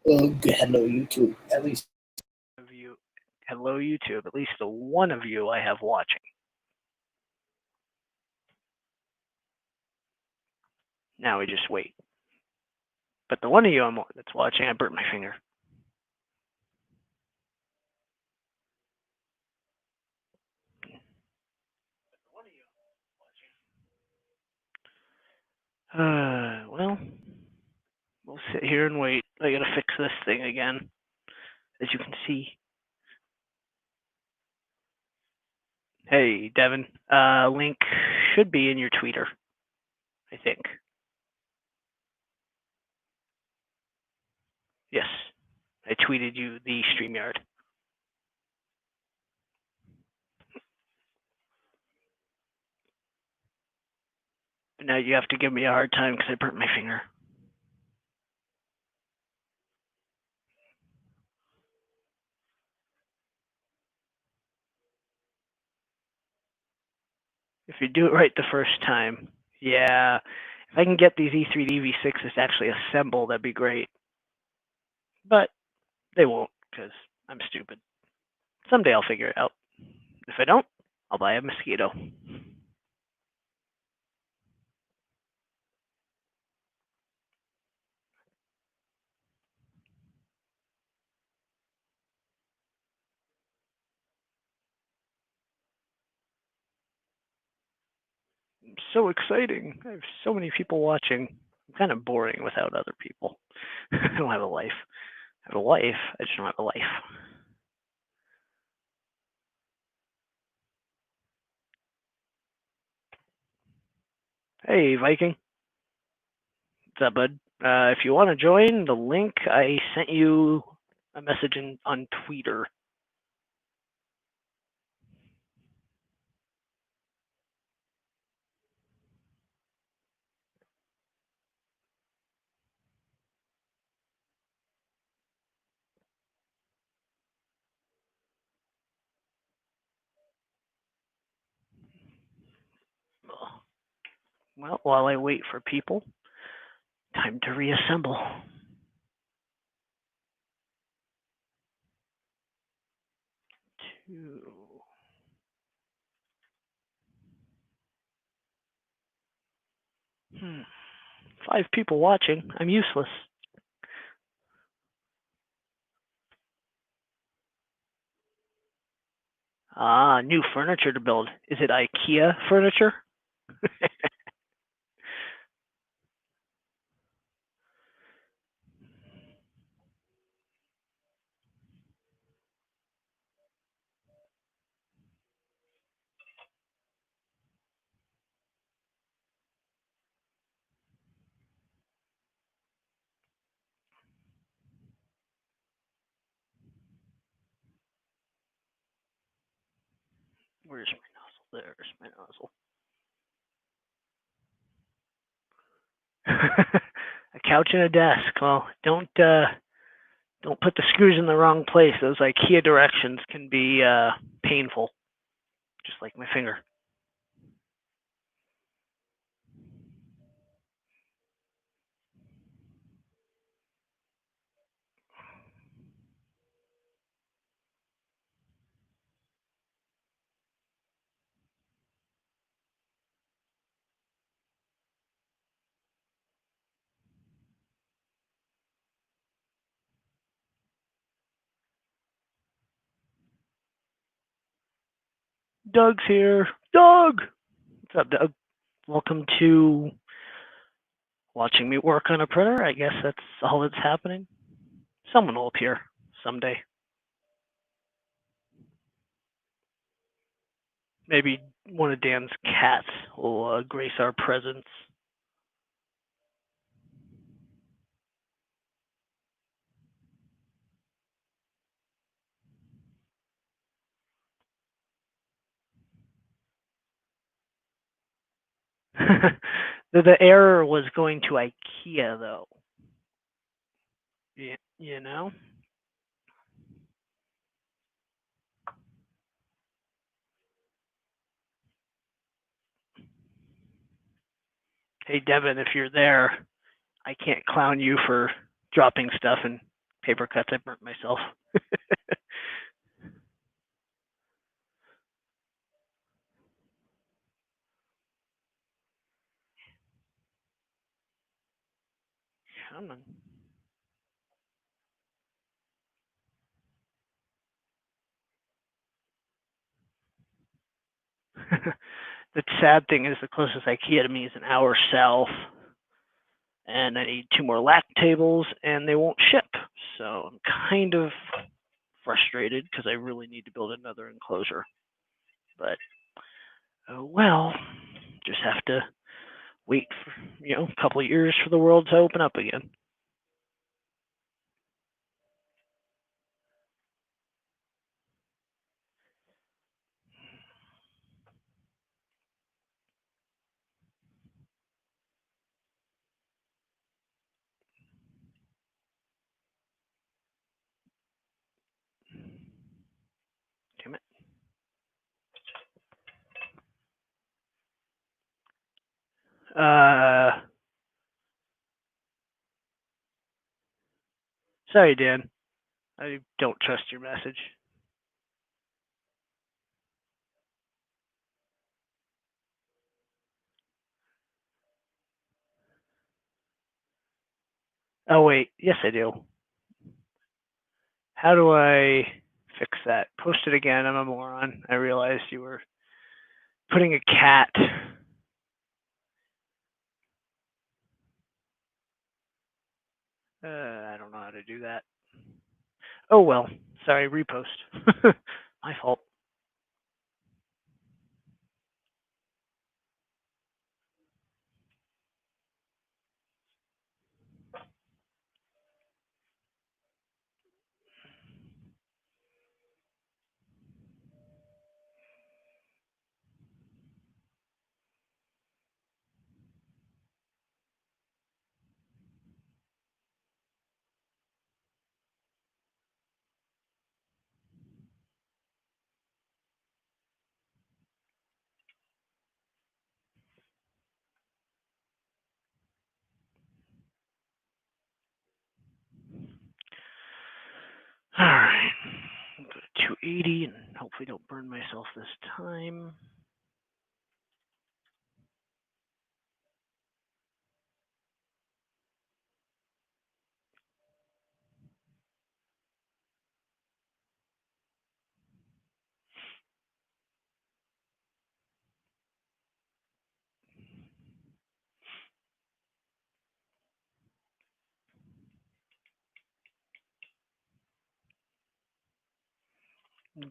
Hello, YouTube. At least Of you, hello YouTube. At least the one of you I have watching. Now we just wait. But the one of you that's watching, I burnt my finger. Well, we'll sit here and wait. I gotta fix this thing again, as you can see. Hey, Devin. Link should be in your tweeter, I think. Yes, I tweeted you the StreamYard. But now you have to give me a hard time because I burnt my finger. If you do it right the first time, yeah. If I can get these E3 to EV6s to actually assemble, that'd be great. But they won't because I'm stupid. Someday I'll figure it out. If I don't, I'll buy a mosquito. So exciting. I have so many people watching. I'm kind of boring without other people. I don't have a life. I have a life. I just don't have a life. Hey, Viking. What's up, bud? If you want to join, the link I sent you a message on Twitter. Well, while I wait for people, time to reassemble. Two. 5 people watching. I'm useless. Ah, new furniture to build. Is it IKEA furniture? Where's my nozzle? There's my nozzle. A couch and a desk. Well, don't put the screws in the wrong place. Those IKEA directions can be painful, just like my finger. Doug's here. Doug! What's up, Doug? Welcome to watching me work on a printer. I guess that's all that's happening. Someone will appear someday. Maybe one of Dan's cats will grace our presence. The error was going to IKEA, though. Yeah, you know? Hey, Devin, if you're there, I can't clown you for dropping stuff and paper cuts I burnt myself. Come on. The sad thing is the closest IKEA to me is an hour south, and I need 2 more lac tables, and they won't ship. So I'm kind of frustrated because I really need to build another enclosure. But oh well, just have to wait for a couple of years for the world to open up again. Damn it. Sorry, Dan. I don't trust your message. Oh wait, yes I do. How do I fix that? Post it again. I'm a moron. I realized you were putting a cat. I don't know how to do that. Oh well. Sorry, repost. My fault. All right. I'll go to 280 and hopefully don't burn myself this time.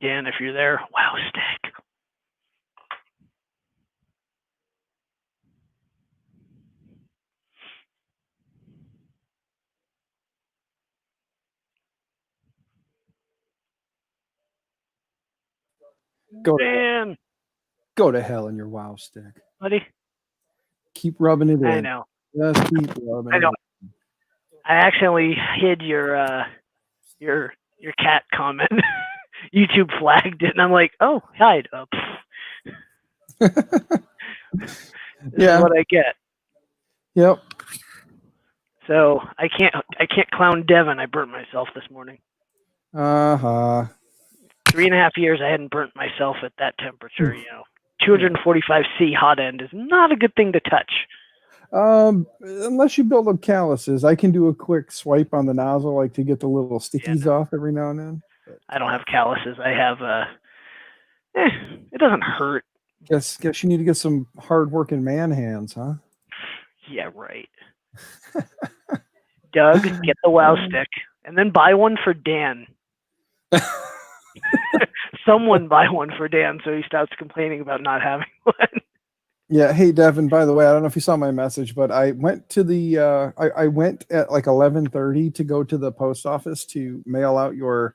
Dan, if you're there, wow, stick. Dan, Go to hell in your wow stick. buddy. Keep rubbing it in. I know. Just keep rubbing I know. it. I accidentally hid your cat comment. YouTube flagged it, and I'm like, oh, hide. This is what I get. Yep. So I can't clown Devin. I burnt myself this morning. 3.5 years I hadn't burnt myself at that temperature. 245 C hot end is not a good thing to touch. Unless you build up calluses, I can do a quick swipe on the nozzle, like to get the little stickies off every now and then. But, I don't have calluses. I have it doesn't hurt. Guess you need to get some hard-working man hands, huh? Yeah, right. Doug, get the wow stick, and then buy one for Dan. Someone buy one for Dan so he stops complaining about not having one. Yeah. Hey, Devin, by the way, I don't know if you saw my message, but I went to the I went at like 11:30 to go to the post office to mail out your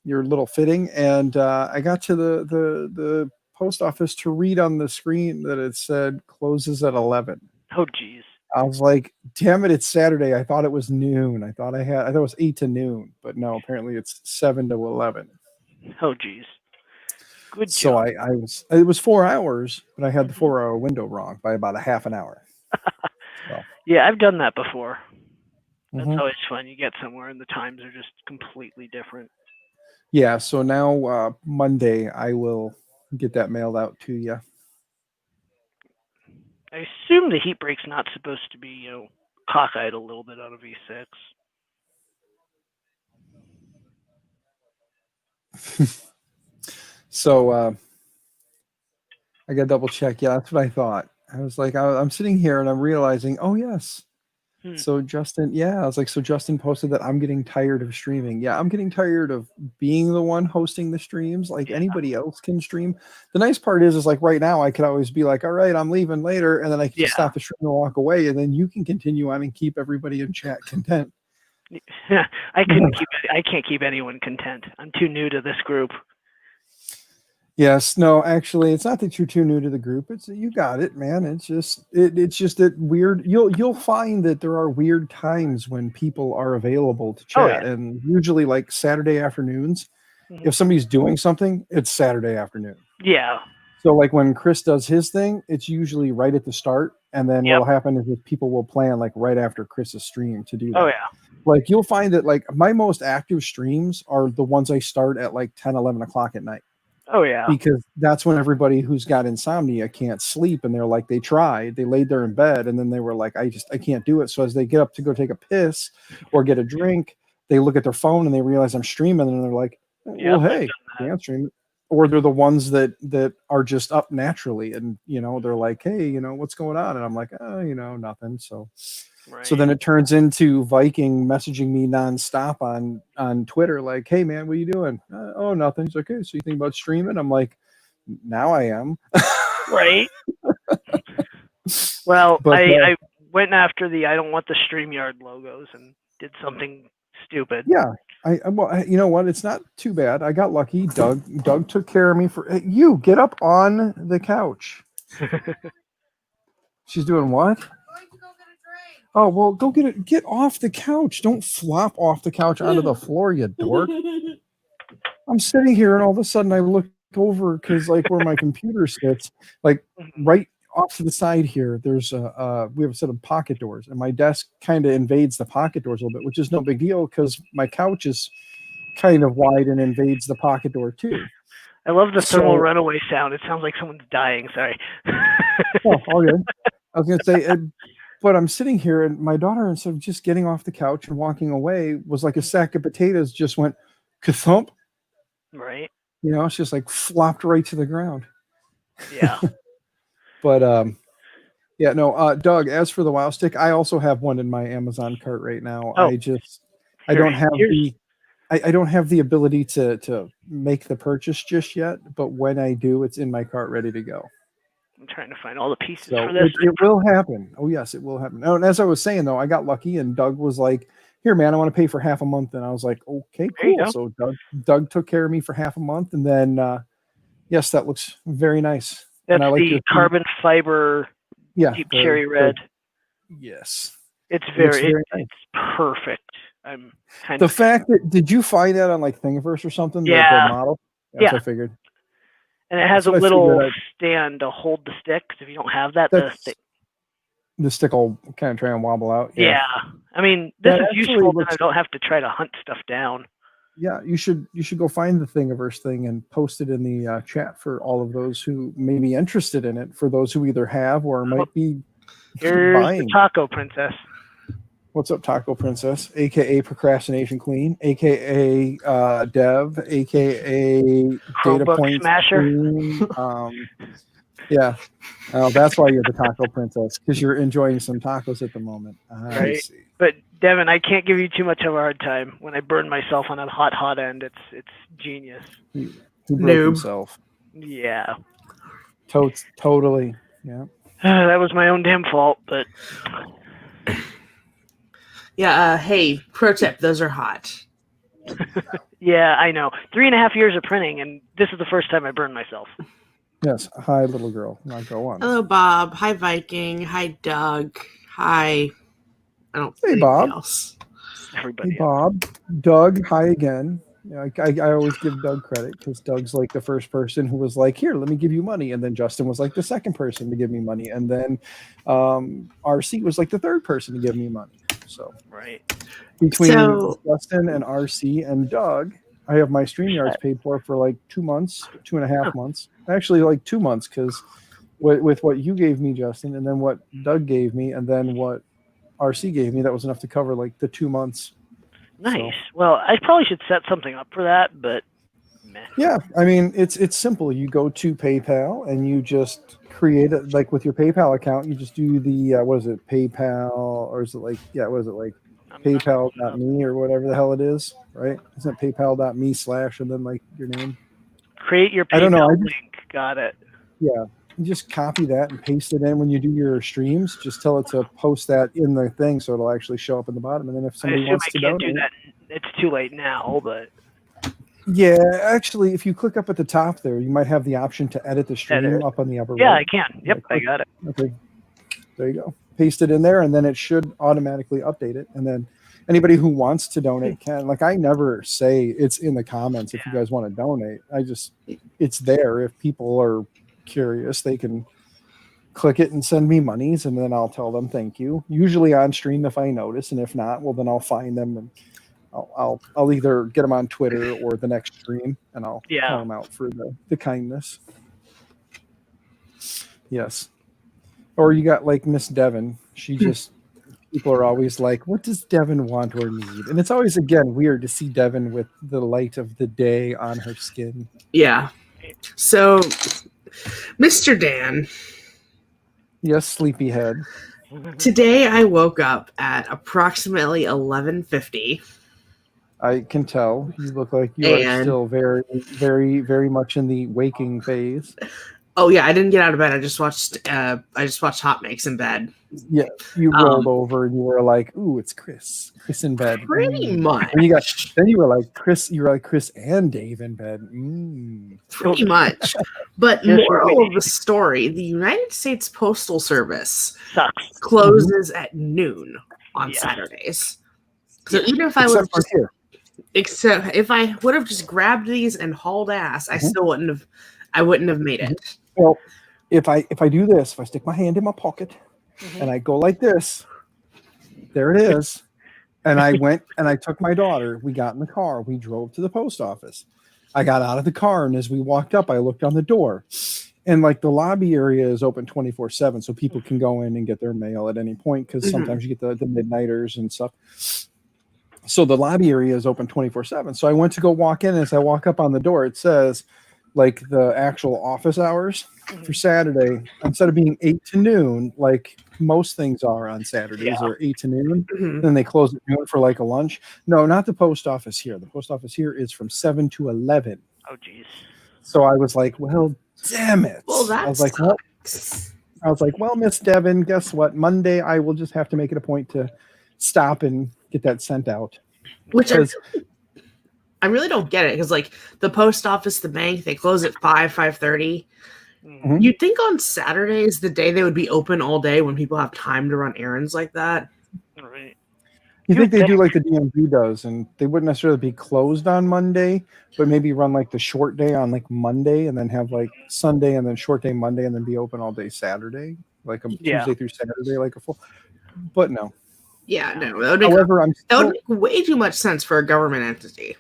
little fitting, and I got to the post office to read on the screen that it said closes at 11. Oh geez. I was like, damn it, it's Saturday. I thought it was noon. I thought it was 8 to noon, but no, apparently it's 7 to 11. Oh geez. Good So job. it was 4 hours, but I had the 4-hour window wrong by about a half an hour. So. Yeah, I've done that before. That's Mhm. always fun. You get somewhere and the times are just completely different. Yeah, so now Monday I will get that mailed out to you. I assume the heat break's not supposed to be, cockeyed a little bit on a V6. So I got to double check. Yeah, that's what I thought. I was like, I'm sitting here and I'm realizing, oh yes. Hmm. So Justin, yeah, I was like, so Justin posted that I'm getting tired of streaming. Yeah, I'm getting tired of being the one hosting the streams. Like Yeah. anybody else can stream. The nice part is like right now I could always be like, all right, I'm leaving later, and then I can just Yeah. stop the stream and walk away, and then you can continue on and keep everybody in chat content. I can't keep anyone content. I'm too new to this group. Yes, no, actually, it's not that you're too new to the group. It's you got it, man. It's just that weird. You'll find that there are weird times when people are available to Oh, chat, yeah. and usually like Saturday afternoons. Mhm. If somebody's doing something, it's Saturday afternoon. Yeah. So like when Chris does his thing, it's usually right at the start, and then Yep. what'll happen is that people will plan like right after Chris's stream to do that. Oh, yeah. Like you'll find that like my most active streams are the ones I start at like 10, 11 o'clock at night. Oh, yeah. Because that's when everybody who's got insomnia can't sleep, and they're like, they tried, they laid there in bed, and then they were like, I can't do it. So as they get up to go take a piss or get a drink, they look at their phone and they realize I'm streaming, and they're like, well, Yep, hey, can't stream it. Or they're the ones that are just up naturally, and they're like, hey, what's going on? And I'm like, oh, nothing. So Right. so then it turns into Viking messaging me nonstop on Twitter, like, "Hey man, what are you doing?" Oh, nothing. He's like, "Okay, so you think about streaming?" I'm like, "Now I am." Right. Well, But I went after the I don't want the StreamYard logos and did something stupid. yeah, well, you know what? It's not too bad. I got lucky. Doug took care of me for hey, you. Get up on the couch. She's doing what? Oh well, go get it. Get off the couch. Don't flop off the couch onto the floor, you dork. I'm sitting here, and all of a sudden I look over because like where my computer sits, like right off to the side here, there's we have a set of pocket doors, and my desk kind of invades the pocket doors a little bit, which is no big deal because my couch is kind of wide and invades the pocket door too. I love the So- thermal runaway sound. It sounds like someone's dying. Sorry. Oh, all good. I was gonna say, but I'm sitting here, and my daughter, instead of just getting off the couch and walking away, was like a sack of potatoes just went ka-thump. Right. It's just like flopped right to the ground. Yeah. But yeah, no, Doug, as for the WoW stick, I also have one in my Amazon cart right now. Oh. I don't have Here's- I don't have the ability to make the purchase just yet, but when I do, it's in my cart ready to go. I'm trying to find all the pieces So for this. it will happen. Oh yes, it will happen. Oh, and as I was saying though, I got lucky, and Doug was like, "Here, man, I want to pay for half a month," and I was like, "Okay, There you cool." go. So Doug took care of me for half a month, and then yes, that looks very nice. That's And I like the your carbon fiber yeah, deep the- cherry red. yes. It's It looks very, very nice. it's perfect. I'm kind The of fact that did you find that on like Thingiverse or something? Yeah. The model. That's Yeah. what I figured. and it has that's a what I little figured. stand to hold the stick. 'Cause if you don't have that, The stick will kind of try and wobble out. yeah. I mean, this That is actually useful that I looks- don't have to try to hunt stuff down. Yeah, you should go find the Thingiverse thing and post it in the chat for all of those who may be interested in it. For those who either have or might be Here's buying. the taco princess. What's up, Taco Princess, aka Procrastination Queen, aka Dev, aka Data Chromebook Point smasher. Queen. Yeah, that's why you're the Taco Princess, because you're enjoying some tacos at the moment. I Right. see. But Devin, I can't give you too much of a hard time. When I burn myself on a hot end, it's genius. He broke Noob. himself. Yeah. Totally. Yeah. That was my own damn fault, but Yeah, hey, pro tip, those are hot. yeah, I know. 3.5 years of printing, and this is the first time I burned myself. Yes. Hi, little girl. Now go on. Hello, Bob. Hi, Viking. Hi, Doug. Hi. I don't Hey, anybody Bob. else. Everybody. Hey, Bob. Doug. Hi again. Yeah, I always give Doug credit because Doug's like the first person who was like, "Here, let me give you money," and then Justin was like the second person to give me money, and then RC was like the third person to give me money. So Right. between So- Justin and RC and Doug, I have my StreamYards paid for like 2 months, 2.5 months. Actually, like 2 months, because with what you gave me, Justin, and then what Doug gave me, and then what RC gave me, that was enough to cover like the 2 months. Nice. Well, I probably should set something up for that, but meh. Yeah, I mean it's simple. You go to PayPal and you just create it, like with your PayPal account. You just do the what is it, PayPal, or is it like what is it like PayPal.me or whatever the hell it is, right? Isn't it PayPal.me / and then like your name? Create your I don't know. PayPal link. Got it. Yeah, you just copy that and paste it in when you do your streams. Just tell it to post that in the thing, so it'll actually show up in the bottom. And then if I somebody assume wants I to can't donate, do that. It's too late now, but yeah, actually, if you click up at the top there, you might have the option to edit the stream Edit. up on the upper yeah, right. I can. Yeah, Yep, I got it. Okay, there you go. Paste it in there, and then it should automatically update it. And then anybody who wants to donate can. Like, I never say it's in the comments if you guys want to donate. It's there. If people are curious, they can click it and send me monies, and then I'll tell them thank you. Usually on stream if I notice, and if not, well, then I'll find them and I'll either get them on Twitter or the next stream, and I'll call them out for the kindness. Yes. Or you got like Miss Devon. She just, people are always like, what does Devon want or need? And it's always, again, weird to see Devon with the light of the day on her skin. Yeah. So, Mr. Dan. Yes, sleepyhead. Today I woke up at approximately 11:50. I can tell you look like you are still very, very, very much in the waking phase. Oh yeah, I didn't get out of bed. I just watched Hot Mix in bed. Yeah, you rolled over and you were like, "Ooh, it's Chris. Chris in bed." Pretty much. And then you were like Chris. You were like Chris and Dave in bed. Pretty much. But moral of the story: the United States Postal Service closes at noon on Saturdays. So even if I was except if I would have just grabbed these and hauled ass, I still wouldn't have. I wouldn't have made it. Well, if I do this, if I stick my hand in my pocket and I go like this, there it is. And I went and I took my daughter. We got in the car. We drove to the post office. I got out of the car, and as we walked up, I looked on the door, and like the lobby area is open 24/7, so people can go in and get their mail at any point, because sometimes you get the midnighters and stuff. So the lobby area is open 24/7. So I went to go walk in. As I walk up on the door, it says like the actual office hours for Saturday, instead of being 8 to noon, like most things are on Saturdays, or 8 to noon, then they close at noon for like a lunch. No, not the post office here. The post office here is from 7 to 11. Oh, geez. So I was like, well, damn it. Well, I was like, well, Miss Devon, guess what? Monday, I will just have to make it a point to stop and get that sent out. Which I really don't get it, because like the post office, the bank, they close at 5:30. You'd think on Saturdays, the day they would be open all day when people have time to run errands like that. Right. You think they do like the DMV does, and they wouldn't necessarily be closed on Monday, but maybe run like the short day on like Monday, and then have like Sunday and then short day Monday, and then be open all day Saturday, like a Tuesday through Saturday, like a full. But no. Yeah, no. That would make way too much sense for a government entity.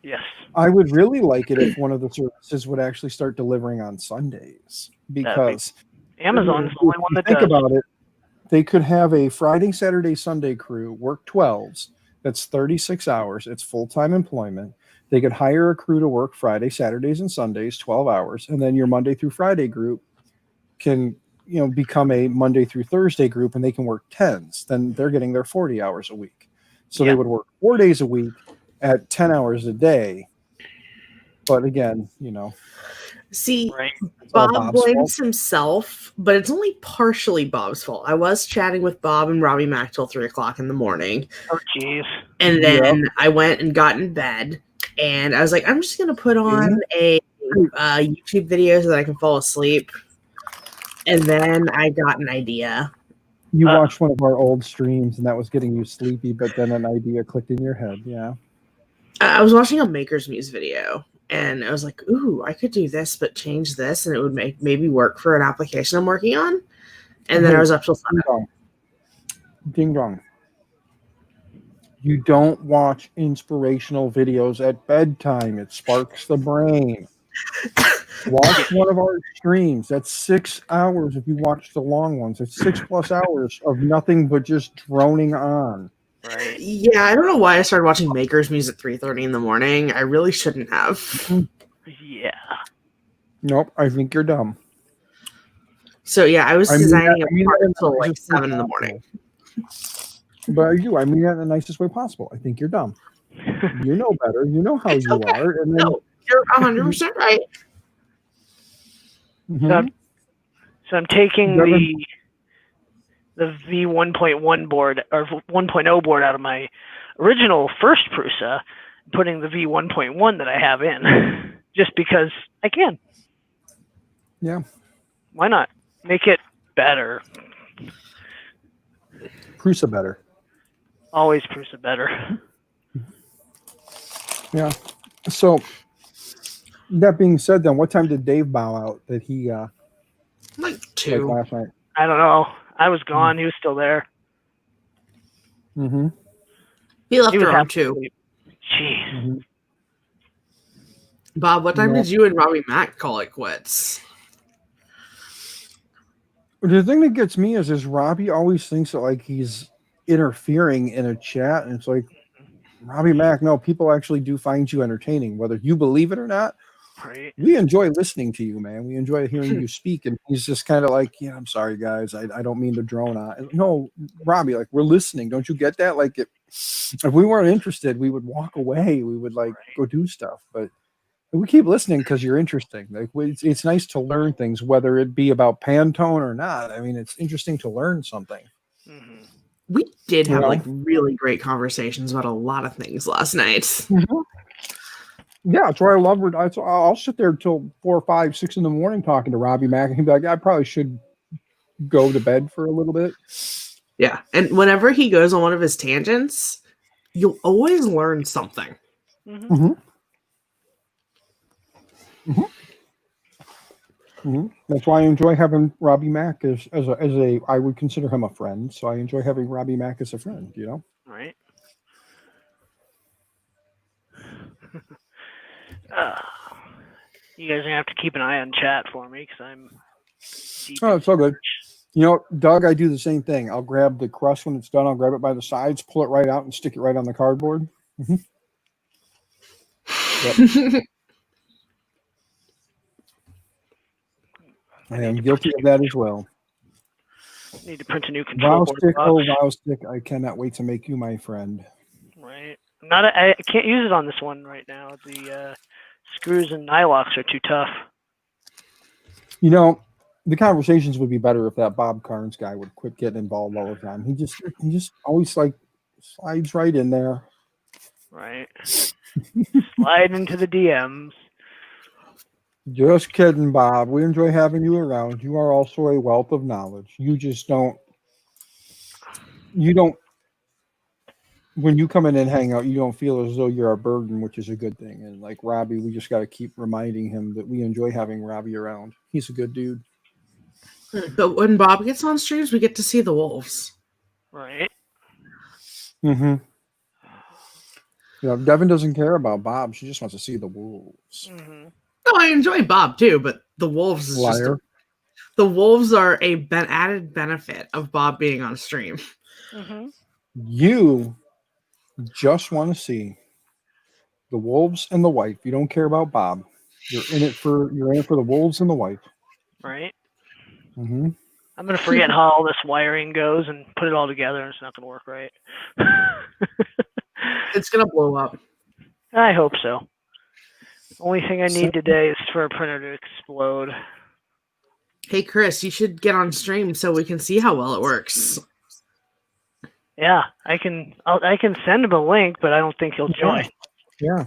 Yes. I would really like it if one of the services would actually start delivering on Sundays, because Amazon's the only one that does. Think about it. They could have a Friday, Saturday, Sunday crew work 12s. That's 36 hours. It's full-time employment. They could hire a crew to work Friday, Saturdays, and Sundays, 12 hours. And then your Monday through Friday group can, become a Monday through Thursday group, and they can work 10s. Then they're getting their 40 hours a week. So they would work 4 days a week at 10 hours a day. But again, See, Bob blames himself, but it's only partially Bob's fault. I was chatting with Bob and Robbie Mack till 3 o'clock in the morning. Oh, jeez. And then I went and got in bed, and I was like, I'm just going to put on a YouTube video so that I can fall asleep. And then I got an idea. You watched one of our old streams, and that was getting you sleepy, but then an idea clicked in your head. Yeah. I was watching a Maker's Muse video, and I was like, ooh, I could do this, but change this, and it would maybe work for an application I'm working on. And then I was up till 5. Ding dong. You don't watch inspirational videos at bedtime. It sparks the brain. Watch one of our streams. That's 6 hours if you watch the long ones. It's 6+ hours of nothing but just droning on. Right. Yeah, I don't know why I started watching Maker's Music at 3:30 in the morning. I really shouldn't have. Yeah. Nope, I think you're dumb. So yeah, I was designing that until like 7 in the morning. But I do. I mean that in the nicest way possible. I think you're dumb. You know better. You know how It's you okay. are. And then, No, you're 100% right. Mhm. So I'm taking the V1.1 board or 1.0 board out of my original first Prusa, putting the V1.1 that I have in, just because I can. Yeah. Why not? Make it better. Prusa better. Always Prusa better. Yeah. So that being said, then what time did Dave bow out? That he Like 2 last night. I don't know. I was gone. He was still there. Mm-hmm. He left He was around half 2. asleep. Jeez. Mm-hmm. Bob, what time did you and Robbie Mack call it quits? The thing that gets me is Robbie always thinks that like he's interfering in a chat, and it's like, Robbie Mack, no, people actually do find you entertaining, whether you believe it or not. Right. We enjoy listening to you, man. We enjoy hearing you speak. And he's just kind of like, yeah, I'm sorry, guys. I don't mean to drone on. No, Robbie, like, we're listening. Don't you get that? Like, if we weren't interested, we would walk away. We would like go do stuff. But we keep listening because you're interesting. Like, it's nice to learn things, whether it be about Pantone or not. I mean, it's interesting to learn something. Mm-hmm. We did have like really great conversations about a lot of things last night. Mm-hmm. Yeah, that's why I love it. I'll sit there till 4, 5, 6 in the morning talking to Robbie Mack, and he'd be like, I probably should go to bed for a little bit. Yeah, and whenever he goes on one of his tangents, you'll always learn something. Mm-hmm. Mm-hmm. Mm-hmm. Mm-hmm. That's why I enjoy having Robbie Mack as a I would consider him a friend. So I enjoy having Robbie Mack as a friend. You know, Right. You guys are gonna have to keep an eye on chat for me because I'm. Oh, it's all good. You know, Doug, I do the same thing. I'll grab the crust when it's done. I'll grab it by the sides, pull it right out, and stick it right on the cardboard. Mm-hmm. Yep. I am guilty of that as well. Need to print a new control board Stick, box. wow stick! I cannot wait to make you my friend. Right. I can't use it on this one right now. The screws and nylocks are too tough. You know, the conversations would be better if that Bob Carnes guy would quit getting involved all the time. He just always like slides right in there. Right. Slide into the DMs. Just kidding, Bob. We enjoy having you around. You are also a wealth of knowledge. You just don't. When you come in and hang out, you don't feel as though you're a burden, which is a good thing. And like Robbie, we just got to keep reminding him that we enjoy having Robbie around. He's a good dude. But when Bob gets on streams, we get to see the wolves. Right. Mm-hmm. You know, Devin doesn't care about Bob. She just wants to see the wolves. Mm-hmm. No, I enjoy Bob too, but the wolves is just the wolves are a added benefit of Bob being on stream. Mm-hmm. You just want to see the wolves and the wife. You don't care about Bob. You're in it for the wolves and the wife. Right. Mm-hmm. I'm gonna forget how all this wiring goes and put it all together, and it's not gonna work right. It's gonna blow up. I hope so. Only thing I need today is for a printer to explode. Hey Chris, you should get on stream so we can see how well it works. Yeah, I can send him a link, but I don't think he'll join. Yeah.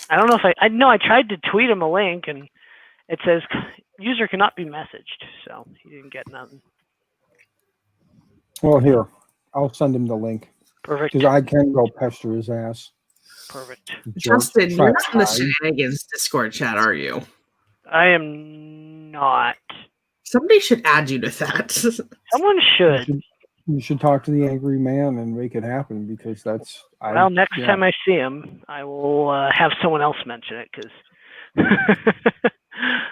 I don't know if I tried to tweet him a link and it says user cannot be messaged, so he didn't get nothing. Well, here, I'll send him the link. Perfect. Because I can go pester his ass. Perfect. Justin, you're not in the Shenanigans Discord chat, are you? I am not. Somebody should add you to that. Someone should. You should talk to the angry man and make it happen because that's. Well, next time I see him, I will have someone else mention it because.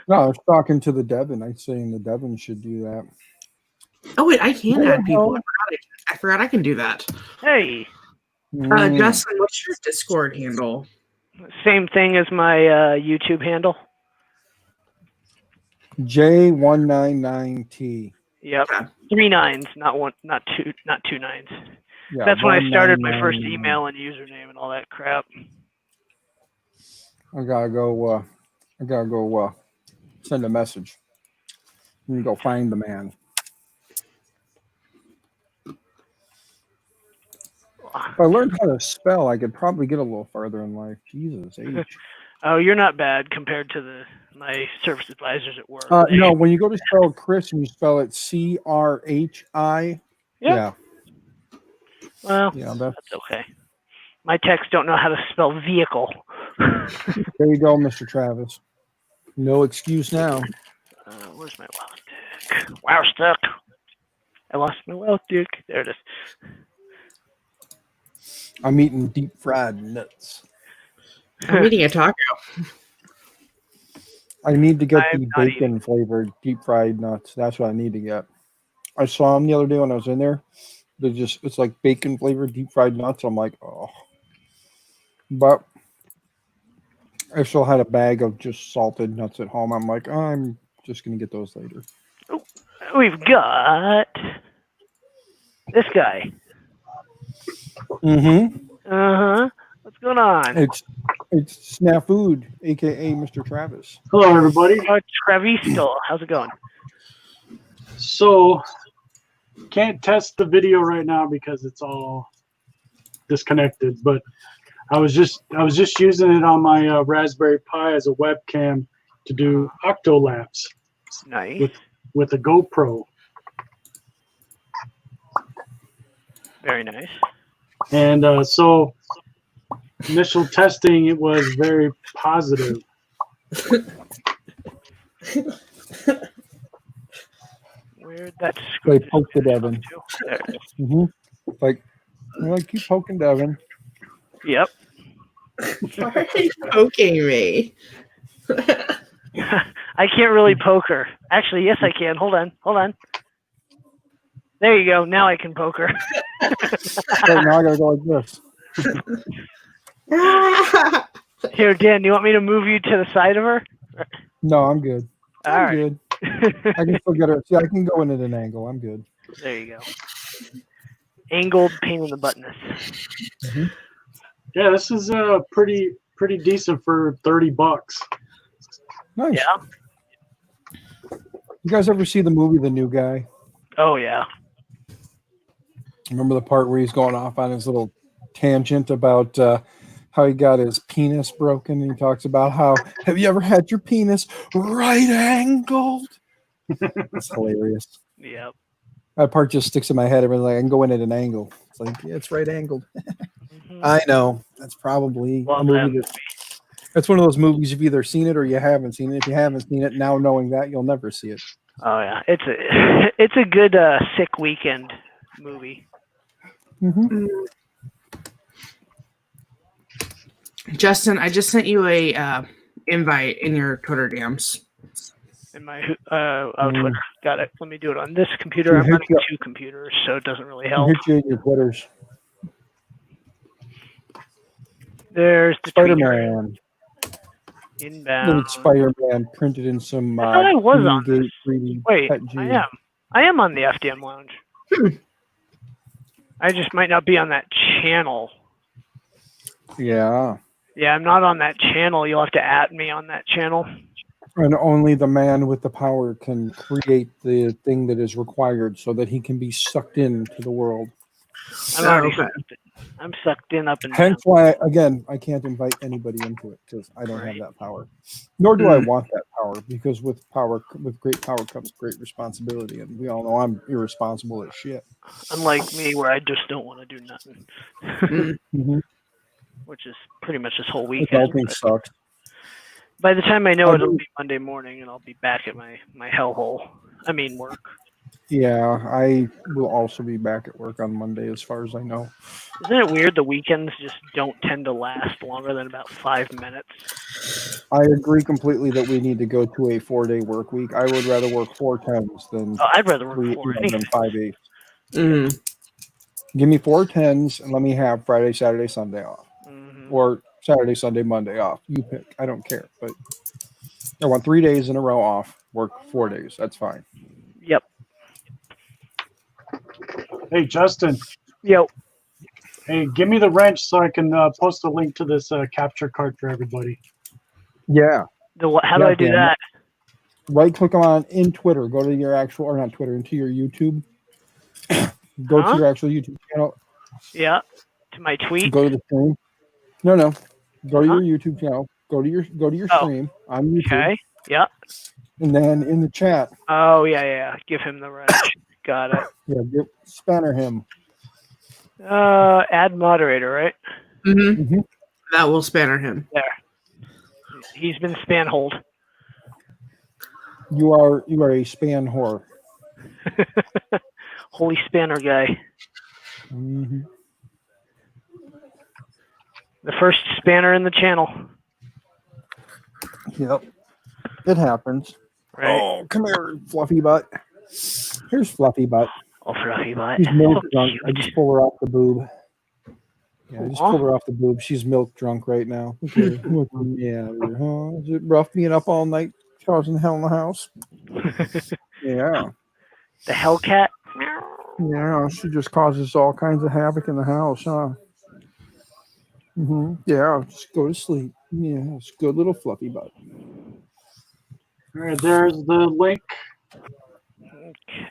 No, I was talking to the Devon. I'm saying the Devon should do that. Oh wait, I can add people. I forgot I can do that. Hey. Justin, what's your Discord handle? Same thing as my YouTube handle. J199T. Yep, 3 9s, not 2 9s. Yeah, that's when I started my first email and username and all that crap. I gotta go send a message. You go find the man. If I learned how to spell, I could probably get a little farther in life. Jesus H. Oh, you're not bad compared to my service advisors at work. No, when you go to spell Chris and you spell it CRHI. Yeah. Well, yeah, that's okay. My techs don't know how to spell vehicle. There you go, Mr. Travis. No excuse now. Where's my wow stick? Wow stick. I lost my wow stick. There it is. I'm eating deep fried nuts. I'm eating a taco. I need to get the bacon flavored deep fried nuts. That's what I need to get. I saw them the other day when I was in there. It's like bacon flavored deep fried nuts. I'm like, oh. But I still had a bag of just salted nuts at home. I'm like, I'm just gonna get those later. Oh, we've got this guy. What's going on? It's Snafood, aka Mr. Travis. Hello, everybody. Travisto, how's it going? So, can't test the video right now because it's all disconnected. But I was just using it on my Raspberry Pi as a webcam to do octolaps. Nice. With a GoPro. Very nice. And so, initial testing, it was very positive. Where'd that They poked the Devon. Like keep poking Devon. Yep. Why are you poking me? I can't really poke her. Actually, yes, I can. Hold on. There you go. Now I can poke her. So now I gotta go like this. Here, Dan, do you want me to move you to the side of her? No, I'm good. I'm good. I can still get her. See, I can go in at an angle. I'm good. There you go. Angled pain in the buttness. Yeah, this is pretty decent for $30. Nice. Yeah. You guys ever see the movie The New Guy? Oh yeah. Remember the part where he's going off on his little tangent about how he got his penis broken, and he talks about how, have you ever had your penis right angled? It's hilarious. Yep. That part just sticks in my head. Everyone's like, I can go in at an angle. It's like, yeah, it's right angled. I know. That's probably a movie that's one of those movies you've either seen it or you haven't seen it. If you haven't seen it, now knowing that, you'll never see it. Oh yeah, it's a good sick weekend movie. Justin, I just sent you a invite in your Twitter DMs. In my Twitter. Got it. Let me do it on this computer. I'm running 2 computers, so it doesn't really help. Hit you in your Twitters. There's the Spider-Man. Inbound. Spider-Man printed in some. I was on this. Wait, I am on the FDM Lounge. I just might not be on that channel. Yeah. Yeah, I'm not on that channel. You'll have to add me on that channel. And only the man with the power can create the thing that is required so that he can be sucked into the world. I'm sucked in up and down. Hence why, again, I can't invite anybody into it because I don't have that power. Nor do I want that power, because with great power comes great responsibility. And we all know I'm irresponsible as shit. Unlike me, where I just don't want to do nothing. Which is pretty much this whole weekend. Adulting sucks. By the time I know it'll be Monday morning, and I'll be back at my hellhole. I mean, work. Yeah, I will also be back at work on Monday, as far as I know. Isn't it weird the weekends just don't tend to last longer than about 5 minutes? I agree completely that we need to go to a 4-day work week. I would rather work 4 10s than Oh, I'd rather work three, 4 than 5 8. Mm. Give me 4 10s and let me have Friday, Saturday, Sunday off, or Saturday, Sunday, Monday off. You pick. I don't care, but I want 3 days in a row off. Work 4 days. That's fine. Yep. Hey, Justin. Yo. Hey, give me the wrench so I can post a link to this capture card for everybody. Yeah. How do I do that? Right click on in Twitter. Go to your actual, or not Twitter, into your YouTube. Go to your actual YouTube channel. Yeah. To my tweet. Go to the stream. No. Go to your YouTube channel. Go to your stream on YouTube. Okay. Yeah. And then in the chat. Oh yeah. Give him the wrench. Got it. Yeah, spanner him. Add moderator, right? Mm-hmm. That will spanner him. There. He's been span-holed. You are a span whore. Holy spanner guy. Mm-hmm. The first spanner in the channel. Yep. It happens. Right. Oh, come here, Fluffy Butt. Here's Fluffy Butt. Oh, Fluffy Butt. She's milk drunk. I just pulled her off the boob. Yeah, I just pulled her off the boob. She's milk drunk right now. Okay. Yeah. Is it rough being up all night causing hell in the house? Yeah. The Hellcat? Yeah, she just causes all kinds of havoc in the house, huh? Yeah, just go to sleep. Yeah, it's a good little Fluffy Butt. All right, there's the link. Okay.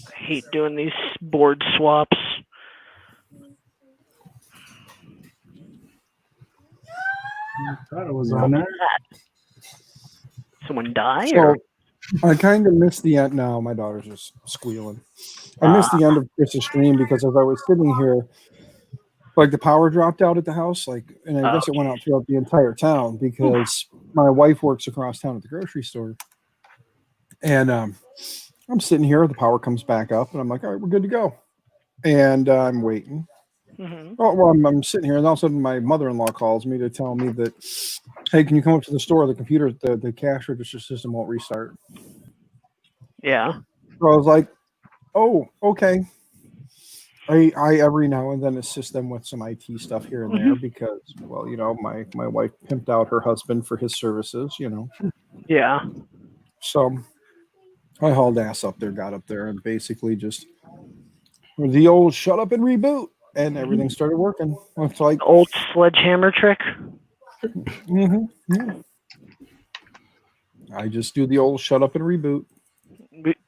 I hate doing these board swaps. I thought it was on there. Someone die? So, I kind of missed the end. No, my daughter's just squealing. I missed the end of Chris's stream because as I was sitting here, like the power dropped out at the house, and I guess it went out throughout the entire town because my wife works across town at the grocery store. And I'm sitting here, the power comes back up, and I'm like, all right, we're good to go. And I'm waiting. Oh, well, I'm sitting here, and all of a sudden my mother-in-law calls me to tell me that, hey, can you come up to the store? The computer, the cash register system won't restart. Yeah. So I was like, oh, okay. I every now and then assist them with some IT stuff here and there because, well, my wife pimped out her husband for his services, Yeah. So I hauled ass up there, got up there, and basically just the old shut up and reboot, and everything started working. It's like old sledgehammer trick. Yeah. I just do the old shut up and reboot.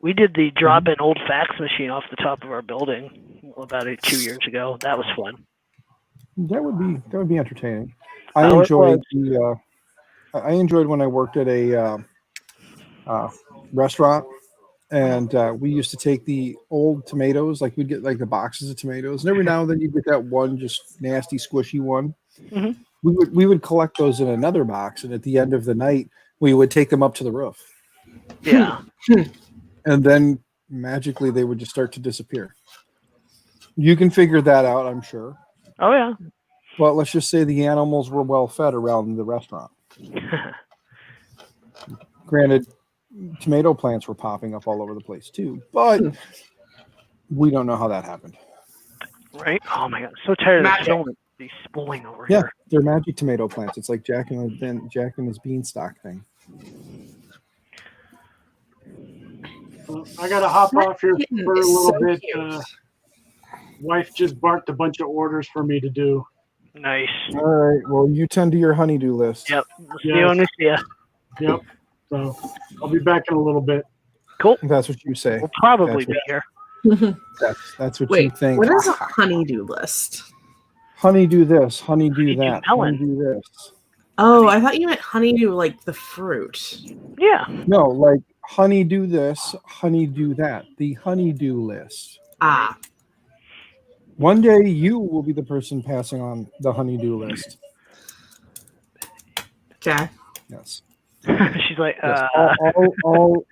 We did the drop-in old fax machine off the top of our building about 2 years ago. That was fun. That would be entertaining. I enjoyed when I worked at a restaurant, and we used to take the old tomatoes, we'd get the boxes of tomatoes, and every now and then you'd get that one just nasty squishy one. We would collect those in another box, and at the end of the night we would take them up to the roof. Yeah. And then magically they would just start to disappear. You can figure that out, I'm sure. Oh yeah. But let's just say the animals were well fed around the restaurant. Granted, tomato plants were popping up all over the place too, but we don't know how that happened. Right? Oh my god, so tired of these spooling over here. Yeah, they're magic tomato plants. It's like Jack and his beanstalk thing. I gotta hop off here for a little bit. Wife just barked a bunch of orders for me to do. Nice. All right. Well, you tend to your honeydew list. Yep. See you on this year. Yep. So I'll be back in a little bit. Cool. That's what you say. We'll probably be here. That's what Wait, you think. What is a honeydew list? Honeydew this, honeydew that, melon. honeydew this. Oh, I thought you meant honeydew like the fruit. Yeah. No, like honeydew this, honeydew that. The honeydew list. Ah. One day you will be the person passing on the honeydew list. Okay. Yes. She's like, Yes, all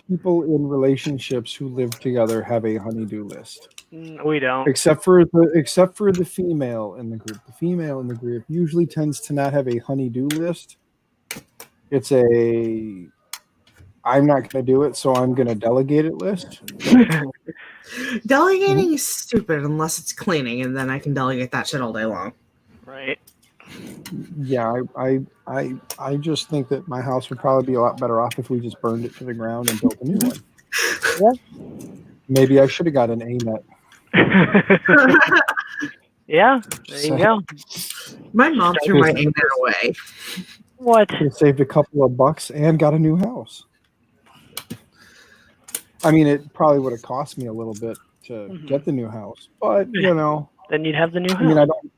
people in relationships who live together have a honey-do list. We don't. Except for the female in the group. The female in the group usually tends to not have a honey-do list. It's a I'm not going to do it, so I'm going to delegate it list. Delegating is stupid unless it's cleaning, and then I can delegate that shit all day long. Right. Yeah, I just think that my house would probably be a lot better off if we just burned it to the ground and built a new one. Yeah. Maybe I should have got an ANET. Yeah, there you go. My mom threw my ANET away. What? Could have saved a couple of bucks and got a new house. I mean, it probably would have cost me a little bit to get the new house, but you know. Then you'd have the new house. I mean, I don't.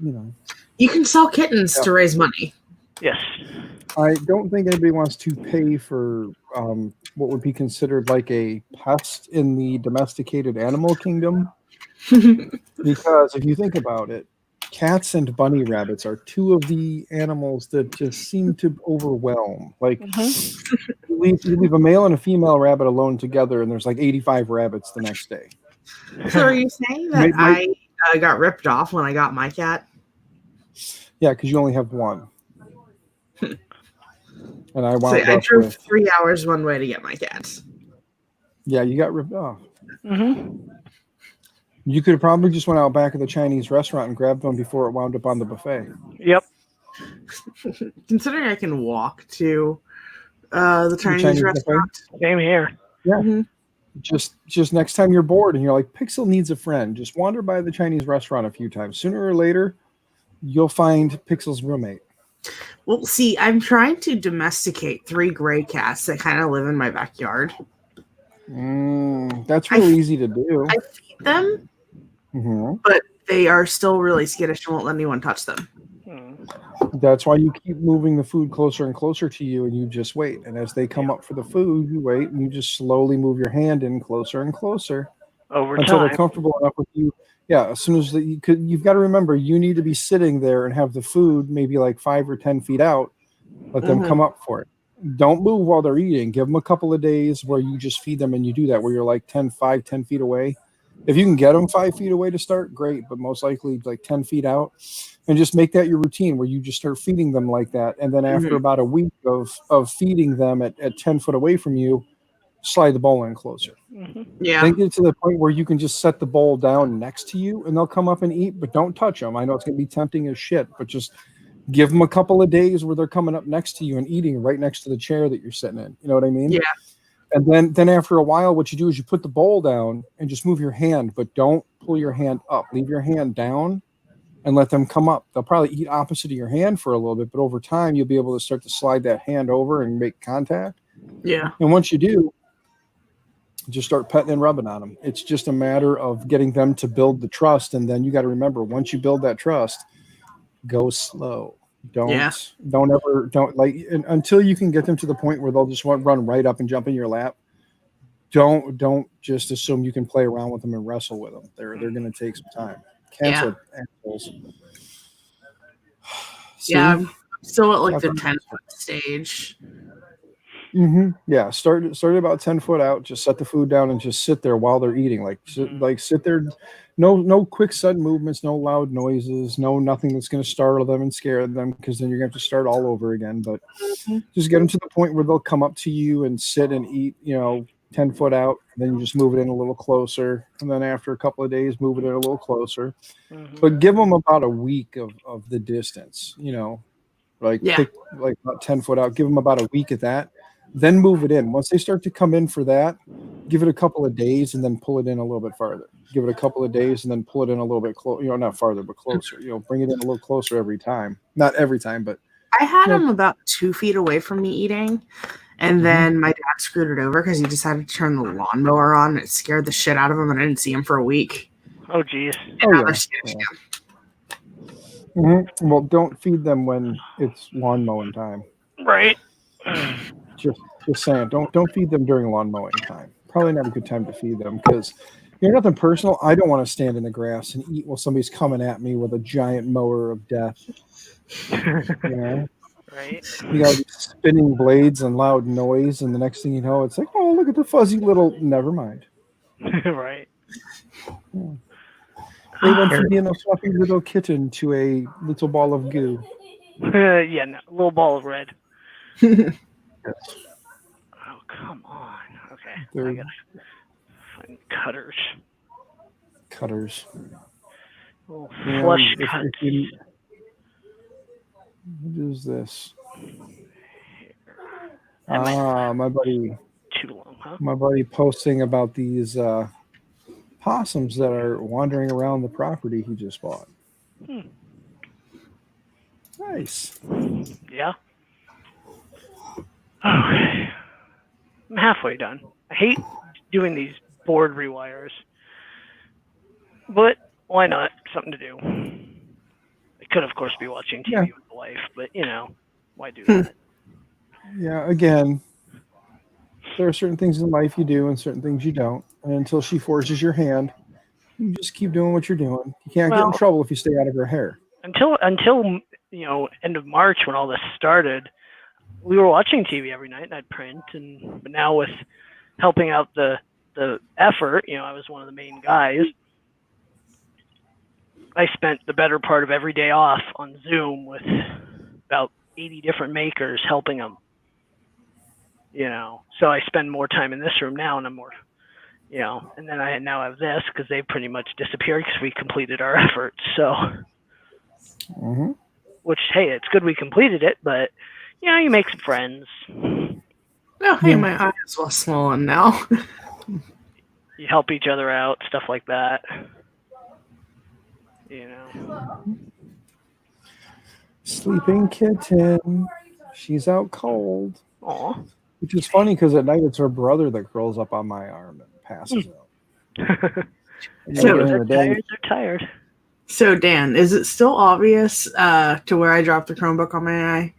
You know. You can sell kittens to raise money. Yes. I don't think anybody wants to pay for what would be considered like a pest in the domesticated animal kingdom. Because if you think about it, cats and bunny rabbits are two of the animals that just seem to overwhelm. Like, you leave a male and a female rabbit alone together, and there's like 85 rabbits the next day. So are you saying that I got ripped off when I got my cat? Yeah, because you only have one. And I wound I up drove with 3 hours one way to get my cat. Yeah, you got ripped off. You could have probably just went out back of the Chinese restaurant and grabbed one before it wound up on the buffet. Yep. Considering I can walk to the Chinese restaurant. Buffet? Same here. Yeah. Just next time you're bored and you're like, Pixel needs a friend, just wander by the Chinese restaurant a few times. Sooner or later, you'll find Pixel's roommate. Well, see, I'm trying to domesticate 3 gray cats that kind of live in my backyard. That's really easy to do. I feed them, but they are still really skittish and won't let anyone touch them. That's why you keep moving the food closer and closer to you, and you just wait. And as they come up for the food, you wait, and you just slowly move your hand in closer and closer until they're comfortable enough with you. Yeah, as soon as you've got to remember, you need to be sitting there and have the food maybe like 5 or 10 feet out. Let them come up for it. Don't move while they're eating. Give them a couple of days where you just feed them, and you do that where you're like 10 feet away. If you can get them 5 feet away to start, great, but most likely like 10 feet out. And just make that your routine where you just start feeding them like that. And then after about a week of feeding them at 10 foot away from you, slide the bowl in closer. Yeah. Then get to the point where you can just set the bowl down next to you and they'll come up and eat, but don't touch them. I know it's going to be tempting as shit, but just give them a couple of days where they're coming up next to you and eating right next to the chair that you're sitting in. You know what I mean? Yeah. And then after a while, what you do is you put the bowl down and just move your hand, but don't pull your hand up. Leave your hand down and let them come up. They'll probably eat opposite of your hand for a little bit, but over time, you'll be able to start to slide that hand over and make contact. Yeah. And once you do, just start petting and rubbing on them. It's just a matter of getting them to build the trust. And then you got to remember, once you build that trust, go slow. Don't until you can get them to the point where they'll just run right up and jump in your lap. Don't just assume you can play around with them and wrestle with them. They're going to take some time. Cats are assholes. Yeah, I'm still at like the 10-foot stage. Yeah, start about 10 foot out. Just set the food down and just sit there while they're eating. Sit there. No quick sudden movements, no loud noises, nothing that's going to startle them and scare them, because then you're going to have to start all over again. But just get them to the point where they'll come up to you and sit and eat, 10 foot out. And then you just move it in a little closer. And then after a couple of days, move it in a little closer. But give them about a week of the distance, like about 10 foot out. Give them about a week at that. Then move it in. Once they start to come in for that, give it a couple of days and then pull it in a little bit farther. Give it a couple of days and then pull it in a little bit closer. Not farther, but closer. Bring it in a little closer every time. Not every time, but I had him about 2 feet away from me eating, and then my dad screwed it over because he decided to turn the lawnmower on. It scared the shit out of him, and I didn't see him for a week. Oh, geez. Well, don't feed them when it's lawn mowing time. Right. Just saying, don't feed them during lawn mowing time. Probably not a good time to feed them, because nothing personal. I don't want to stand in the grass and eat while somebody's coming at me with a giant mower of death. Right. You got these spinning blades and loud noise, and the next thing you know, it's like, oh, look at the fuzzy little. Never mind. Right. Yeah. They went from being a fluffy little kitten to a little ball of goo. Yeah, no, a little ball of red. Yes. Oh, come on. Okay. They're I gotta find cutters. cutters. Little You know, flush if cuts. what is this? That might My buddy. too long, huh? My buddy posting about these possums that are wandering around the property he just bought. Nice. Yeah. Okay. I'm halfway done. I hate doing these board rewires, but why not? Something to do. I could, of course, be watching TV with the wife, but why do that? Yeah, again, there are certain things in life you do and certain things you don't. And until she forces your hand, you just keep doing what you're doing. You can't get in trouble if you stay out of her hair. Until end of March when all this started, we were watching TV every night and I'd print, but now with helping out the effort, I was one of the main guys. I spent the better part of every day off on Zoom with about 80 different makers helping them. So I spend more time in this room now, and I'm more, and then I now have this because they pretty much disappeared because we completed our efforts. So, which, hey, it's good we completed it, but you make some friends. Oh, hey, my eye is well swollen now. You help each other out, stuff like that. Sleeping kitten. She's out cold. Aw. Which is funny because at night it's her brother that curls up on my arm and passes out. So they're tired. So Dan, is it still obvious to where I dropped the Chromebook on my eye?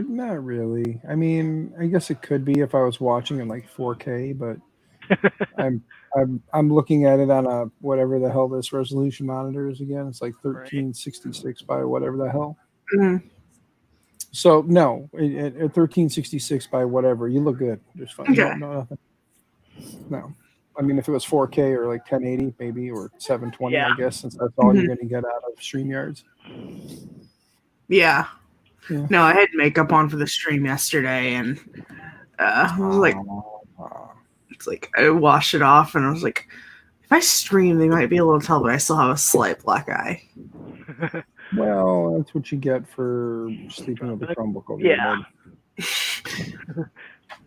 Not really. I mean, I guess it could be if I was watching in like 4K, but I'm looking at it on a whatever the hell this resolution monitor is again. It's like 1366 by whatever the hell. Mm-hmm. So no, at 1366 by whatever, you look good. Just fine. Okay. No, nothing. No. I mean, if it was 4K or like 1080 maybe, or 720, I guess, since that's all you're going to get out of StreamYards. Yeah. No, I had makeup on for the stream yesterday, and I was like, it's like I washed it off, and I was like, if I stream, they might be able to tell, but I still have a slight black eye. Well, that's what you get for sleeping with the Chromebook over your head.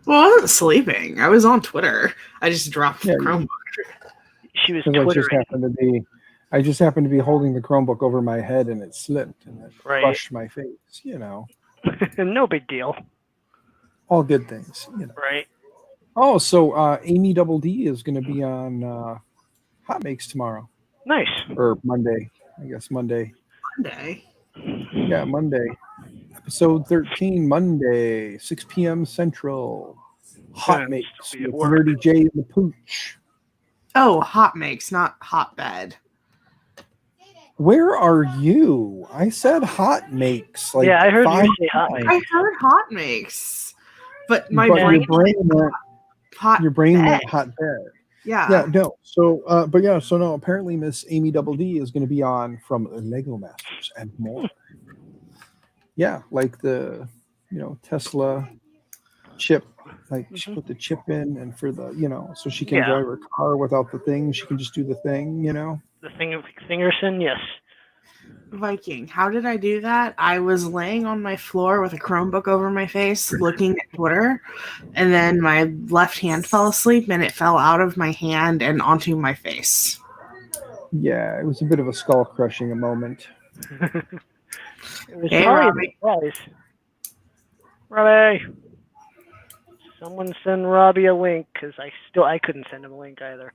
Well, I wasn't sleeping. I was on Twitter. I just dropped the Chromebook. She was twittering. I just happened to be holding the Chromebook over my head, and it slipped, and it crushed my face, No big deal. All good things, Right. Oh, so Amy Double D is going to be on Hot Makes tomorrow. Nice. Or Monday. I guess Monday. Monday? Yeah, Monday. Episode 13, Monday, 6 p.m. Central. Hot Makes with Nerdy J and the Pooch. Oh, Hot Makes, not Hotbed. Where are you? I said Hot Makes. Like I heard you say Hot Makes. I heard Hot Makes. But my brain hot your brain went hot bed. Yeah. Yeah, no. So no, apparently Miss Amy Double D is going to be on from Lego Masters and more. Yeah, like the, Tesla chip, like she put the chip in, and for the, so she can drive her car without the thing. She can just do the thing, The thing of Thingerson, yes. Viking, how did I do that? I was laying on my floor with a Chromebook over my face looking at Twitter, and then my left hand fell asleep and it fell out of my hand and onto my face. Yeah, it was a bit of a skull crushing moment. It was probably a surprise. Robbie! Someone send Robbie a link, because I couldn't send him a link either.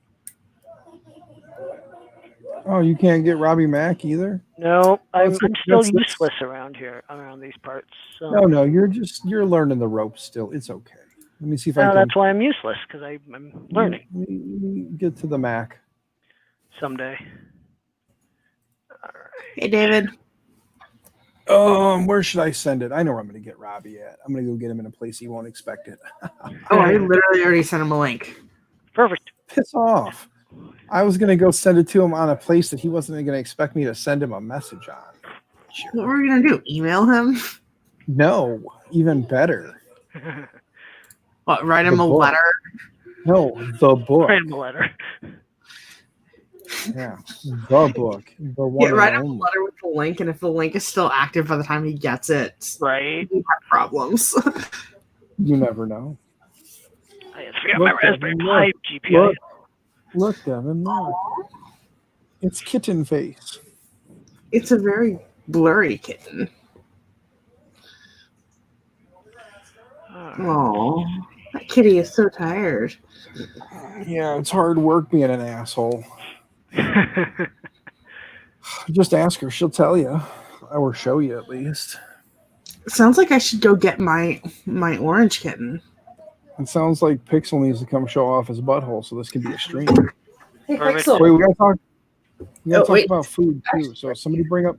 Oh, you can't get Robbie Mack either? No, I'm still useless around these parts. So. No, you're learning the ropes still. It's okay. Let me see if I can. That's why I'm useless, because I'm learning. Let me get to the Mac. Someday. Hey, David. Where should I send it? I know where I'm going to get Robbie at. I'm going to go get him in a place he won't expect it. Oh, I literally already sent him a link. Perfect. Piss off. I was going to go send it to him on a place that he wasn't going to expect me to send him a message on. Sure. What were you going to do? Email him? No, even better. What, write him a letter? No, the book. Write him a letter. Yeah, the book. The one. Yeah, write him a letter with the link, and if the link is still active by the time he gets it, right, you have problems. You never know. I forgot my Raspberry Pi GPIO. Look, Devin, look. It's kitten face. It's a very blurry kitten. Oh, that kitty is so tired. Yeah, it's hard work being an asshole. Just ask her; she'll tell you, or show you at least. Sounds like I should go get my orange kitten. It sounds like Pixel needs to come show off his butthole, so this can be a stream. Hey, Pixel. Wait, we gotta talk. We gotta talk about food too. So somebody bring up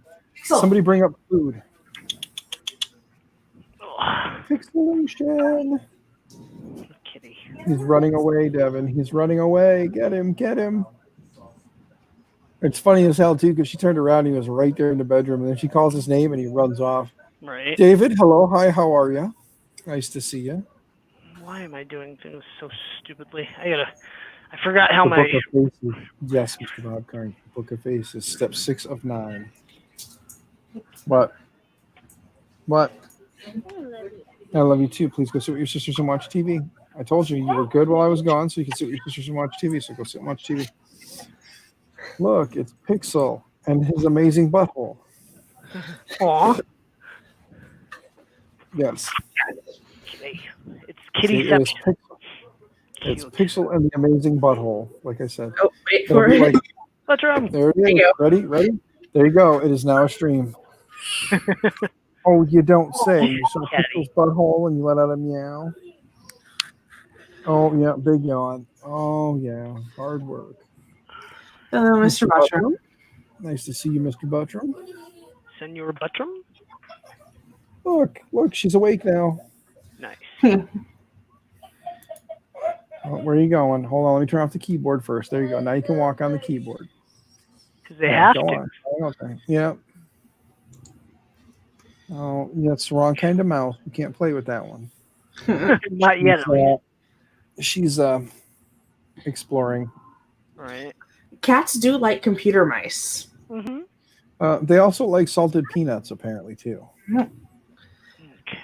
food. Pixelation. Kitty. He's running away, Devin. He's running away. Get him! Get him! It's funny as hell too, because she turned around and he was right there in the bedroom, and then she calls his name and he runs off. Right. David, hello, hi, how are you? Nice to see you. Why am I doing things so stupidly? I forgot how my. Book of Faces. Yes, Mr. Bob Carn. Book of Faces, step 6 of 9. What? I love you too. Please go sit with your sisters and watch TV. I told you were good while I was gone, so you can sit with your sisters and watch TV. So go sit and watch TV. Look, it's Pixel and his amazing butthole. Aw. Yes. It's Kittyception. It's Pixel and the amazing butthole, like I said. Oh, wait for it. Like, what's wrong? there it is. Ready? There you go. It is now a stream. Oh, you don't say. You saw Pixel's butthole and you let out a meow. Oh, yeah, big yawn. Oh, yeah, hard work. Hello, Mr. Buttram. Nice to see you, Mr. Buttram. Senor Buttram? Look, she's awake now. Nice. Oh, where are you going? Hold on, let me turn off the keyboard first. There you go. Now you can walk on the keyboard. Because they have to. Okay. Yeah. Oh, that's the wrong kind of mouse. You can't play with that one. Not yet. She's exploring. Right. Cats do like computer mice. Mm-hmm. They also like salted peanuts, apparently, too.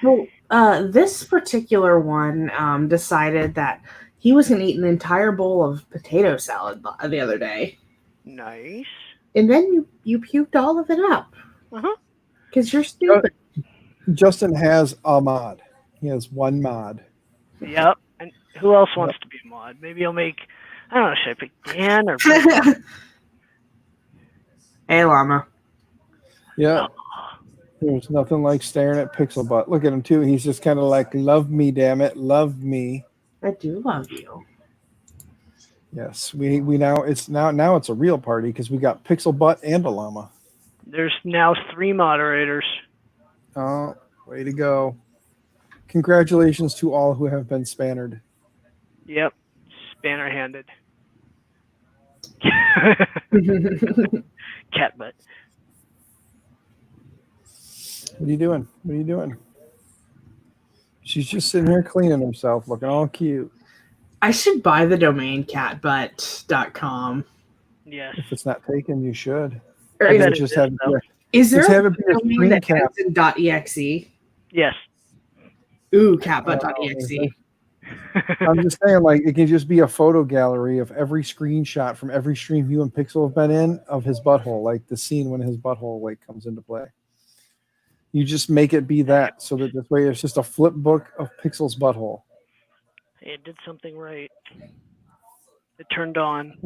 Well, this particular one decided that he was going to eat an entire bowl of potato salad the other day. Nice. And then you puked all of it up. Uh-huh. Because you're stupid. Justin has a mod. He has one mod. Yep. And who else wants to be a mod? Maybe I'll make, I don't know, should I pick Dan or Hey, Llama. Yeah. There's nothing like staring at Pixel Butt. Look at him, too. He's just kind of like, love me, damn it. Love me. I do love you. Yes. We now it's a real party because we got Pixel Butt and a llama. There's now 3 moderators. Oh, way to go. Congratulations to all who have been spannered. Yep. Spanner-handed. Cat butt. What are you doing? She's just sitting here cleaning herself, looking all cute. I should buy the domain catbutt.com. Yes. If it's not taken, you should. Or Is there a a domain that ends in .exe? Yes. Ooh, catbutt.exe. I'm just saying, like, it can just be a photo gallery of every screenshot from every stream you and Pixel have been in of his butthole, like the scene when his butthole like comes into play. You just make it be that, so that this way it's just a flip book of Pixel's butthole. Hey, it did something right. It turned on.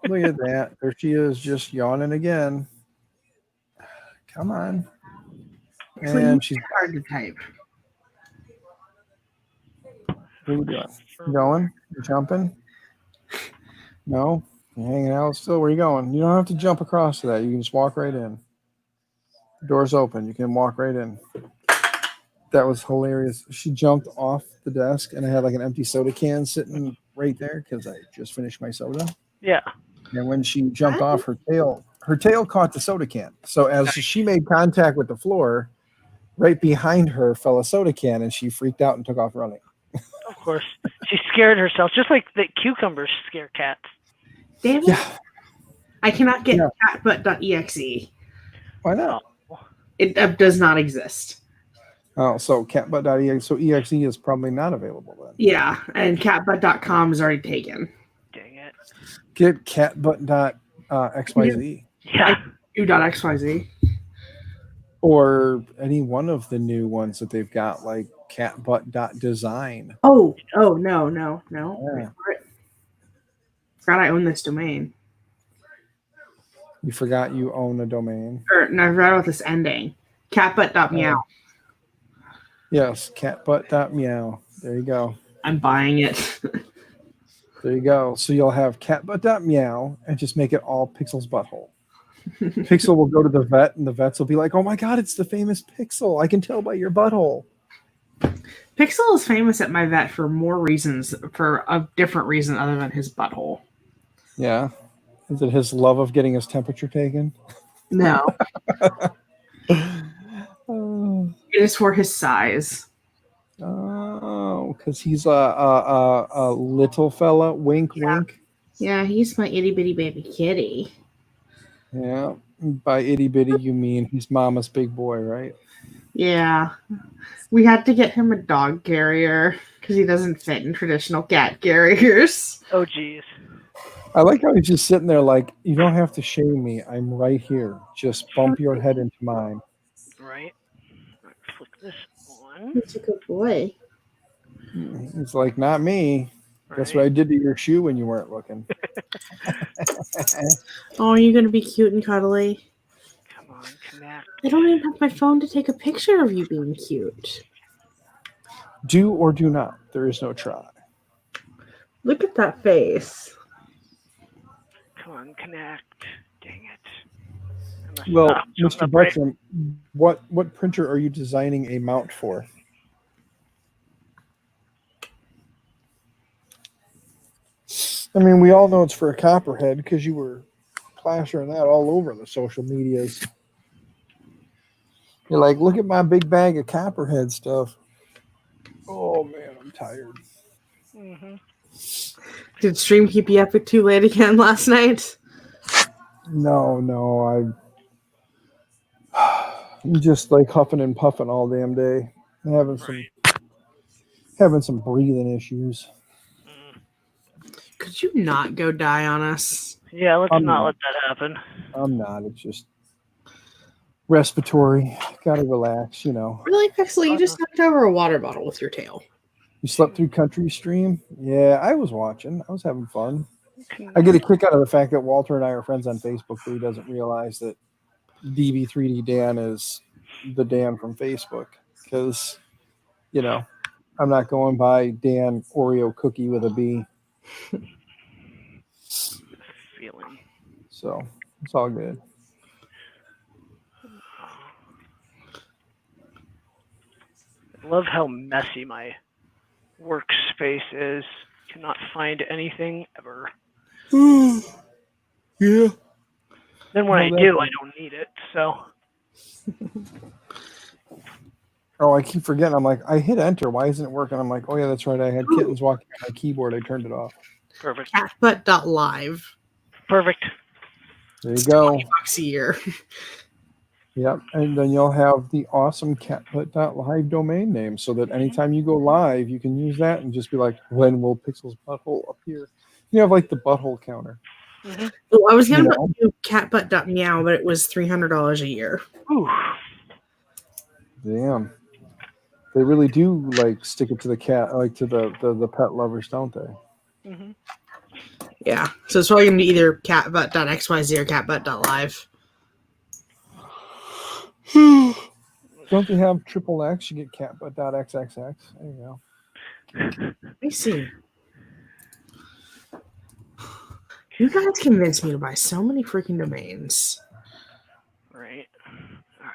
Look at that. There she is, just yawning again. Come on. And she's hard to type. What are you doing? You going? You jumping? No? You're hanging out still? Where are you going? You don't have to jump across to that. You can just walk right in. Door's open. You can walk right in. That was hilarious. She jumped off the desk, and I had like an empty soda can sitting right there because I just finished my soda. Yeah. And when she jumped off, her tail caught the soda can. So as she made contact with the floor, right behind her fell a soda can, and she freaked out and took off running. Of course. She scared herself, just like the cucumbers scare cats. Damn it. Yeah. I cannot get catbutt.exe. Why not? Oh. It does not exist. Oh, so catbutt.exe. So exe is probably not available then. Yeah, and catbutt.com is already taken. Dang it. Get catbutt.xyz. Yeah. .xyz. Or any one of the new ones that they've got, like catbutt.design. Oh, no. Yeah. Forgot I own this domain. You forgot you own a domain. No, I forgot about this ending. Catbutt.meow. Yes, catbutt.meow. There you go. I'm buying it. There you go. So you'll have catbutt.meow and just make it all Pixel's butthole. Pixel will go to the vet, and the vets will be like, "Oh my god, it's the famous Pixel. I can tell by your butthole." Pixel is famous at my vet for more reasons, for a different reason other than his butthole. Yeah. Is it his love of getting his temperature taken? No. It is for his size. Oh, because he's a little fella. Wink, wink. Yeah, he's my itty bitty baby kitty. Yeah. By itty bitty, you mean he's mama's big boy, right? Yeah. We had to get him a dog carrier because he doesn't fit in traditional cat carriers. Oh, geez. I like how he's just sitting there like, you don't have to shame me. I'm right here. Just bump your head into mine. Right. Flick this on. He's a good boy. He's like, not me. Right. That's what I did to your shoe when you weren't looking. Oh, are you going to be cute and cuddly? Come on, connect. I don't even have my phone to take a picture of you being cute. Do or do not. There is no try. Look at that face. Come on, connect. Dang it. Well, Mr. Bertram, what printer are you designing a mount for? I mean, we all know it's for a copperhead because you were plastering that all over the social medias. You're like, look at my big bag of copperhead stuff. Oh, man, I'm tired. Mm-hmm. Did stream keep you up too late again last night? No, I'm just like huffing and puffing all damn day. I'm having some breathing issues. Could you not go die on us? Yeah, let's not let that happen. I'm not. It's just respiratory. Gotta relax, you know. Really, Pixel? You just knocked over a water bottle with your tail. You slept through Country Stream? Yeah, I was watching. I was having fun. I get a kick out of the fact that Walter and I are friends on Facebook, but he doesn't realize that DB3D Dan is the Dan from Facebook. Because, you know, I'm not going by Dan Oreo Cookie with a B. Feeling. So it's all good. I love how messy my workspace is. Cannot find anything ever. Yeah. Then when I do, I don't need it. So. Oh, I keep forgetting. I'm like, I hit enter. Why isn't it working? I'm like, oh yeah, that's right. I had kittens walking on my keyboard. I turned it off. Perfect. Catbutt.live. Perfect. There you go. $20 a year. Yep, and then you'll have the awesome catbutt.live domain name so that anytime you go live, you can use that and just be like, when will Pixel's butthole appear? You have like the butthole counter. Mm-hmm. Well, I was going to do catbutt.meow, but it was $300 a year. Ooh. Damn. They really do like stick it to the cat, like to the pet lovers, don't they? Mm-hmm. Yeah, so it's probably going to be either catbutt.xyz or catbutt.live. Don't they have triple X? You get catbutt.xxx. There you go. Let me see. You guys convinced me to buy so many freaking domains. Right. All right.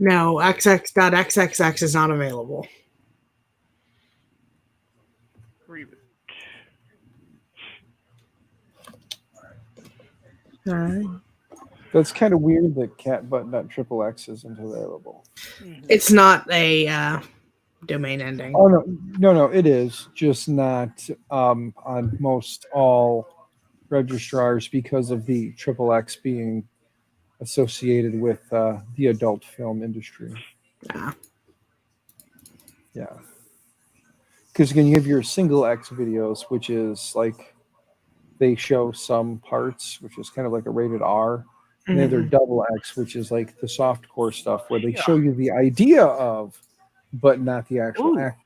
No, xx.xxx is not available. Reboot. All right. That's kind of weird that catbutton.xxx isn't available. It's not a domain ending. Oh no, it is just not on most all registrars because of the XXX being associated with the adult film industry. Yeah. Because again, you have your single X videos, which is like they show some parts, which is kind of like a rated R. And then their double X, which is like the softcore stuff where they show you the idea of, but not the actual act.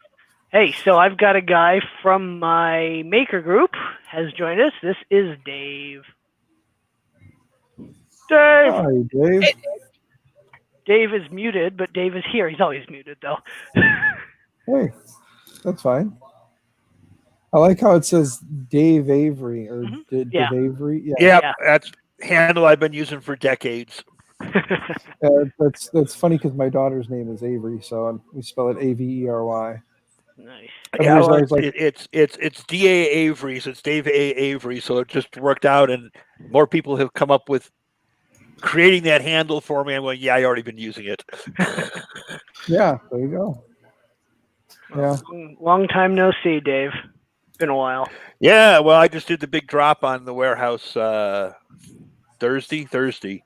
Hey, so I've got a guy from my maker group has joined us. This is Dave. Dave! Hi, Dave. Dave is muted, but Dave is here. He's always muted, though. Hey, that's fine. I like how it says Dave Avery or Dave Avery. Yeah, that's a handle I've been using for decades. That's funny because my daughter's name is Avery, so we spell it Avery. Nice. Yeah, well, it's D.A. Avery, so it's Dave A. Avery, so it just worked out, and more people have come up with creating that handle for me. I'm going, yeah, I already been using it. Yeah, there you go. Yeah. Long time no see, Dave. Been a while. Yeah, well, I just did the big drop on the warehouse Thursday.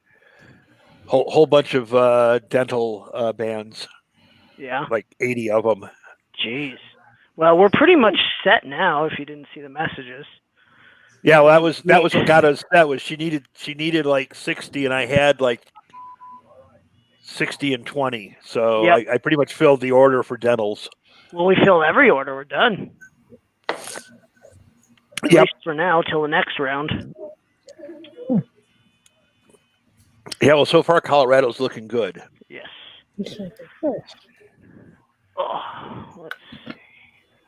Whole bunch of dental bands. Yeah. Like 80 of them. Jeez. Well, we're pretty much set now. If you didn't see the messages. Yeah, well, that was what got us. That was she needed like 60, and I had like 60 and 20. So I pretty much filled the order for dentals. Well, we filled every order. We're done. At least for now, till the next round. Yeah, well, so far Colorado's looking good. Yes.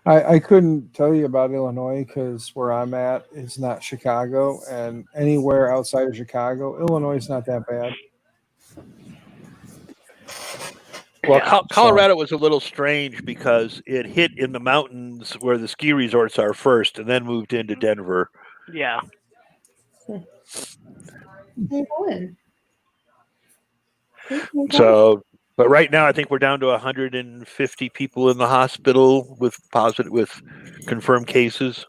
I couldn't tell you about Illinois because where I'm at is not Chicago, and anywhere outside of Chicago, Illinois is not that bad. Well, Colorado was a little strange because it hit in the mountains where the ski resorts are first, and then moved into Denver. Yeah. So, but right now I think we're down to 150 people in the hospital with confirmed cases.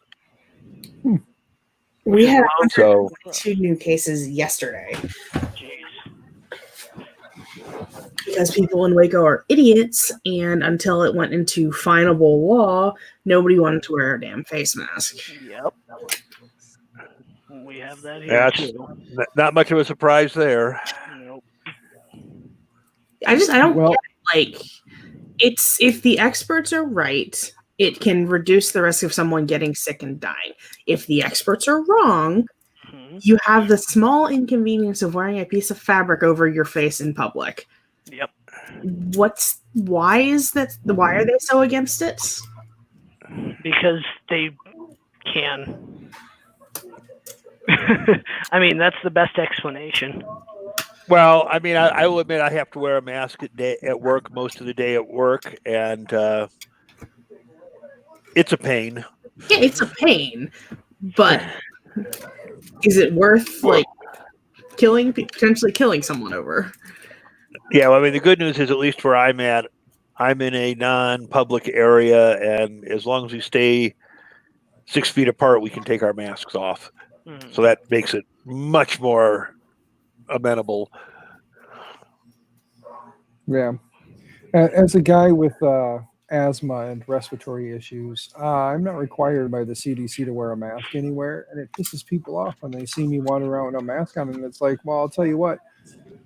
We had 102 new cases yesterday. Because people in Waco are idiots, and until it went into finable law, nobody wanted to wear a damn face mask. Yep. We have that here too. Not much of a surprise there. Nope. I don't get it. Like, it's if the experts are right, it can reduce the risk of someone getting sick and dying. If the experts are wrong, you have the small inconvenience of wearing a piece of fabric over your face in public. Yep. Why are they so against it? Because they can. I mean, that's the best explanation. Well, I mean, I will admit I have to wear a mask at work most of the day at work, and it's a pain. Yeah, it's a pain, but is it worth like potentially killing someone over? Yeah, well, I mean, the good news is at least where I'm at, I'm in a non-public area, and as long as we stay 6 feet apart, we can take our masks off. So that makes it much more amenable. Yeah. As a guy with asthma and respiratory issues, I'm not required by the CDC to wear a mask anywhere, and it pisses people off when they see me wandering around with a mask on, and it's like, well, I'll tell you what,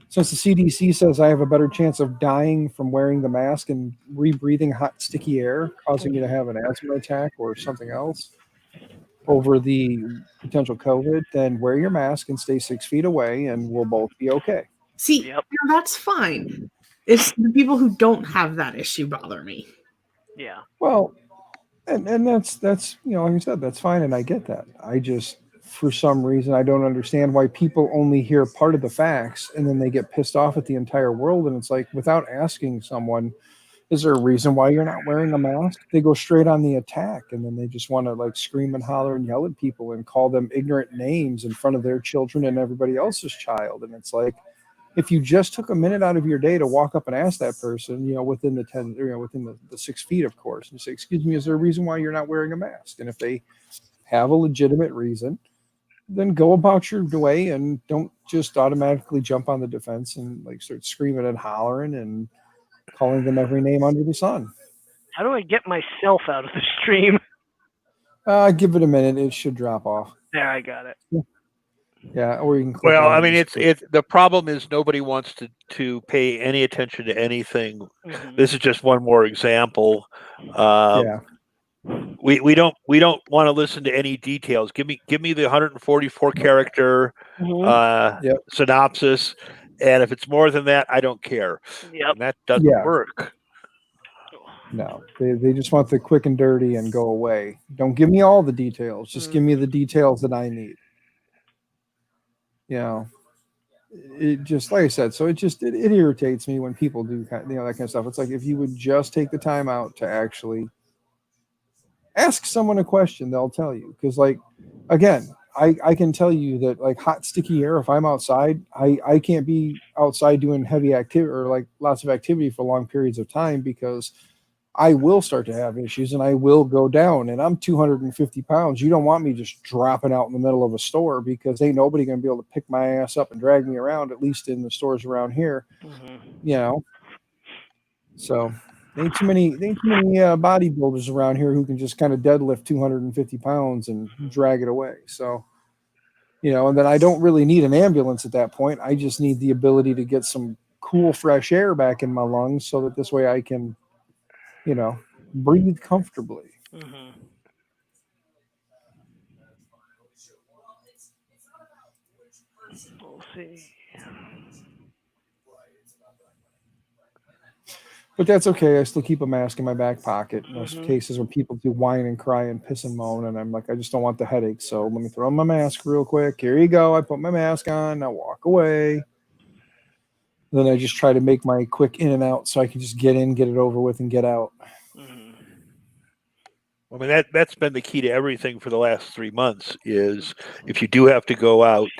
since the CDC says I have a better chance of dying from wearing the mask and rebreathing hot, sticky air, causing me to have an asthma attack or something else over the potential COVID, then wear your mask and stay 6 feet away, and we'll both be okay. See, that's fine. It's the people who don't have that issue bother me. Yeah. Well, and that's like I said, that's fine, and I get that. I just for some reason, I don't understand why people only hear part of the facts and then they get pissed off at the entire world. And it's like, without asking someone, is there a reason why you're not wearing a mask? They go straight on the attack, and then they just want to like scream and holler and yell at people and call them ignorant names in front of their children and everybody else's child. And it's like, if you just took a minute out of your day to walk up and ask that person, within the 10, within the 6 feet, of course, and say, excuse me, is there a reason why you're not wearing a mask? And if they have a legitimate reason, then go about your way and don't just automatically jump on the defense and like start screaming and hollering and calling them every name under the sun. How do I get myself out of the stream? Give it a minute; it should drop off. There, I got it. Yeah, or you can click Well, on I it mean, and it's the problem is nobody wants to pay any attention to anything. Mhm. This is just one more example. yeah, We don't want to listen to any details. Give me the 144 character Mhm. Yep. synopsis, and if it's more than that, I don't care. Yep. And that doesn't Yeah. work. no, they just want the quick and dirty and go away. Don't give me all the details. Just give me the details that I need. It just, like I said, so it irritates me when people do that kind of stuff. It's like, if you would just take the time out to actually ask someone a question, they'll tell you. Because, like, again, I can tell you that, like, hot, sticky air, if I'm outside, I can't be outside doing heavy activity or like lots of activity for long periods of time, because I will start to have issues and I will go down. And I'm 250 pounds. You don't want me just dropping out in the middle of a store, because ain't nobody going to be able to pick my ass up and drag me around, at least in the stores around here. Mhm. So ain't too many bodybuilders around here who can just kind of deadlift 250 pounds and drag it away. So, and then I don't really need an ambulance at that point. I just need the ability to get some cool, fresh air back in my lungs so that this way I can, breathe comfortably. Mhm. We'll see. But that's okay. I still keep a mask in my back pocket in those Mhm. cases where people do whine and cry and piss and moan, and I'm like, I just don't want the headache. So let me throw on my mask real quick. Here you go. I put my mask on. Now walk away. Then I just try to make my quick in and out so I can just get in, get it over with, and get out. Mhm. I mean, that's been the key to everything for the last 3 months. Is if you do have to go out,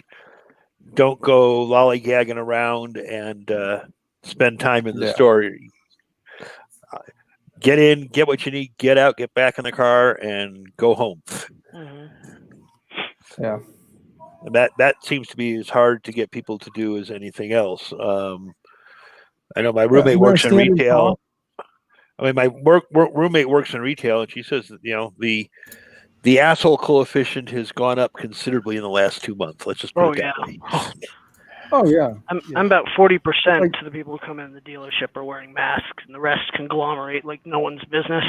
don't go lollygagging around and spend time in the store. Get in, get what you need, get out, get back in the car, and go home. Mhm. Yeah. And that seems to be as hard to get people to do as anything else. I know my roommate works in retail. I mean, my roommate works in retail, and she says that, the asshole coefficient has gone up considerably in the last 2 months. Let's just put it that way. Oh yeah. I'm about 40% to the people who come in the dealership are wearing masks, and the rest conglomerate like no one's business.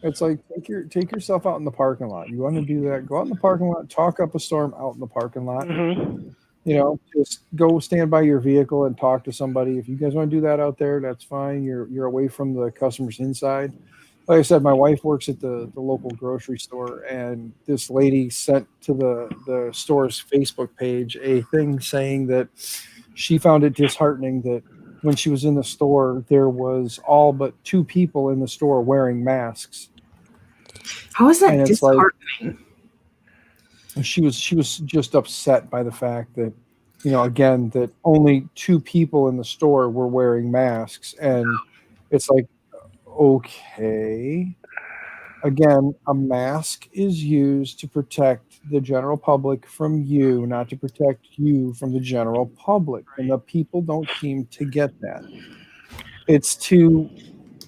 It's like, take yourself out in the parking lot. You want to do that? Go out in the parking lot, talk up a storm out in the parking lot. Mhm. Just go stand by your vehicle and talk to somebody. If you guys want to do that out there, that's fine. You're away from the customers inside. Like I said, my wife works at the local grocery store, and this lady sent to the store's Facebook page a thing saying that she found it disheartening that when she was in the store, there was all but 2 people in the store wearing masks. How is that And it's disheartening? She was just upset by the fact that, again, that only 2 people in the store were wearing masks. And it's like, okay, again, a mask is used to protect the general public from you, not to protect you from the general public. And the people don't seem to get that. It's to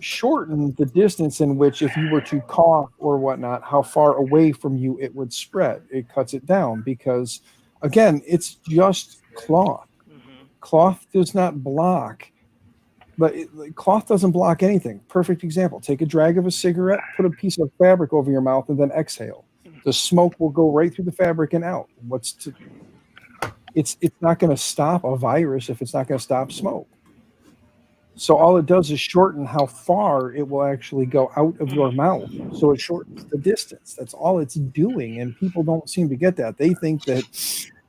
shorten the distance in which, if you were to cough or whatnot, how far away from you it would spread. It cuts it down because, again, it's just cloth. Cloth does not block, but cloth doesn't block anything. Perfect example. Take a drag of a cigarette, put a piece of fabric over your mouth, and then exhale. The smoke will go right through the fabric and out. It's not going to stop a virus if it's not going to stop smoke. So all it does is shorten how far it will actually go out of your mouth. So it shortens the distance. That's all it's doing. And people don't seem to get that. They think that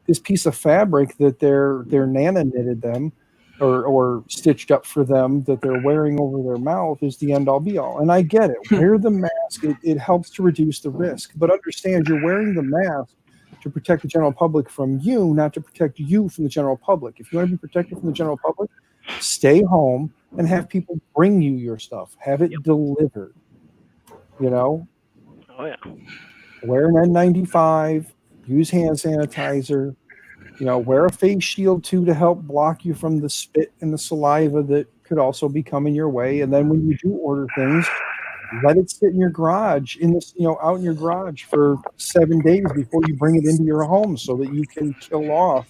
this piece of fabric that their nana knitted them or stitched up for them that they're wearing over their mouth is the end all be all. And I get it. Wear the mask. It helps to reduce the risk. But understand you're wearing the mask to protect the general public from you, not to protect you from the general public. If you want to be protected from the general public, stay home and have people bring you your stuff. Have it delivered. You know? Oh, yeah. Wear an N95. Use hand sanitizer. You know, wear a face shield too to help block you from the spit and the saliva that could also be coming your way. And then when you do order things, let it sit in your garage, out in your garage for 7 days before you bring it into your home so that you can kill off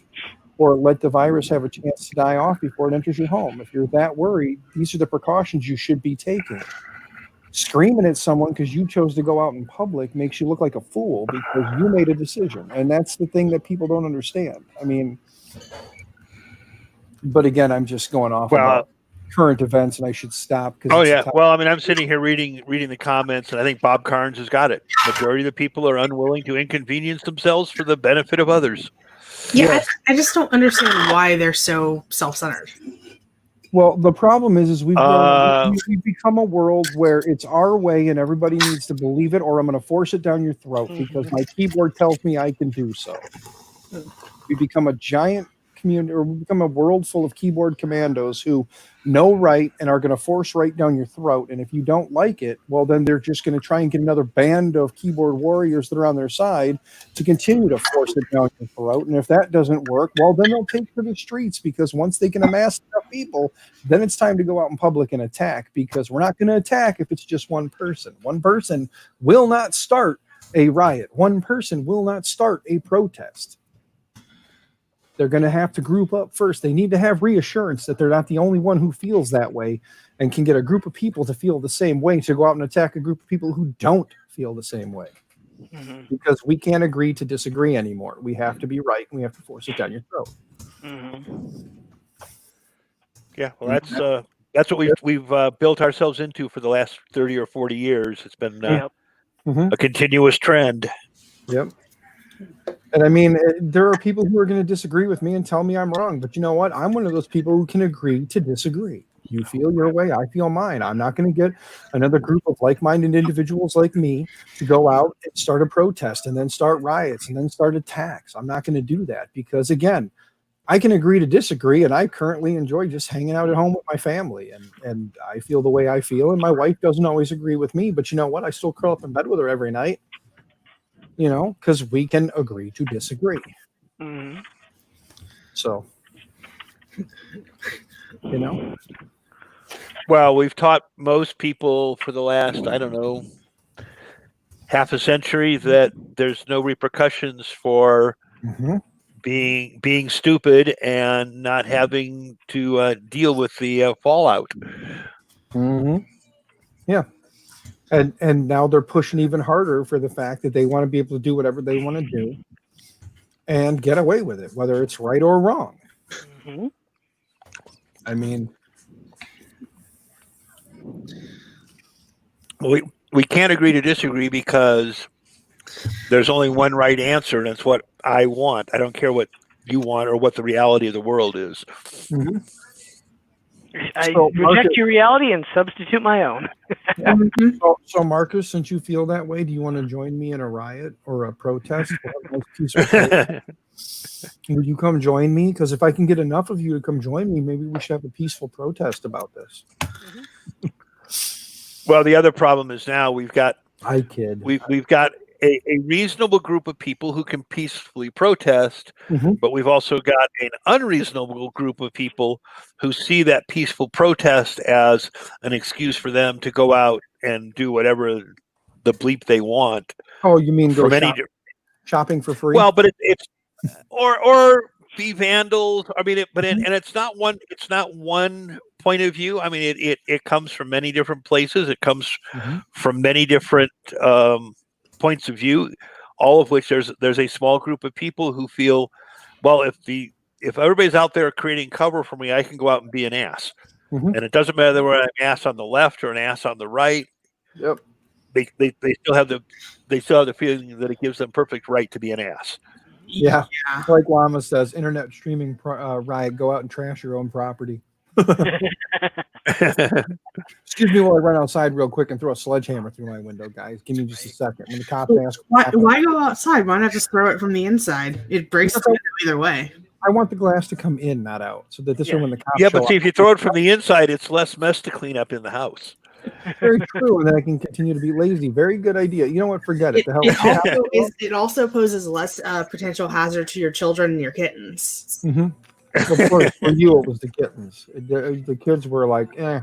or let the virus have a chance to die off before it enters your home. If you're that worried, these are the precautions you should be taking. Screaming at someone because you chose to go out in public makes you look like a fool because you made a decision. And that's the thing that people don't understand. I mean, but again, I'm just going off about current events and I should stop. Oh, yeah. Well, I mean, I'm sitting here reading the comments, and I think Bob Carnes has got it. Majority of the people are unwilling to inconvenience themselves for the benefit of others. Yeah, I just don't understand why they're so self-centered. Well, the problem is we've become a world where it's our way and everybody needs to believe it, or I'm going to force it down your throat because my keyboard tells me I can do so. We become a giant community, or we become a world full of keyboard commandos who know right and are going to force right down your throat. And if you don't like it, well, then they're just going to try and get another band of keyboard warriors that are on their side to continue to force it down your throat. And if that doesn't work, well, then they'll take to the streets because once they can amass enough people, then it's time to go out in public and attack, because we're not going to attack if it's just one person. One person will not start a riot. One person will not start a protest. They're going to have to group up first. They need to have reassurance that they're not the only one who feels that way and can get a group of people to feel the same way to go out and attack a group of people who don't feel the same way. Because we can't agree to disagree anymore. We have to be right and we have to force it down your throat. Yeah, well, that's what we've built ourselves into for the last 30 or 40 years. It's been a continuous trend. Yep. And I mean, there are people who are going to disagree with me and tell me I'm wrong. But you know what? I'm one of those people who can agree to disagree. You feel your way, I feel mine. I'm not going to get another group of like-minded individuals like me to go out and start a protest and then start riots and then start attacks. I'm not going to do that because, again, I can agree to disagree, and I currently enjoy just hanging out at home with my family, and I feel the way I feel, and my wife doesn't always agree with me. But you know what? I still curl up in bed with her every night. You know, because we can agree to disagree. So, you know. Well, we've taught most people for the last, I don't know, half a century that there's no repercussions for being stupid and not having to deal with the fallout. Yeah. And now they're pushing even harder for the fact that they want to be able to do whatever they want to do and get away with it, whether it's right or wrong. I mean, we can't agree to disagree because there's only one right answer, and it's what I want. I don't care what you want or what the reality of the world is. I reject your reality and substitute my own. So, Marcus, since you feel that way, do you want to join me in a riot or a protest? Would you come join me? Because if I can get enough of you to come join me, maybe we should have a peaceful protest about this. Well, the other problem is now we've got we've got a reasonable group of people who can peacefully protest, but we've also got an unreasonable group of people who see that peaceful protest as an excuse for them to go out and do whatever the bleep they want. Oh, you mean go shopping for free? Well, but it's or be vandals. I mean, and it's not one. It's not one point of view. I mean, it comes from many different places. It comes from many different points of view, all of which there's a small group of people who feel, well, if everybody's out there creating cover for me, I can go out and be an ass. And it doesn't matter whether we're an ass on the left or an ass on the right. Yep. They still have the feeling that it gives them perfect right to be an ass. Yeah. Like Llama says, internet streaming riot, go out and trash your own property. Excuse me while I run outside real quick and throw a sledgehammer through my window, guys. Give me just a second. When the cops ask, why go outside? Why not just throw it from the inside? It breaks the window either way. I want the glass to come in, not out, so that this way when the cops but see, if you throw it from the inside, it's less mess to clean up in the house. Very true, and then I can continue to be lazy. Very good idea. You know what? Forget it. It also poses less potential hazard to your children and your kittens. Of course, for you it was the kittens. The kids were like, eh.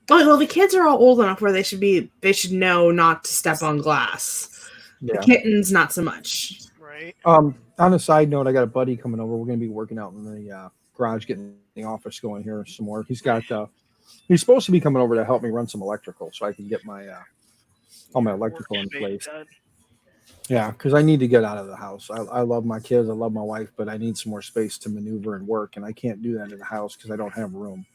Well, the kids are all old enough where they should know not to step on glass. Yeah. The kittens, not so much. Right. On a side note, I got a buddy coming over. We're going to be working out in the garage, getting the office going here some more. He's supposed to be coming over to help me run some electrical, so I can get my all my electrical in place. Yeah, because I need to get out of the house. I love my kids, I love my wife, but I need some more space to maneuver and work, and I can't do that in the house because I don't have room.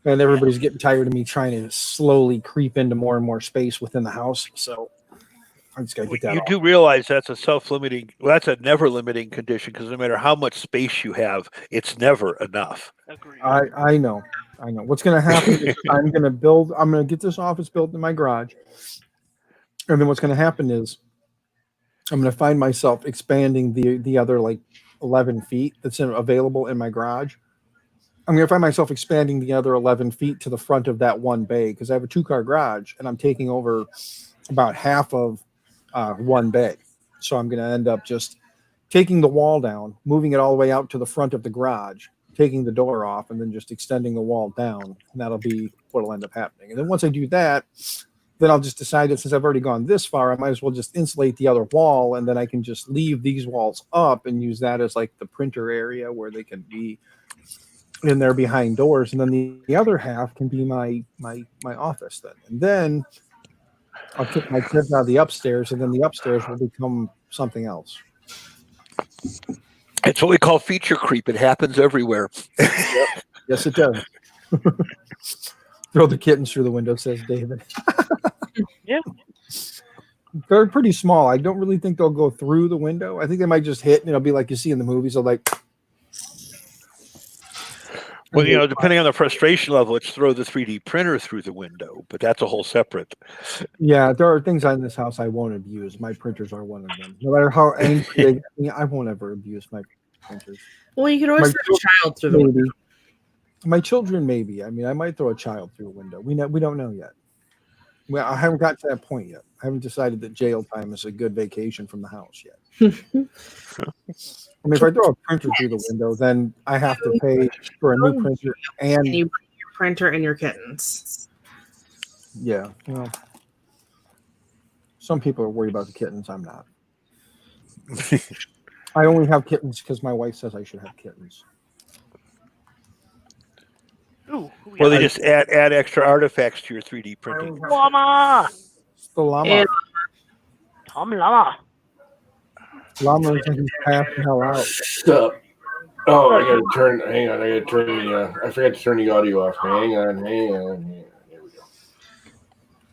And everybody's getting tired of me trying to slowly creep into more and more space within the house. So I just got to get that. You do realize that's a self-limiting, that's a never-limiting condition, because no matter how much space you have, it's never enough. I know. What's going to happen is I'm going to get this office built in my garage. And then what's going to happen is I'm going to find myself expanding the other like 11 feet that's available in my garage. I'm going to find myself expanding the other 11 feet to the front of that one bay because I have a 2-car garage and I'm taking over about half of one bay. So I'm going to end up just taking the wall down, moving it all the way out to the front of the garage, taking the door off, and then just extending the wall down. And that'll be what'll end up happening. And then once I do that, then I'll just decide that since I've already gone this far, I might as well just insulate the other wall, and then I can just leave these walls up and use that as like the printer area where they can be in there behind doors, and then the other half can be my office then. And then I'll kick my kids out of the upstairs, and then the upstairs will become something else. It's what we call feature creep. It happens everywhere. Yep. Yes, it does. Throw the kittens through the window, says David. Yeah. They're pretty small. I don't really think they'll go through the window. I think they might just hit, and it'll be like you see in the movies. They'll like. Well, depending on the frustration level, it's throw the 3D printer through the window, but that's a whole separate. Yeah, there are things in this house I won't abuse. My printers are one of them. No matter how angry they get me, I won't ever abuse my printers. Well, you could always throw a child through the window. My children, maybe. I mean, I might throw a child through a window. We don't know yet. Well, I haven't got to that point yet. I haven't decided that jail time is a good vacation from the house yet. I mean, if I throw a printer through the window, then I have to pay for a new printer and your printer and your kittens. Yeah, some people are worried about the kittens. I'm not. I only have kittens because my wife says I should have kittens. Ooh, well, they just add extra artifacts to your 3D printing. Llama! It's the llama. Tom Llama. Llama is like he's passed the hell out. Stop. Oh, I gotta turn. Hang on, I forgot to turn the audio off. Hang on. Here we go.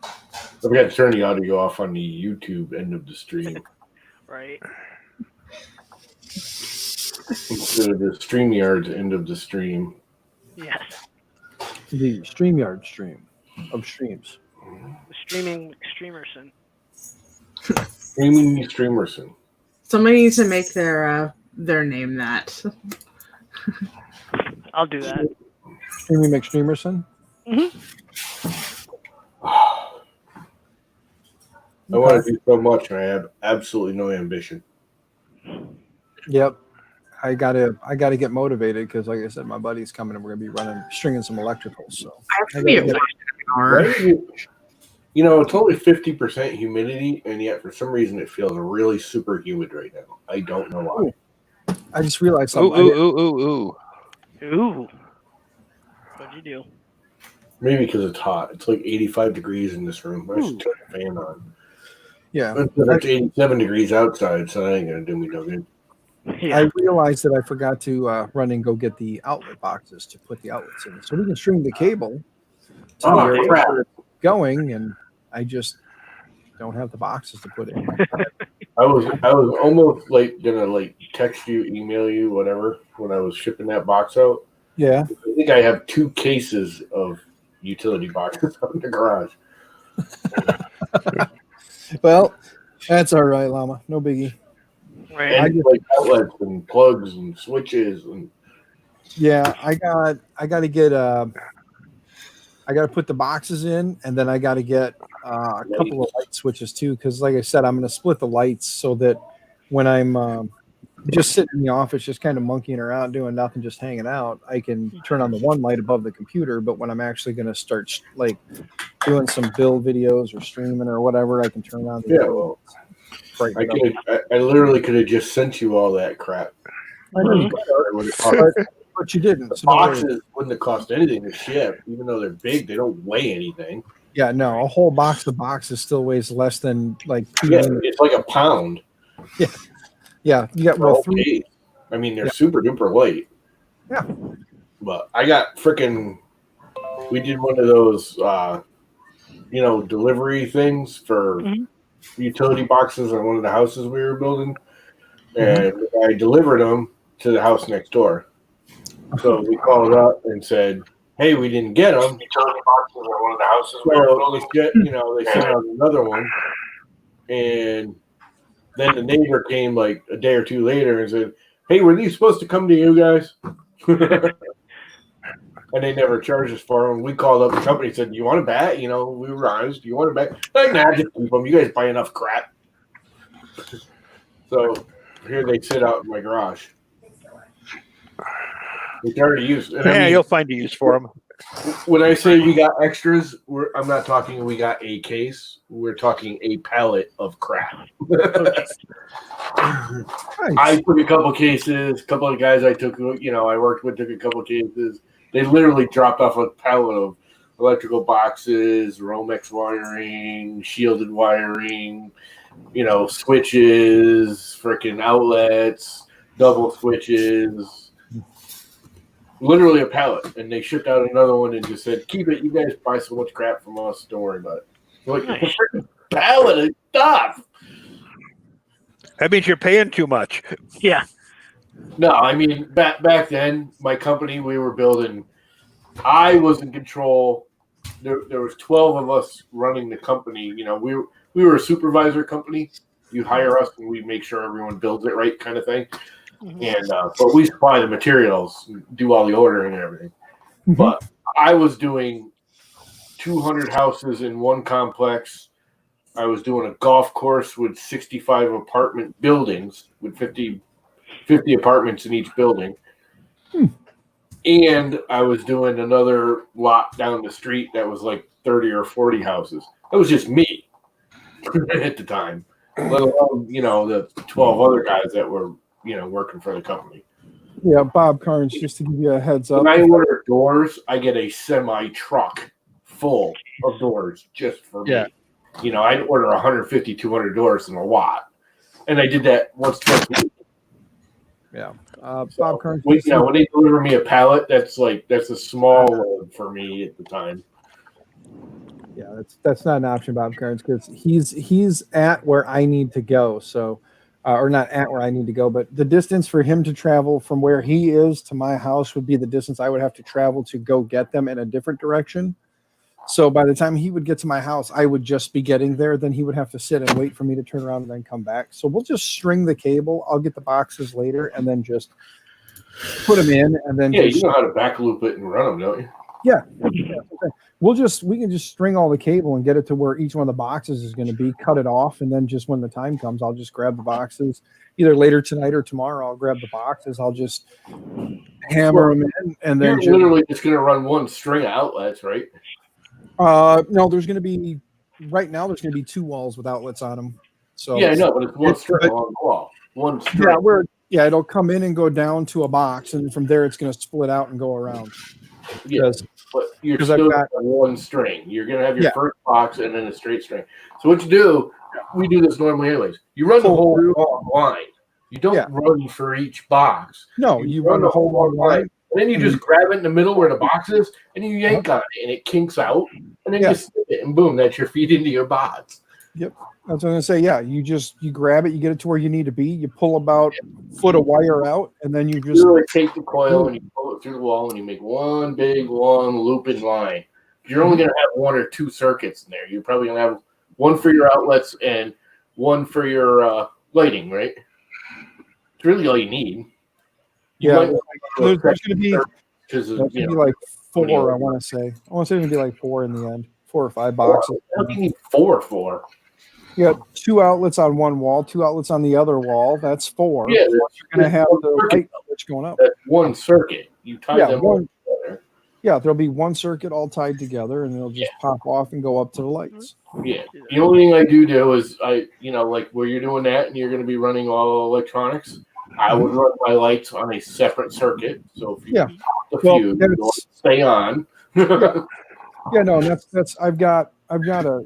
I forgot to turn the audio off on the YouTube end of the stream. Right. Instead of the StreamYard's end of the stream. Yes. The StreamYard stream of streams. Streaming Streamerson. Streaming Streamerson. Somebody needs to make their name that. I'll do that. Streamy McStreamerson? I want to do so much, and I have absolutely no ambition. Yep. I gotta get motivated because, like I said, my buddy's coming and we're gonna be stringing some electricals. So I have to be at work. It's only 50% humidity, and yet for some reason it feels really super humid right now. I don't know why. I just realized something. Ooh. What'd you do? Maybe because it's hot. It's like 85 degrees in this room. I should turn the fan on. Yeah. It's 87 degrees outside, so that ain't gonna do me no good. Yeah. I realized that I forgot to run and go get the outlet boxes to put the outlets in, so we can string the cable to the area where it's going, and I just don't have the boxes to put in. I was almost like gonna like text you, email you, whatever, when I was shipping that box out. Yeah. I think I have 2 cases of utility boxes out in the garage. Well, that's all right, Llama. No biggie. Right. And like outlets and plugs and switches and Yeah, I got to get I got to put the boxes in, and then I got to get a couple of light switches too, because like I said, I'm going to split the lights so that when I'm just sitting in the office, just kind of monkeying around, doing nothing, just hanging out, I can turn on the one light above the computer. But when I'm actually going to start like doing some build videos or streaming or whatever, I can turn on the well, I literally could have just sent you all that crap. I know you could, but you didn't. The boxes wouldn't have cost anything to ship, even though they're big. They don't weigh anything. Yeah, no, a whole box of boxes still weighs less than like 2 it's like a pound. Yeah, yeah. You got 3. I mean, they're super duper light. Yeah, but I got freaking. We did one of those, delivery things for utility boxes on one of the houses we were building, and I delivered them to the house next door. So we called up and said, "Hey, we didn't get them. Utility boxes are one of the houses we were building." They sent out another one, and then the neighbor came like a day or 2 later and said, "Hey, were these supposed to come to you guys?" And they never charged us for them. We called up the company and said, "Do you want to bet?" We were honest. "Do you want to bet?" Like, nah, just keep them. You guys buy enough crap. So here they sit out in my garage. It's already used. Yeah, you'll find a use for them. When I say we got extras, I'm not talking we got a case. We're talking a pallet of crap. I took a couple cases. A couple of guys I took, I worked with took a couple of cases. They literally dropped off a pallet of electrical boxes, Romex wiring, shielded wiring, switches, freaking outlets, double switches. Literally a pallet, and they shipped out another one and just said, "Keep it. You guys buy so much crap from us. Don't worry about it." Like, nice. A freaking pallet of stuff. That means you're paying too much. Yeah. No, I mean back then, my company we were building, I was in control. There was 12 of us running the company. We were a supervisor company. You hire us, and we make sure everyone builds it right, kind of thing. And but we supply the materials, do all the ordering and everything. But I was doing 200 houses in one complex. I was doing a golf course with 65 apartment buildings with 50 apartments in each building. And I was doing another lot down the street that was like 30 or 40 houses. That was just me at the time, let alone, the 12 other guys that were working for the company. Yeah, Bob Carnes, just to give you a heads up. When I order doors, I get a semi truck full of doors just for me. I'd order 150, 200 doors in a lot. And I did that once twice a week. Yeah. Bob Carnes. When they deliver me a pallet, that's a small load for me at the time. Yeah, that's not an option, Bob Carnes, because he's at where I need to go. So or not at where I need to go, but the distance for him to travel from where he is to my house would be the distance I would have to travel to go get them in a different direction. So by the time he would get to my house, I would just be getting there. Then he would have to sit and wait for me to turn around and then come back. So we'll just string the cable. I'll get the boxes later and then just put them in. And then you know how to back loop it and run them, don't you? Yeah. We can just string all the cable and get it to where each one of the boxes is going to be, cut it off, and then just when the time comes, I'll just grab the boxes either later tonight or tomorrow. I'll grab the boxes. I'll just hammer them in, and then you're literally just going to run one string of outlets, right? No, there's going to be right now. There's going to be 2 walls with outlets on them. So yeah, I know, but it's one string along the wall. One string. Yeah, it'll come in and go down to a box, and from there it's going to split out and go around. Yeah, but you're still got one string. You're going to have your first box and then a straight string. So what you do, we do this normally anyways. You run the whole line. You don't run for each box. No, you run the whole long line. And then you just grab it in the middle where the box is, and you yank on it, and it kinks out, and then you snip it, and boom, that's your feed into your box. Yep. That's what I'm gonna say. Yeah, you grab it, you get it to where you need to be, you pull about a foot of wire out, and then you just really take the coil and you pull it through the wall, and you make one big long looping line. You're only gonna have one or two circuits in there. You're probably gonna have one for your outlets and one for your lighting, right? It's really all you need. There's going to be like 4. I want to say it's going to be like 4 in the end, 4 or 5 boxes. How do you need 4 for? You got 2 outlets on one wall, 2 outlets on the other wall. That's 4. Yeah, you're going to have the light switch going up. That's one circuit. You tie them all together. Yeah, there'll be one circuit all tied together, and it'll just pop off and go up to the lights. Yeah. The only thing I do is like where you're doing that, and you're going to be running all electronics. I would run my lights on a separate circuit. So if you pop the fuse, it'll stay on. No, that's I've got a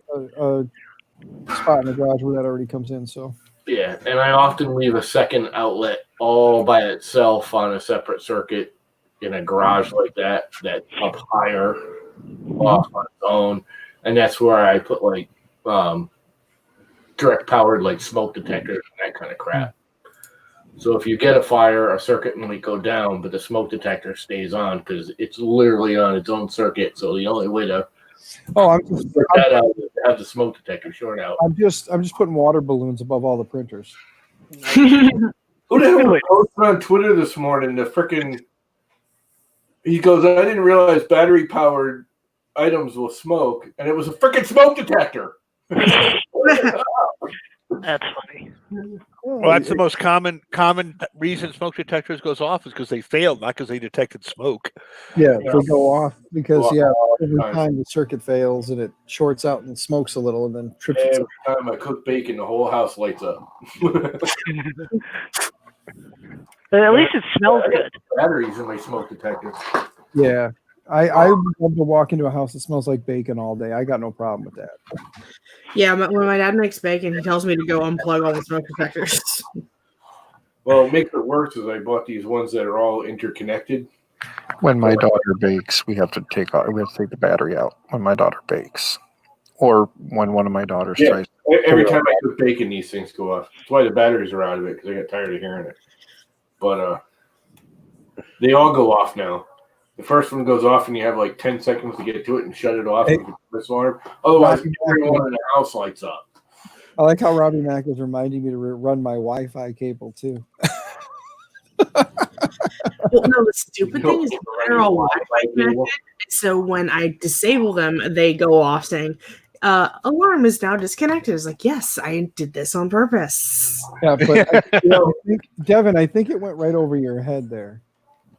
spot in the garage where that already comes in. So yeah, and I often leave a second outlet all by itself on a separate circuit in a garage like that up higher off on its own, and that's where I put like direct powered like smoke detectors and that kind of crap. So if you get a fire, a circuit might go down, but the smoke detector stays on because it's literally on its own circuit. So the only way to have the smoke detector short out. I'm just putting water balloons above all the printers. Who the hell was posting on Twitter this morning? The freaking he goes, I didn't realize battery powered items will smoke, and it was a freaking smoke detector. That's funny. Well, that's the most common reason smoke detectors goes off is because they failed, not because they detected smoke. Yeah, they go off because every time the circuit fails and it shorts out and smokes a little and then trips. Every time I cook bacon, the whole house lights up. But at least it smells good. Batteries in my smoke detectors. Yeah. I would love to walk into a house that smells like bacon all day. I got no problem with that. Yeah, when my dad makes bacon, he tells me to go unplug all the smoke detectors. Well, what makes it worse is I bought these ones that are all interconnected. When my daughter bakes, we have to take the battery out when my daughter bakes, or when one of my daughters tries. Every time I cook bacon, these things go off. That's why the batteries are out of it because I got tired of hearing it. But they all go off now. The first one goes off, and you have like 10 seconds to get to it and shut it off. This alarm. Otherwise, everyone in the house lights up. I like how Robbie Mack is reminding me to run my Wi-Fi cable too. Well, no, the stupid thing is they're all Wi-Fi connected. So when I disable them, they go off saying, "Alarm is now disconnected." It's like, yes, I did this on purpose. Yeah, but I think, Devin, I think it went right over your head there.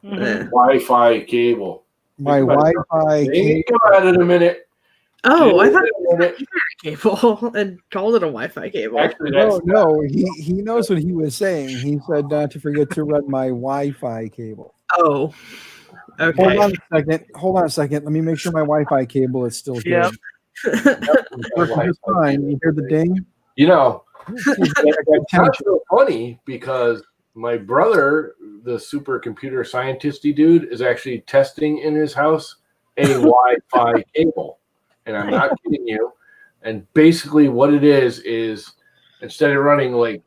Wi-Fi cable. My Wi-Fi cable. Think about it a minute. Oh, I thought it was a cable and called it a Wi-Fi cable. Actually, no, he knows what he was saying. He said not to forget to run my Wi-Fi cable. Oh, okay. Hold on a second. Let me make sure my Wi-Fi cable is still good. Yep. It's fine. You hear the ding? You know, it's not so funny because my brother, the supercomputer scientisty dude, is actually testing in his house a Wi-Fi cable. And I'm not kidding you. And basically what it is instead of running like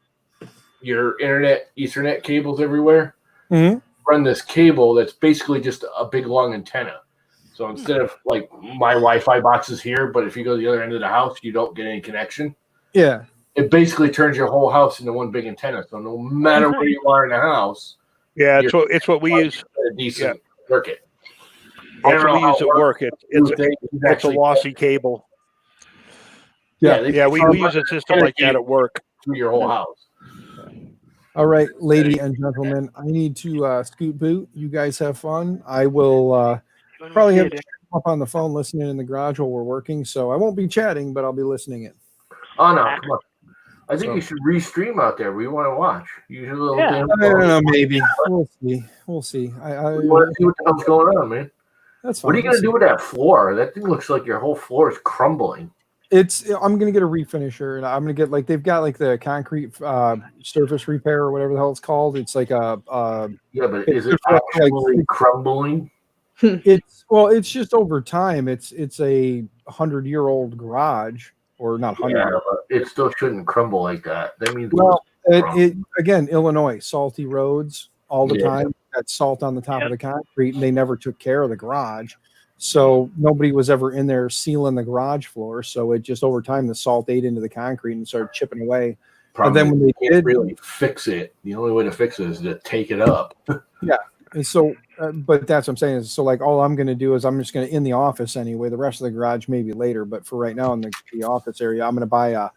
your internet Ethernet cables everywhere, run this cable that's basically just a big long antenna. So instead of like my Wi-Fi box is here, but if you go to the other end of the house, you don't get any connection. Yeah. It basically turns your whole house into one big antenna. So no matter where you are in the house, it's what we use. A decent circuit. That's what we use at work. It's a lossy cable. Yeah, we use a system like that at work. Through your whole house. All right, ladies and gentlemen, I need to scoot boot. You guys have fun. I will probably have to up on the phone listening in the garage while we're working, so I won't be chatting, but I'll be listening in. Oh, no, come on. I think you should restream out there. We want to watch. Usually, I don't know, maybe. We'll see. I want to see what the hell's going on, man. That's fine. What are you going to do with that floor? That thing looks like your whole floor is crumbling. I'm gonna get a refinisher, and I'm gonna get like they've got like the concrete surface repair or whatever the hell it's called. It's like Yeah, but it's is it just like actually crumbling? it's just over time. It's a 100-year-old garage, or not 100. Yeah, but it still shouldn't crumble like that. That means Well, it again, Illinois, salty roads all the time. Got salt on the top of the concrete, and they never took care of the garage. So nobody was ever in there sealing the garage floor. So it just over time the salt ate into the concrete and started chipping away. Problem and then when they can't really fix it. The only way to fix it is to take it up. Yeah. And so, but that's what I'm saying is, so like all I'm going to do is I'm just going to in the office anyway. The rest of the garage maybe later, but for right now in the office area, I'm going to buy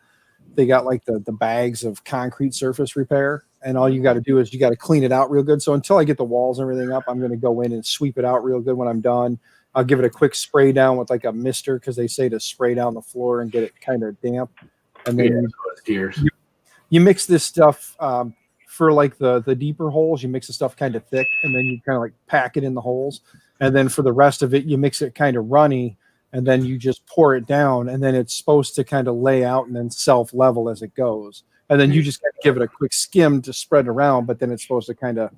they got like the bags of concrete surface repair, and all you got to do is you got to clean it out real good. So until I get the walls and everything up, I'm going to go in and sweep it out real good. When I'm done, I'll give it a quick spray down with like a mister, because they say to spray down the floor and get it kind of damp. And then you mix this stuff for like the deeper holes. You mix the stuff kind of thick, and then you kind of like pack it in the holes. And then for the rest of it, you mix it kind of runny, and then you just pour it down, and then it's supposed to kind of lay out and then self-level as it goes. And then you just kind of give it a quick skim to spread around, but then it's supposed to kind of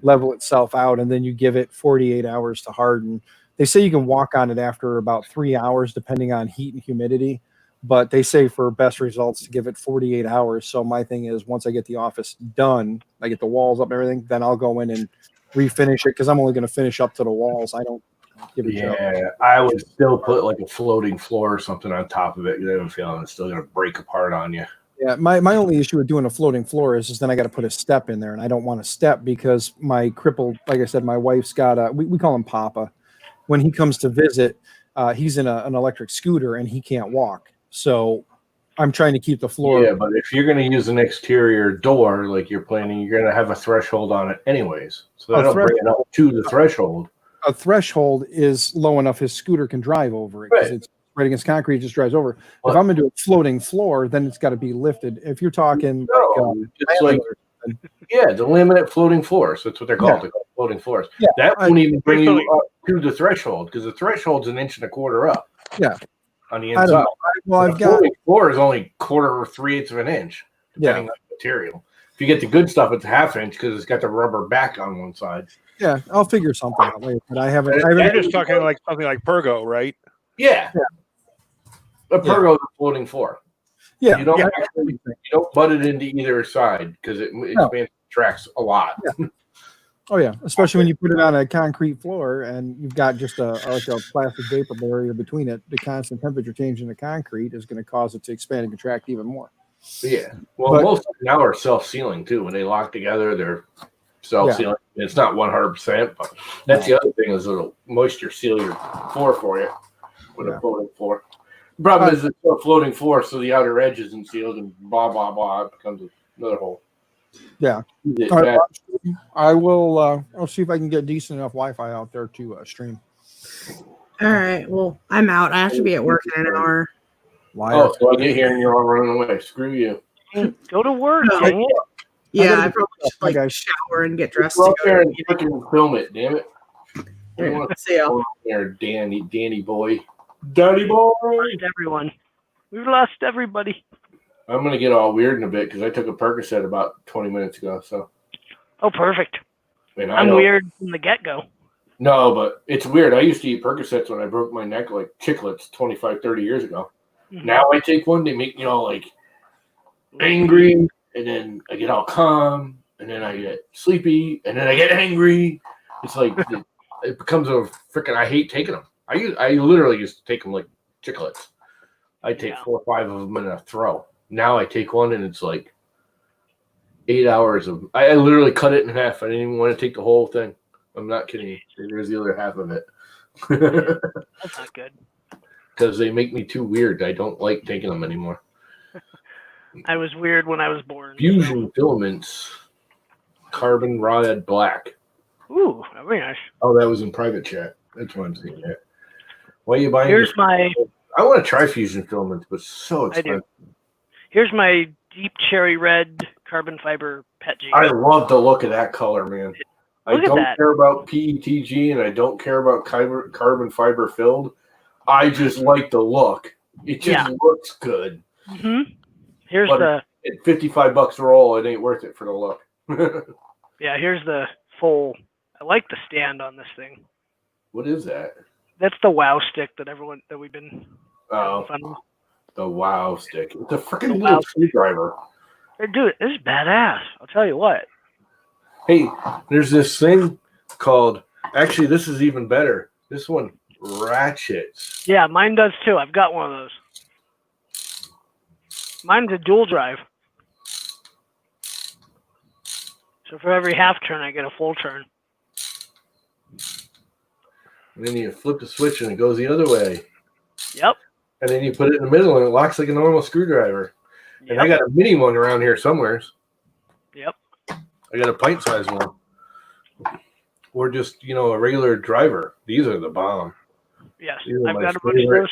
level itself out, and then you give it 48 hours to harden. They say you can walk on it after about 3 hours, depending on heat and humidity, but they say for best results to give it 48 hours. So my thing is, once I get the office done, I get the walls up and everything, then I'll go in and refinish it, because I'm only going to finish up to the walls. I don't give a joke. I would still put like a floating floor or something on top of it. You have a feeling it's still going to break apart on you. Yeah, my only issue with doing a floating floor is just then I got to put a step in there, and I don't want a step because my crippled, like I said, my wife's got we call him Papa. When he comes to visit, he's in an electric scooter and he can't walk. So I'm trying to keep the floor. Yeah, but if you're going to use an exterior door like you're planning, you're going to have a threshold on it anyways. So that'll bring it up to the threshold. A threshold is low enough his scooter can drive over it, because it's right against concrete, it just drives over. If I'm going to do a floating floor, then it's got to be lifted. If you're talking the laminate floating floors, that's what they're called. They're called floating floors. Yeah, that won't even bring you up to the threshold, because the threshold's 1.25 inches up. Yeah, on the inside. I've got floating floor is only 1/4 or 3/8 of an inch, depending on the material. If you get the good stuff, it's a 1/2 inch because it's got the rubber back on one side. Yeah, I'll figure something out later. But I haven't. You're just talking like something like Pergo, right? Yeah. A Pergo is a floating floor. Yeah. You don't butt it into either side because it expands tracks a lot. Yeah. Oh yeah, especially when you put it on a concrete floor and you've got just a plastic vapor barrier between it. The constant temperature change in the concrete is going to cause it to expand and contract even more. Yeah. Well, most of them now are self-sealing too. When they lock together, they're self-sealing. Yeah. It's not 100%, but that's the other thing, is it'll moisture seal your floor for you with a floating floor. The problem is it's a floating floor, so the outer edge isn't sealed, and blah blah blah. It becomes another hole. Yeah. I will. I'll see if I can get decent enough Wi-Fi out there to stream. All right. Well, I'm out. I have to be at work in an hour. Oh, so I get here and you're all running away. Screw you. Go to work. Yeah, I probably should shower and get dressed. Go up there and fucking film it. Damn it. See ya. There, Danny boy. Danny boy. Everyone. We've lost everybody. I'm gonna get all weird in a bit because I took a Percocet about 20 minutes ago. So. Oh, perfect. I'm weird from the get-go. No, but it's weird. I used to eat Percocets when I broke my neck like chiclets 25, 30 years ago. Mm-hmm. Now I take one, they make me all like angry, and then I get all calm, and then I get sleepy, and then I get angry. It's like it becomes a freaking. I hate taking them. I literally used to take them like chiclets. I take 4 or 5 of them in a throw. Now I take one, and it's like 8 hours of. I literally cut it in half. I didn't even want to take the whole thing. I'm not kidding you. There's the other half of it. That's not good. Because they make me too weird. I don't like taking them anymore. I was weird when I was born. Fusion filaments, carbon rod black. Ooh, very nice. Oh, that was in private chat. That's why I'm seeing that. Why are you buying? Here's my. I want to try fusion filaments, but it's so expensive. I do. Here's my deep cherry red carbon fiber pet jeans. I love the look of that color, man. I don't care about PETG and I don't care about carbon fiber filled. I just like the look. It just looks good. Mm-hmm. Here's but the at $55 a roll. It ain't worth it for the look. yeah. Here's the full. I like the stand on this thing. What is that? That's the WoW stick that we've been Oh, having fun with. the WoW stick. It's a freaking The little WoW screwdriver. Hey, dude, this is badass. I'll tell you what. Hey, there's this thing called. Actually, this is even better. This one ratchets. Yeah, mine does too. I've got one of those. Mine's a dual drive. So for every half turn, I get a full turn. And then you flip the switch and it goes the other way. Yep. And then you put it in the middle and it locks like a normal screwdriver. Yep. And I got a mini one around here somewhere. Yep. I got a pint-sized one. Or just, a regular driver. These are the bomb. Yes, These are I've my got a bunch of favorite. those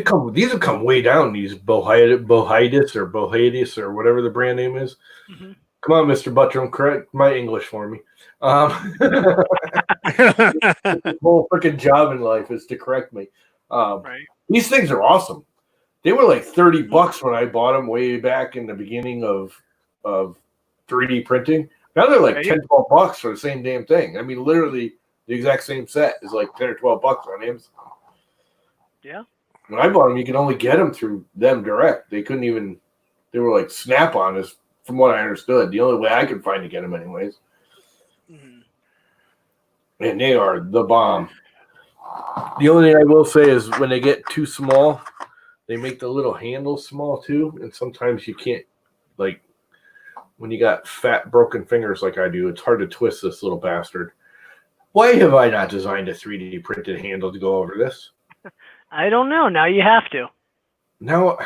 too. These have come way down. These Bohidus or whatever the brand name is. Mm-hmm. Come on, Mr. Buttram, correct my English for me. The whole freaking job in life is to correct me. Right. These things are awesome. They were like $30 when I bought them way back in the beginning of 3D printing. Now they're like $10-12 for the same damn thing. I mean, literally the exact same set is like $10 or $12 on Amazon. Yeah. When I bought them, you could only get them through them direct. They couldn't even. They were like Snap-on, is from what I understood. The only way I could find to get them, anyways. Mm-hmm. And they are the bomb. The only thing I will say is when they get too small, they make the little handles small too, and sometimes you can't, like, when you got fat broken fingers like I do, it's hard to twist this little bastard. Why have I not designed a 3D printed handle to go over this? I don't know. Now you have to. Now,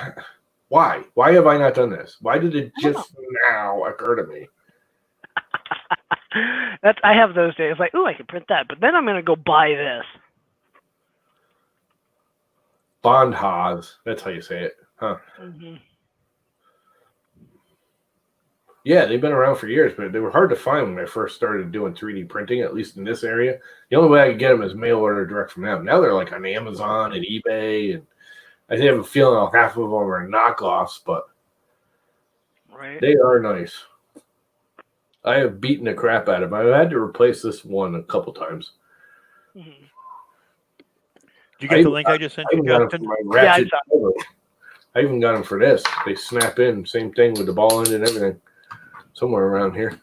why? Why have I not done this? Why did it just now occur to me? I have those days like, ooh, I can print that, but then I'm gonna go buy this. Bondhaz, that's how you say it, huh? Mm-hmm. Yeah, they've been around for years, but they were hard to find when I first started doing 3D printing, at least in this area. The only way I could get them is mail order direct from them. Now they're like on Amazon and eBay, and I have a feeling half of them are knockoffs, but they are nice. I have beaten the crap out of them. I've had to replace this one a couple times. Mm-hmm. Did you get the link I just sent you, Justin? Yeah, I even got them for this. They snap in, same thing with the ball end and everything. Somewhere around here.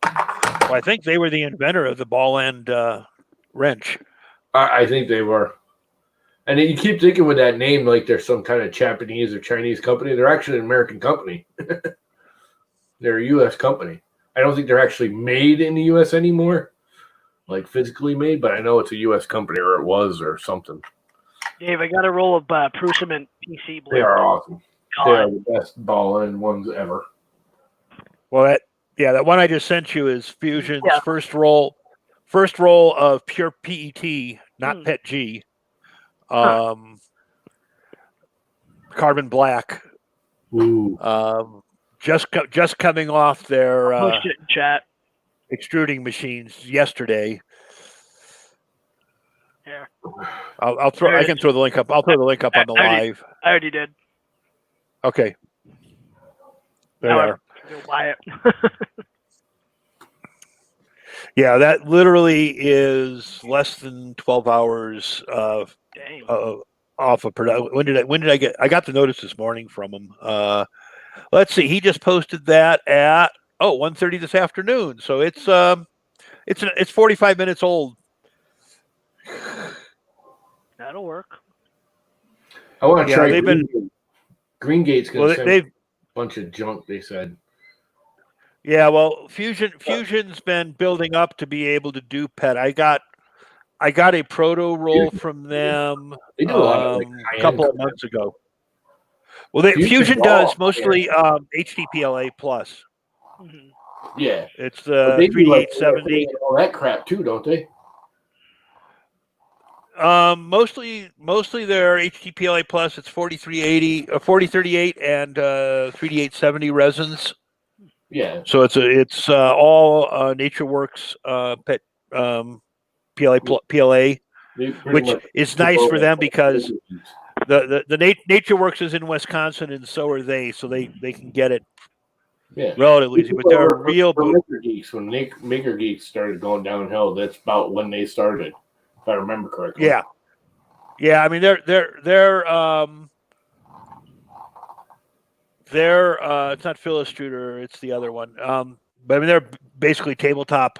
Well, I think they were the inventor of the ball end wrench. I think they were. And you keep thinking with that name like they're some kind of Japanese or Chinese company. They're actually an American company. They're a U.S. company. I don't think they're actually made in the U.S. anymore, like physically made, but I know it's a U.S. company, or it was, or something. Dave, I got a roll of Prusament PC blue. They are awesome. They are the best ball end ones ever. Well, that one I just sent you is Fusion's first roll of pure PET, not PET G. Carbon black. Ooh. Just coming off their post it in chat. Extruding machines yesterday. Yeah. I can throw the link up. I'll throw the link up on the live. I already did. Okay. There. Go buy it. Yeah, that literally is less than 12 hours off of production. When did I get? I got the notice this morning from him. Let's see. He just posted that at 1:30 this afternoon. So it's 45 minutes old. That'll work. I want to try. Green Gate's going to send a bunch of junk. They said. Yeah, well, Fusion's been building up to be able to do PET. I got a proto roll from them they do a lot of, a couple of months ago. Well, Fusion does mostly HDPLA plus. Mm-hmm. Yeah, it's the 3870. All that crap too, don't they? Mostly they're HDPLA plus. It's 4380, 4038, and 3870 resins. Yeah. So it's all NatureWorks PET PLA. which is nice for them because the Nature Works is in Wisconsin and so are they, so they can get it relatively easy. But they're a real Maker Geeks. When Maker Geeks started going downhill, that's about when they started, if I remember correctly. Yeah. I mean, they're it's not Philistruder, it's the other one. But I mean, they're basically tabletop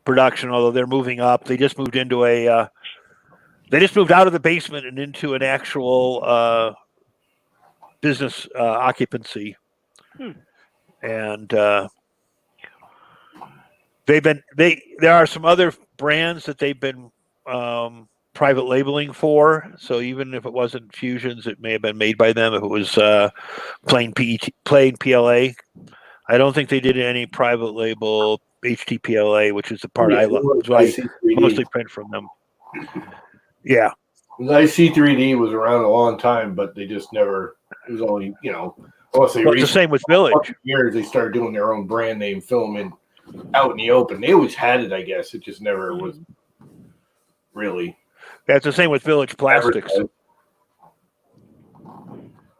production, although they're moving up. They just moved into they just moved out of the basement and into an actual business occupancy. And there are some other brands that they've been private labeling for. So even if it wasn't Fusions, it may have been made by them. If it was plain PLA, I don't think they did any private label HTPLA, which is the part I love. So I mostly print from them. Yeah. IC3D was around a long time, but they just never. It was only unless they. Well, it's the same with Village. Years they started doing their own brand name filming out in the open. They always had it, I guess. It just never was really. That's the same with Village Plastics.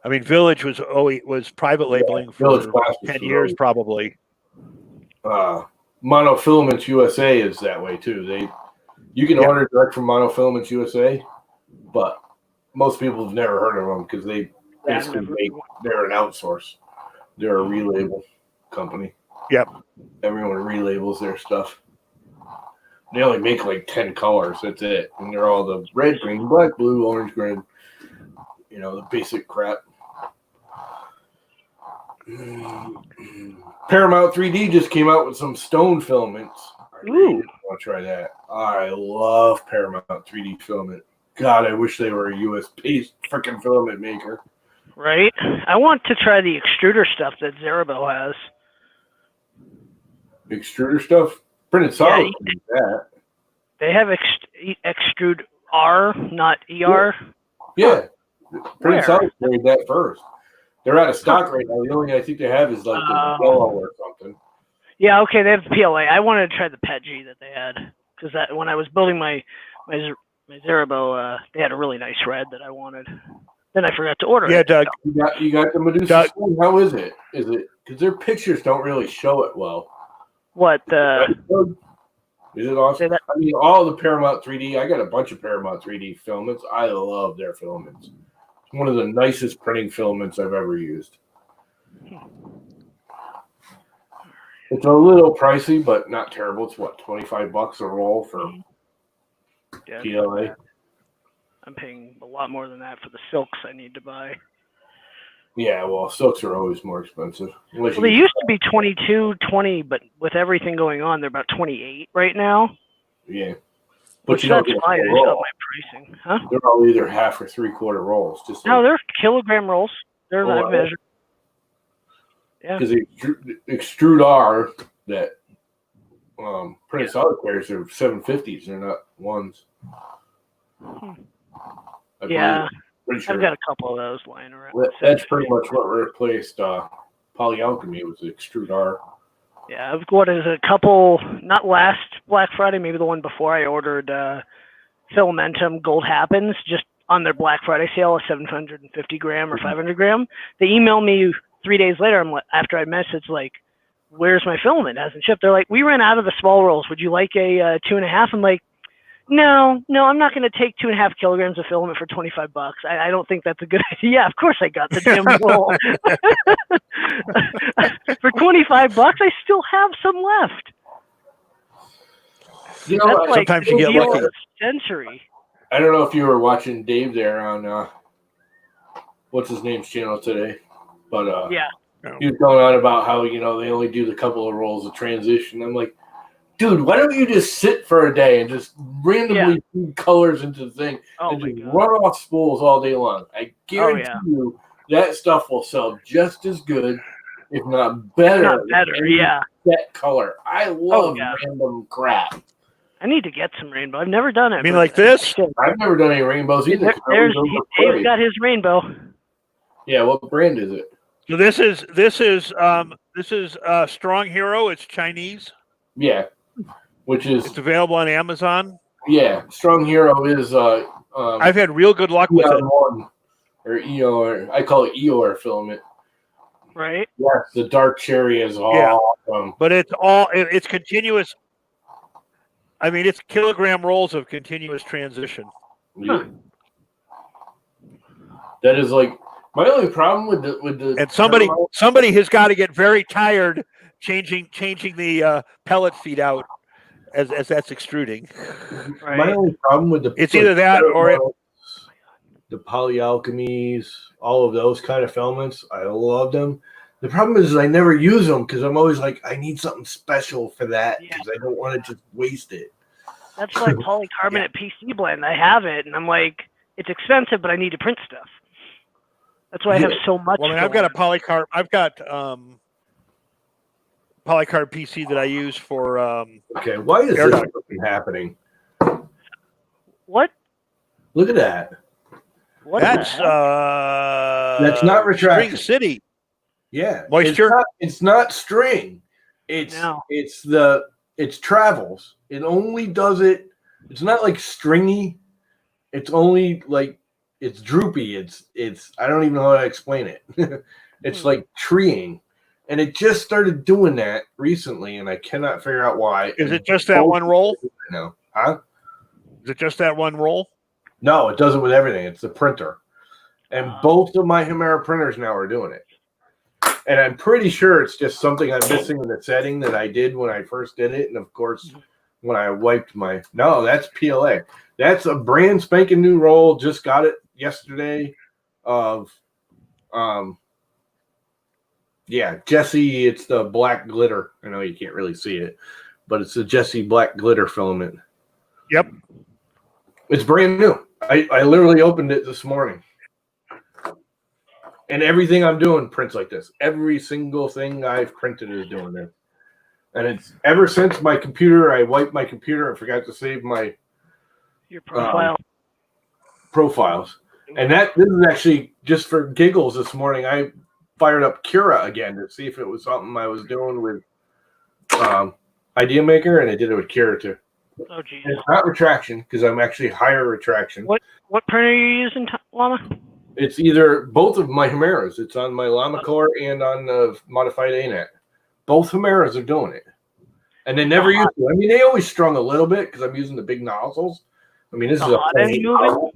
I mean, Village was private labeling for 10 years, probably. Monofilaments USA is that way too. You can order direct from Monofilaments USA, but most people have never heard of them because they're an outsource. They're a relabel company. Yep. Everyone relabels their stuff. They only make like 10 colors. That's it. And they're all the red, green, black, blue, orange, green. The basic crap. Paramount 3D just came out with some stone filaments. Ooh. I'll try that. I love Paramount 3D filament. God, I wish they were a US-based freaking filament maker. Right? I want to try the extruder stuff that Zerabo has. Extruder stuff? Printed solid. That. They have extrude R, not ER. Yeah. Printed solid made that first. They're out of stock right now. The only thing I think they have is like the yellow or something. Yeah, okay, they have PLA. I wanted to try the PETG that they had because when I was building my Zerabo, they had a really nice red that I wanted. Then I forgot to order it. Yeah, Doug. You got the Medusa Slim. How is it? Is it because their pictures don't really show it well? What is it awesome? I mean, all the Paramount 3D. I got a bunch of Paramount 3D filaments. I love their filaments. It's one of the nicest printing filaments I've ever used. It's a little pricey, but not terrible. It's what, $25 a roll for PLA. I'm paying a lot more than that for the silks I need to buy. Yeah, well, silks are always more expensive. Well, they used to be 22, 20, but with everything going on, they're about 28 right now. Yeah. But that's why I just got my pricing. Huh? They're all either half or 3/4 rolls. No, they're kilogram rolls. They're I've measured. Yeah. Because the extrude R that printed solid players are 750s. They're not ones. Yeah. Pretty sure. I've got a couple of those lying around. That's pretty much what replaced polyalchemy was the extrude R. Yeah, I've got a couple, not last Black Friday, maybe the one before, I ordered Filamentum Gold Happens just on their Black Friday sale, a 750 gram or 500 gram. They emailed me 3 days later. After I messaged, like, where's my filament? It hasn't shipped. They're like, we ran out of the small rolls. Would you like a 2.5? I'm like, no, I'm not going to take 2.5 kilograms of filament for $25. I don't think that's a good idea. Yeah, of course I got the damn roll. For $25, I still have some left. That's sometimes you get lucky. Century. I don't know if you were watching Dave there on what's his name's channel today, but yeah, he was going on about how they only do the couple of rolls of transition. I'm like, dude, why don't you just sit for a day and just randomly feed colors into the thing and just run off spools all day long? I guarantee you that stuff will sell just as good, if not better. Not better, yeah. That color. I love random crap. I need to get some rainbow. I've never done it. I mean, like this? I've never done any rainbows either. Dave's got his rainbow. Yeah, what brand is it? So this is Strong Hero. It's Chinese. Yeah, it's available on Amazon. Yeah, Strong Hero is. I've had real good luck with it. ER1 or EOR. I call it EOR filament. Right. Yes, the dark cherry is awesome. But it's continuous. I mean, it's kilogram rolls of continuous transition. Yeah. That is like my only problem with the And somebody has got to get very tired changing the pellet feed out as that's extruding. Right. My only problem with it's either that or the polyalchemies, all of those kind of filaments. I love them. The problem is I never use them because I'm always like, I need something special for that because I don't want to just waste it. That's like polycarbonate PC blend. I have it, and I'm like, it's expensive, but I need to print stuff. That's why I have so much. Well, I mean, I've got a polycarb. I've got polycarb PC that I use for. Okay, why is this happening? What? Look at that. What? That's not retraction. Spring City. Yeah, moisture. It's not string. It's travels. It only does it. It's not like stringy. It's only like it's droopy. It's. I don't even know how to explain it. It's like treeing, and it just started doing that recently, and I cannot figure out why. Is it just that one roll? No, huh? Is it just that one roll? No, it does it with everything. It's the printer, and both of my Hemera printers now are doing it. And I'm pretty sure it's just something I'm missing in the setting that I did when I first did it. And of course, when I wiped no, that's PLA. That's a brand spanking new roll. Just got it yesterday of, Jesse. It's the black glitter. I know you can't really see it, but it's the Jesse black glitter filament. Yep. It's brand new. I literally opened it this morning. And everything I'm doing prints like this. Every single thing I've printed is doing this. And it's ever since my computer, I wiped my computer and forgot to save your profile. Profiles. And this is actually just for giggles this morning. I fired up Cura again to see if it was something I was doing with Idea Maker, and I did it with Cura too. Oh, geez. It's not retraction because I'm actually higher retraction. What printer are you using, Llama? It's either both of my Hemeras. It's on my Llama Core and on the modified ANET. Both Hemeras are doing it. And they never used to. I mean, they always strung a little bit because I'm using the big nozzles. I mean, this is a hot end moving?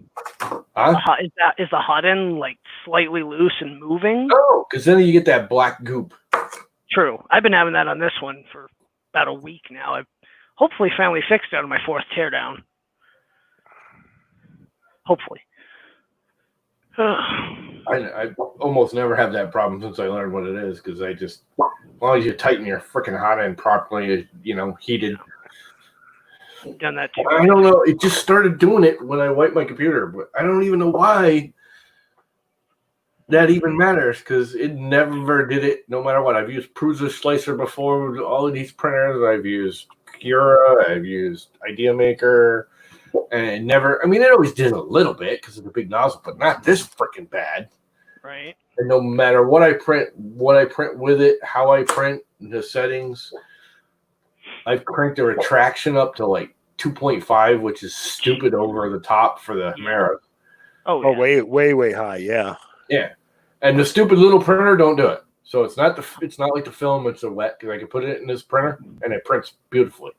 Huh? Is the hot end like slightly loose and moving? No, because then you get that black goop. True. I've been having that on this one for about a week now. I've hopefully finally fixed it on my 4th teardown. Hopefully. I almost never have that problem since I learned what it is because as long as you tighten your freaking hot end properly, heated. Done that too. I don't know. It just started doing it when I wiped my computer, but I don't even know why that even matters because it never did it no matter what. I've used Prusa Slicer before with all of these printers. I've used Cura. I've used Idea Maker. And it never, I mean, it always did a little bit because of the big nozzle, but not this freaking bad. Right. And no matter what I print with it, how I print, the settings, I've cranked the retraction up to like 2.5, which is stupid over the top for the Hemera. Oh, yeah. way high, yeah. Yeah. And the stupid little printer don't do it. So it's not like the filaments are wet because I can put it in this printer and it prints beautifully.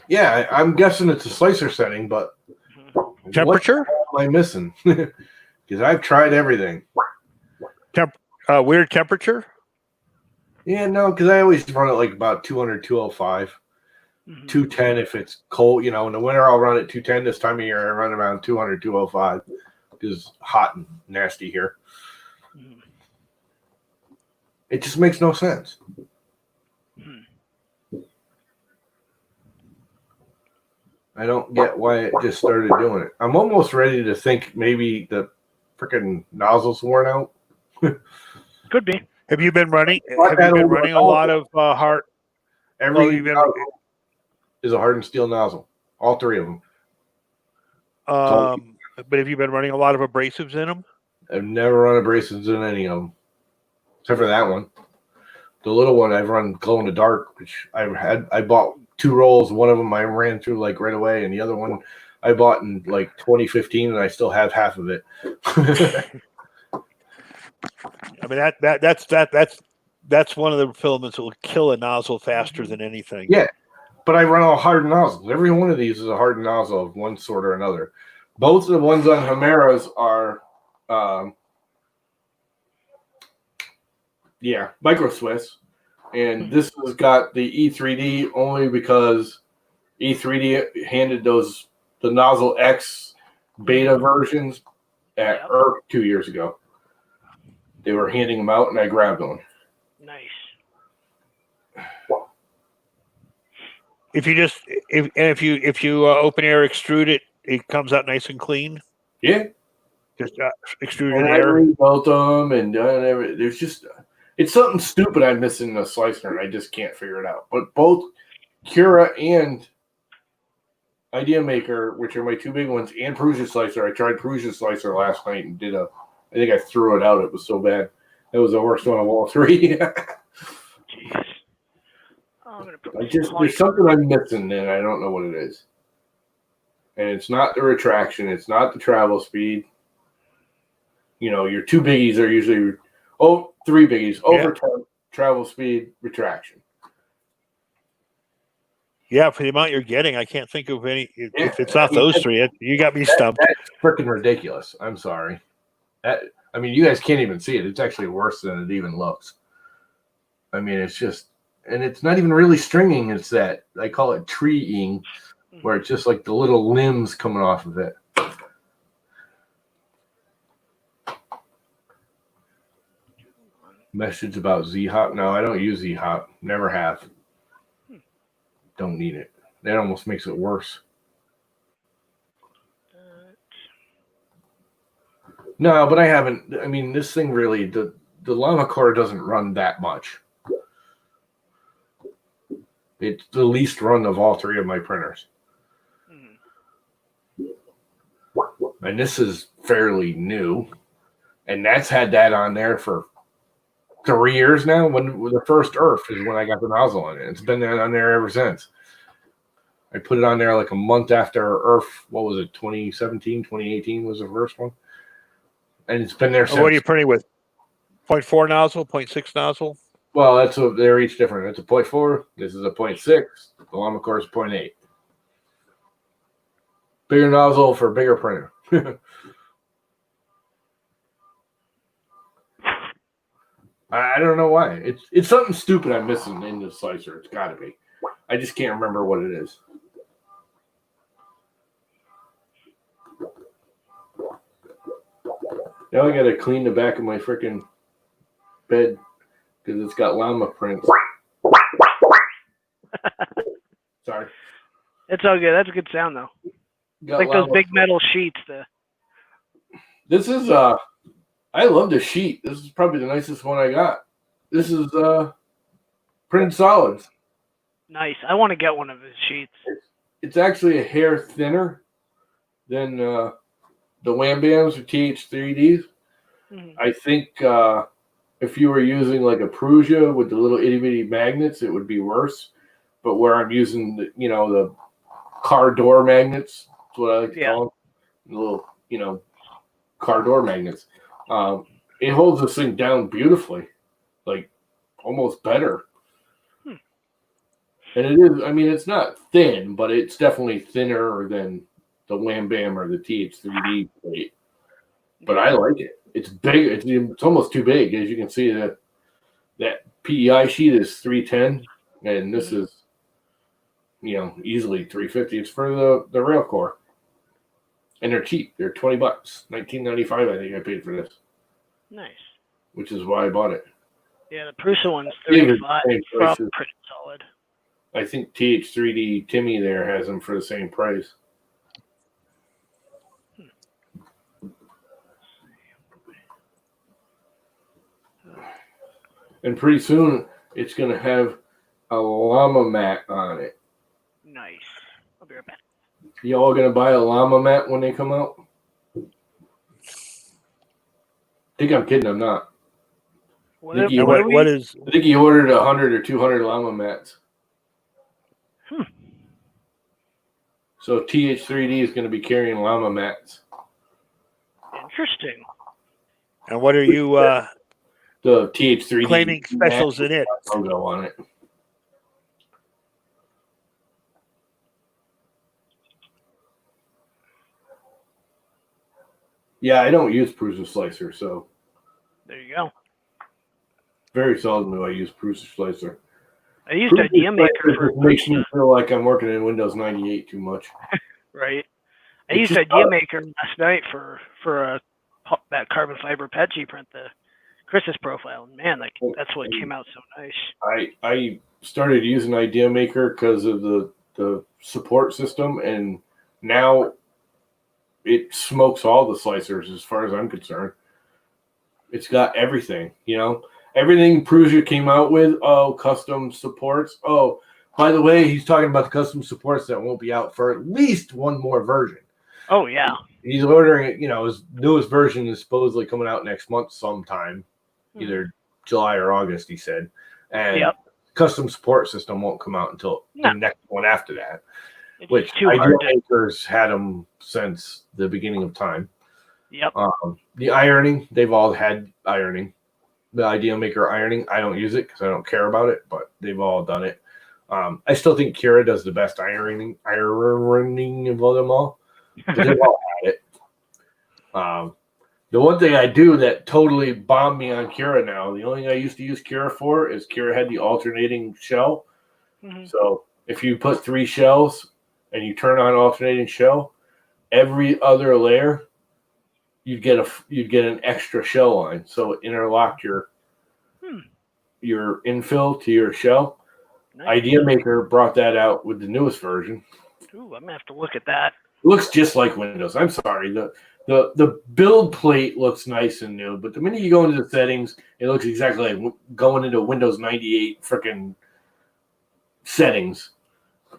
Yeah, I'm guessing it's a slicer setting, but temperature? What am I missing? Because I've tried everything. Weird temperature? Yeah, no, because I always run it like about 200, 205, 210 if it's cold. In the winter I'll run at 210. This time of year I run around 200, 205 because it's hot and nasty here. It just makes no sense. I don't get why it just started doing it. I'm almost ready to think maybe the freaking nozzle's worn out. Could be. Have you been running a lot of hard? Every nozzle is a hardened steel nozzle. All 3 of them. But have you been running a lot of abrasives in them? I've never run abrasives in any of them, except for that one. The little one I've run glow in the dark, which I bought 2 rolls. One of them I ran through like right away, and the other one I bought in like 2015, and I still have half of it. I mean that's one of the filaments that will kill a nozzle faster than anything. Yeah, but I run all hardened nozzles. Every one of these is a hardened nozzle of one sort or another. Both of the ones on Chimeras are, Micro Swiss, and this has got the E3D only because E3D handed the Nozzle X beta versions at ERC 2 years ago. They were handing them out, and I grabbed one. Nice. If you open air extrude it, it comes out nice and clean. Yeah, just extruded and air. I rebuilt them, and there's just it's something stupid I'm missing in the slicer, and I just can't figure it out. But both Cura and Idea Maker, which are my 2 big ones, and Prusa Slicer. I tried Prusa Slicer last night and I think I threw it out. It was so bad. That was the worst one of all 3. Jeez. Oh, there's something I'm missing, and I don't know what it is. And it's not the retraction. It's not the travel speed. Your 2 biggies are usually 3 biggies: overtime, travel speed, retraction. Yeah, for the amount you're getting, I can't think of any. If it's not those 3, you got me stumped. That's freaking ridiculous. I'm sorry. You guys can't even see it. It's actually worse than it even looks. It's just, and it's not even really stringing. It's that I call it treeing, where it's just like the little limbs coming off of it. Message about Z-Hop. No, I don't use Z-Hop. Never have. Don't need it. That almost makes it worse. No, but I haven't. This thing really, the Llama Core doesn't run that much. It's the least run of all 3 of my printers. And this is fairly new. And that's had that on there for 3 years now. When the first Earth is when I got the nozzle on it. It's been on there ever since. I put it on there like a month after Earth. What was it? 2017, 2018 was the first one. And it's been there since. What are you printing with? 0.4 nozzle, 0.6 nozzle? Well, they're each different. It's a 0.4. This is a 0.6. The Llama Core is 0.8. Bigger nozzle for bigger printer. I don't know why. It's something stupid I'm missing in the slicer. It's got to be. I just can't remember what it is. Now I got to clean the back of my freaking bed because it's got llama prints. Sorry. It's all good. That's a good sound, though. Like those big metal sheets. This is, I love the sheet. This is probably the nicest one I got. This is printed solids. Nice. I want to get one of his sheets. It's actually a hair thinner than the Wham Bams or TH3Ds. I think if you were using like a Prusa with the little itty bitty magnets, it would be worse. But where I'm using the car door magnets, that's what I like to call them, the little car door magnets. It holds this thing down beautifully, like almost better. And it is. It's not thin, but it's definitely thinner than the Wham Bam or the TH3D plate. But I like it. It's big. It's almost too big. As you can see, that PEI sheet is 310, and this is, easily 350. It's for the rail core, and they're cheap. They're $20, $19.95. I think I paid for this. Nice. Which is why I bought it. Yeah, the Prusa one's $35 for pretty solid. I think TH3D Timmy there has them for the same price. And pretty soon, it's going to have a llama mat on it. Nice. I'll be right back. Y'all going to buy a llama mat when they come out? I think I'm kidding. I'm not. What I think he ordered 100 or 200 llama mats. So TH3D is going to be carrying llama mats. Interesting. And what are you The TH3D claiming specials in it? Logo on it. Yeah, I don't use Prusa Slicer, so There you go. very seldom do I use Prusa Slicer. I used Idea Maker for makes me feel like I'm working in Windows 98 too much. Right. I used Idea Maker last night for that carbon fiber patchy print, the Chris's profile. Man, that's what came out so nice. I started using Idea Maker because of the support system, and now it smokes all the slicers as far as I'm concerned. It's got everything, everything Prusa came out with. Oh, custom supports. Oh, by the way, he's talking about the custom supports that won't be out for at least one more version. Oh, yeah. He's ordering it, his newest version is supposedly coming out next month sometime, either July or August, he said. And custom support system won't come out until the next one after that, which Idea Makers had them since the beginning of time. Yep. The ironing, they've all had ironing. The Idea Maker ironing, I don't use it because I don't care about it, but they've all done it. I still think Kira does the best ironing of them all. But they've all had it. The one thing I do that totally bombed me on Kira now, the only thing I used to use Kira for is Kira had the alternating shell. Mm-hmm. So if you put 3 shells and you turn on alternating shell, every other layer you'd get an extra shell line. So it interlocked your infill to your shell. Nice. Idea Maker brought that out with the newest version. Ooh, I'm gonna have to look at that. It looks just like Windows. I'm sorry. The build plate looks nice and new, but the minute you go into the settings, it looks exactly like going into Windows 98 freaking settings.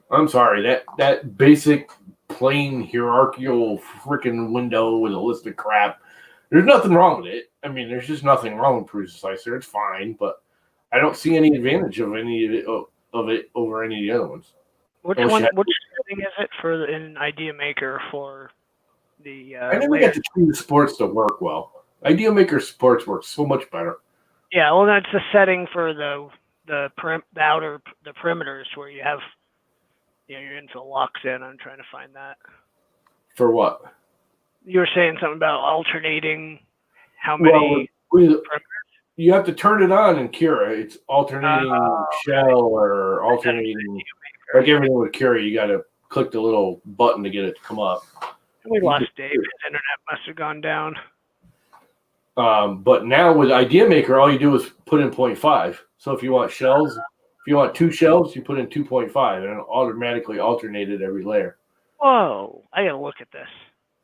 I'm sorry. That basic plain hierarchical freaking window with a list of crap. There's nothing wrong with it. I mean, there's just nothing wrong with Prusa Slicer. It's fine, but I don't see any advantage of any of it over any of the other ones. Which setting is it for an Idea Maker for the? I never get to train the sports to work well. Idea Maker sports work so much better. Yeah, well, that's the setting for the perimeters where you have your infill locks in. I'm trying to find that. For what? You were saying something about alternating. How many? You have to turn it on in Kira. It's alternating shell or alternating. Like everything with Kira, you got to click the little button to get it to come up. We lost Dave. His internet must have gone down. But now with Idea Maker, all you do is put in 0.5. So if you want shells, if you want 2 shells, you put in 2.5, and it automatically alternated every layer. Whoa! I gotta look at this.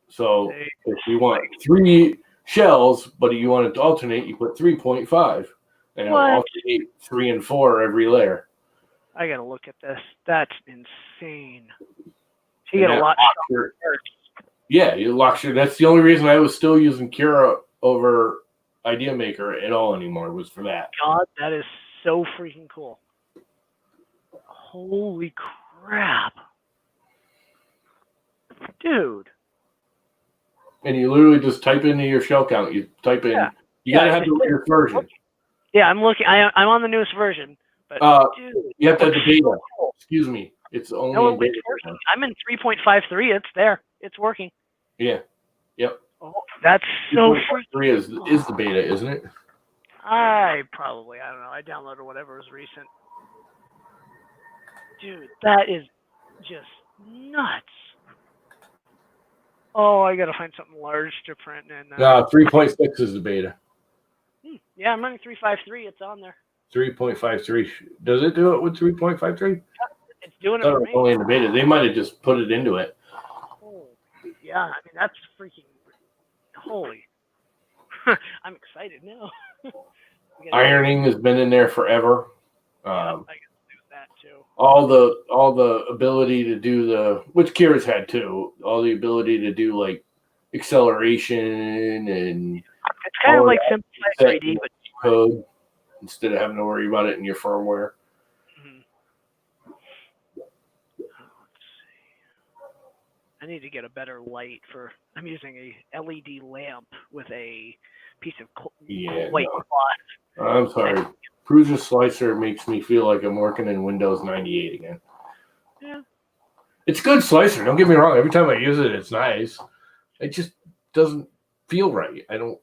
So if you want 3 shells, but you want it to alternate, you put 3.5, and it'll alternate 3 and 4 every layer. I gotta look at this. That's insane. So you get a lot. Yeah, you lock your. That's the only reason I was still using Kira over Idea Maker at all anymore was for that. God, that is so freaking cool. Holy crap, dude! And you literally just type into your shell count. You type in. You gotta have the latest version. Yeah, I'm looking. I'm on the newest version. But dude, you have to have the beta. Excuse me. It's only in beta. It's working. I'm in 3.53. It's there. It's working. Yeah. Yep. Oh, that's so freaking. Is the beta, isn't it? I don't know. I downloaded whatever was recent. Dude, that is just nuts. Oh, I gotta find something large to print in. 3.6 is the beta. Yeah, I'm running 3.53. It's on there. 3.53. Does it do it with 3.53? It's doing it for me. Only in the beta. They might have just put it into it. Oh, yeah, I mean, that's freaking holy. I'm excited now. Ironing has been in there forever. I can do that too. All the ability to do which Kira's had too. All the ability to do like acceleration and it's kind of like simplified 3D, but code instead of having to worry about it in your firmware. I need to get a better light for. I'm using a LED lamp with a piece of white cloth. I'm sorry. Prusa Slicer makes me feel like I'm working in Windows 98 again. Yeah. It's good slicer. Don't get me wrong. Every time I use it, it's nice. It just doesn't feel right. I don't.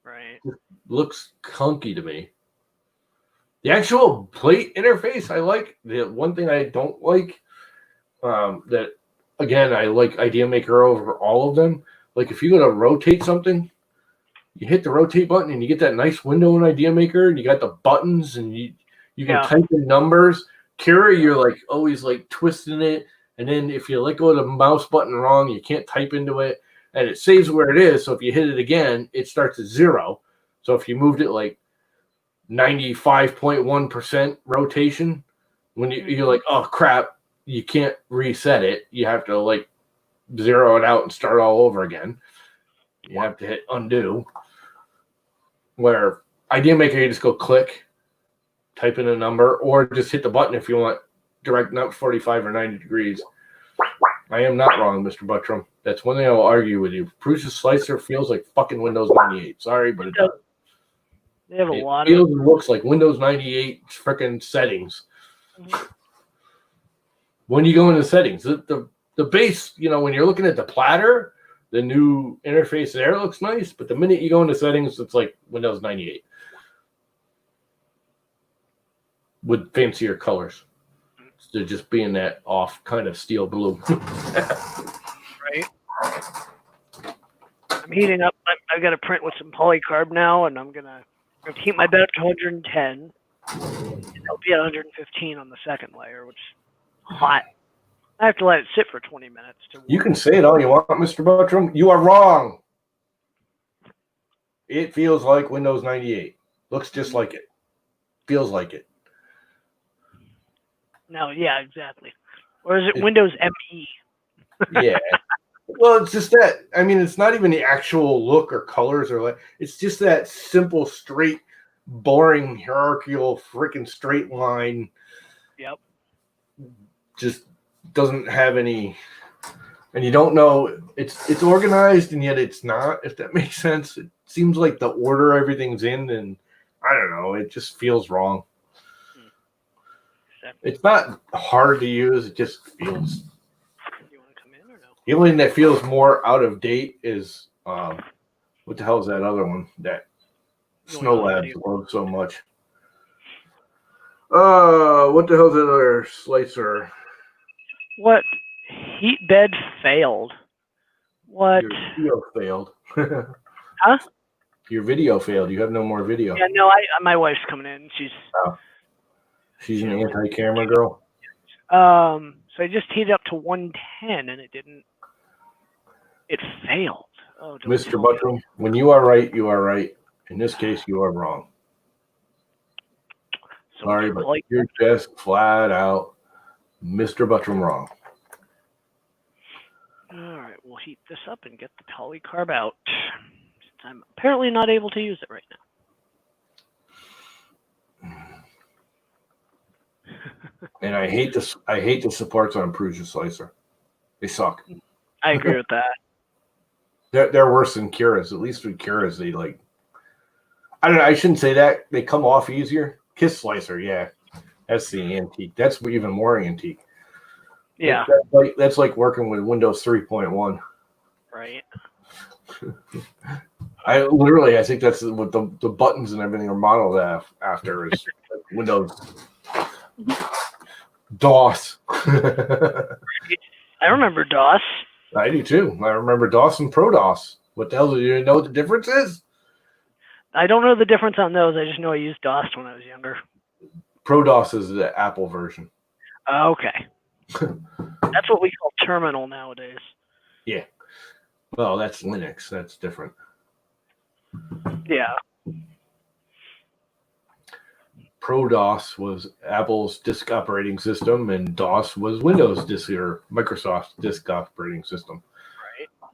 Right. It looks clunky to me. The actual plate interface, I like. The one thing I don't like, that again, I like Idea Maker over all of them. Like if you go to rotate something, you hit the rotate button and you get that nice window in Idea Maker, and you got the buttons, and you can type in numbers. Kira, you're like always like twisting it, and then if you let go of the mouse button wrong, you can't type into it, and it saves where it is. So if you hit it again, it starts at 0. So if you moved it like 95.1% rotation, when you're like, oh crap, you can't reset it. You have to like zero it out and start all over again. You have to hit undo. Where Idea Maker, you just go click, type in a number, or just hit the button if you want direct 45 or 90 degrees. I am not wrong, Mr. Buttram. That's one thing I will argue with you. Prusa Slicer feels like fucking Windows 98. Sorry, but it does. They have a lot of it looks like Windows 98 freaking settings. Mm-hmm. When you go into settings, the base, when you're looking at the platter, the new interface there looks nice, but the minute you go into settings, it's like Windows 98 with fancier colors. They're just being that off kind of steel blue. Right. I'm heating up. I've got to print with some polycarb now, and I'm gonna keep my bed to 110. I'll be at 115 on the second layer, which is hot. I have to let it sit for 20 minutes. You can say it all you want, Mr. Buttram. You are wrong. It feels like Windows 98. Looks just like it. Feels like it. No, yeah, exactly. Or is it Windows ME? Yeah. Well, it's just that. I mean, it's not even the actual look or colors or like. It's just that simple, straight, boring, hierarchical, freaking straight line. Yep. Just doesn't have any, and you don't know. It's organized and yet it's not. If that makes sense. It seems like the order everything's in, and I don't know. It just feels wrong. It's not hard to use. It just feels. You want to come in or no? The only thing that feels more out of date is what the hell is that other one that Snow Labs love so much? What the hell is that other slicer? What? Heat bed failed. What? Your video failed. Huh? Your video failed. You have no more video. Yeah, no. My wife's coming in. She's an anti-camera girl. So I just heated up to 110 and it didn't. It failed. Oh, Mr. Buttram, when you are right, you are right. In this case, you are wrong. So sorry, but you're just flat out Mr. Buttram wrong. All right, we'll heat this up and get the polycarb out. Since I'm apparently not able to use it right now. And I hate this. I hate the supports on Prusa Slicer. They suck. I agree with that. They're worse than Kira's. At least with Kira's, they like. I don't know. I shouldn't say that. They come off easier. Kiss Slicer, yeah, that's the antique. That's even more antique. Yeah, that's like working with Windows 3.1. Right. I think that's what the buttons and everything are modeled after is Windows. DOS. I remember DOS. I do too. I remember DOS and ProDOS. What the hell, do you know what the difference is? I don't know the difference on those. I just know I used DOS when I was younger. ProDOS is the Apple version. Okay. That's what we call terminal nowadays. Yeah. Well, that's Linux. That's different. Yeah. ProDOS was Apple's disk operating system, and DOS was Windows disk or Microsoft's disk operating system. Right.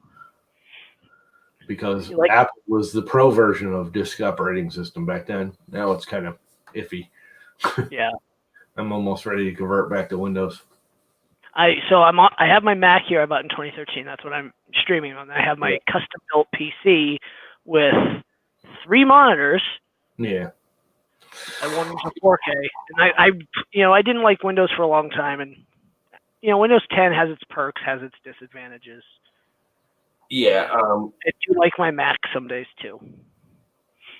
Because Apple was the pro version of disk operating system back then. Now it's kind of iffy. Yeah. I'm almost ready to convert back to Windows. I have my Mac here I bought in 2013. That's what I'm streaming on. I have my custom built PC with 3 monitors. Yeah. I wanted for 4K, and I didn't like Windows for a long time, and Windows 10 has its perks, has its disadvantages. Yeah. I do like my Mac some days too.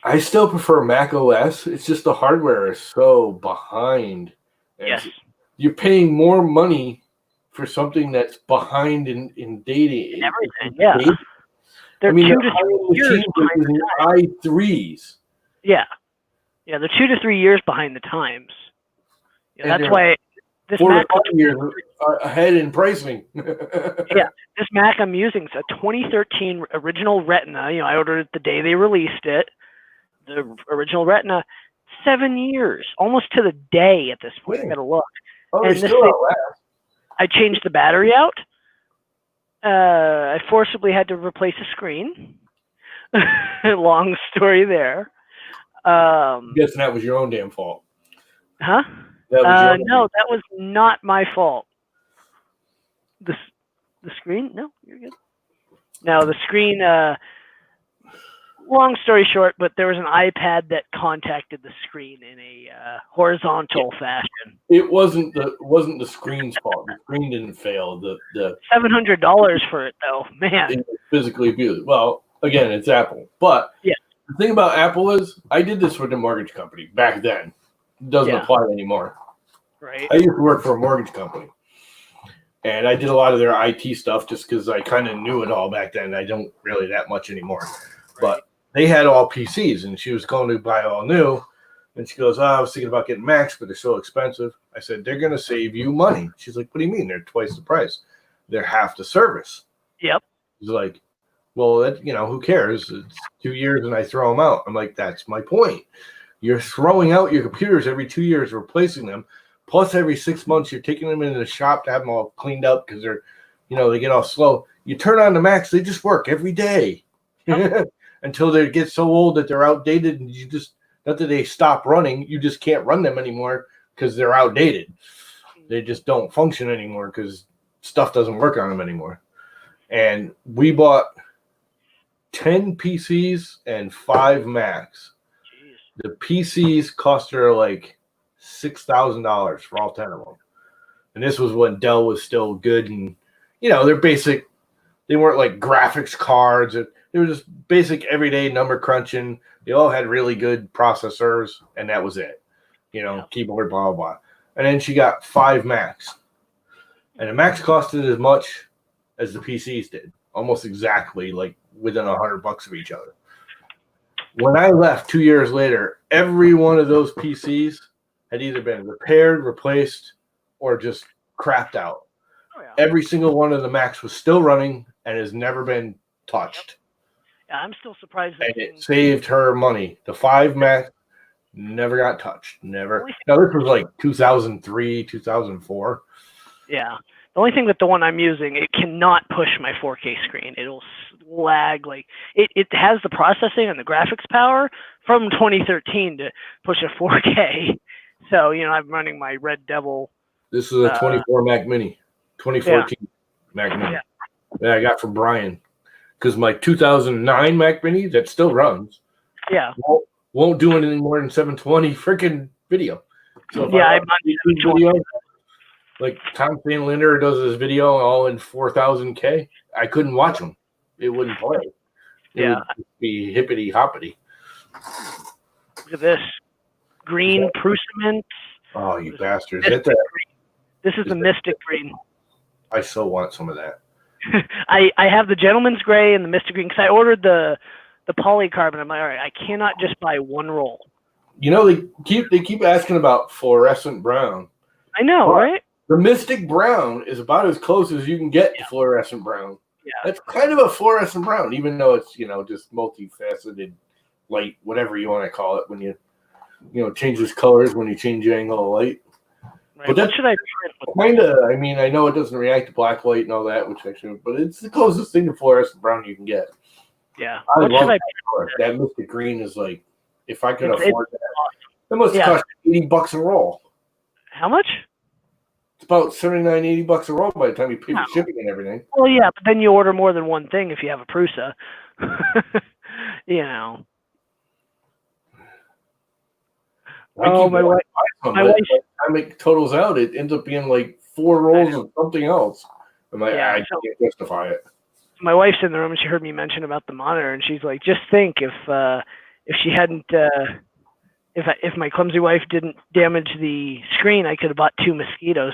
I still prefer Mac OS. It's just the hardware is so behind. Yes. You're paying more money for something that's behind in data. And everything, yeah. Data. They're 2 to 3 years behind the times. i3s. Yeah. Yeah, they're 2 to 3 years behind the times. That's why this 4 Mac to 5 years ahead in pricing. Yeah, this Mac I'm using is a 2013 original Retina. I ordered it the day they released it. The original Retina, 7 years, almost to the day at this point. I gotta look. Oh, and still outlast. I changed the battery out. I forcibly had to replace a screen. Long story there. I'm guessing that was your own damn fault. Huh? That was no, that was not my fault. The screen? No, you're good. No, the screen. Long story short, but there was an iPad that contacted the screen in a horizontal fashion. It wasn't the screen's fault. The screen didn't fail. The $700 for it though, man. It was physically abused. Well, again, it's Apple, but yeah. The thing about Apple is, I did this with a mortgage company back then. It doesn't apply anymore. Right. I used to work for a mortgage company, and I did a lot of their IT stuff just because I kind of knew it all back then. I don't really that much anymore, but they had all PCs, and she was going to buy all new. And she goes, I was thinking about getting Macs, but they're so expensive. I said, they're going to save you money. She's like, what do you mean? They're twice the price. They're half the service. Yep. She's like, well, who cares? It's 2 years and I throw them out. I'm like, that's my point. You're throwing out your computers every 2 years, replacing them. Plus every 6 months, you're taking them into the shop to have them all cleaned up because they're, they get all slow. You turn on the Macs, they just work every day. Yep. Until they get so old that they're outdated, and not that they stop running, you just can't run them anymore because they're outdated. They just don't function anymore because stuff doesn't work on them anymore. And we bought 10 PCs and 5 Macs. Jeez. The PCs cost her like $6,000 for all 10 of them. And this was when Dell was still good, and they're basic. They weren't like graphics cards. They were just basic everyday number crunching. They all had really good processors, and that was it. Keyboard, blah, blah, blah. And then she got 5 Macs. And the Macs costed as much as the PCs did. Almost exactly, like within $100 of each other. When I left 2 years later, every one of those PCs had either been repaired, replaced, or just crapped out. Oh, yeah. Every single one of the Macs was still running and has never been touched. Yeah, I'm still surprised. And it saved her money. The 5 Mac never got touched. Never. Now, this was like 2003, 2004. Yeah. The only thing with the one I'm using, it cannot push my 4K screen. It'll lag. Like it has the processing and the graphics power from 2013 to push a 4K. So, I'm running my Red Devil. This is a 24 Mac Mini. 2014 Mac Mini. Yeah, I got from Brian. Because my 2009 Mac Mini that still runs, won't do anything more than 720 freaking video. So if I video, like Tom Van Linder does his video all in 4000K, I couldn't watch him. It wouldn't play. It would be hippity hoppity. Look at this green Prusament. Oh, you bastards! This is the Mystic Green. I so want some of that. I have the Gentleman's Gray and the Mystic Green because I ordered the polycarbonate. I'm like, all right, I cannot just buy one roll. They keep asking about fluorescent brown. I know, right? The Mystic Brown is about as close as you can get to fluorescent brown. Yeah, that's kind of a fluorescent brown, even though it's just multifaceted light, whatever you want to call it. When you changes colors when you change the angle of light. Right. But that should I kind of. I mean, I know it doesn't react to black light and all that, but it's the closest thing to fluorescent brown you can get. Yeah. I love that color. That Mystic Green is like, if I could afford that, that must cost $80 a roll. How much? It's about $79-$80 a roll by the time you pay for shipping and everything. Well, yeah, but then you order more than one thing if you have a Prusa. You know. My wife. My wife. By the time it totals out, it ends up being like 4 rolls of something else. I'm like, I can't justify it. My wife's in the room and she heard me mention about the monitor, and she's like, "Just think if she hadn't, if my clumsy wife didn't damage the screen, I could have bought 2 mosquitoes."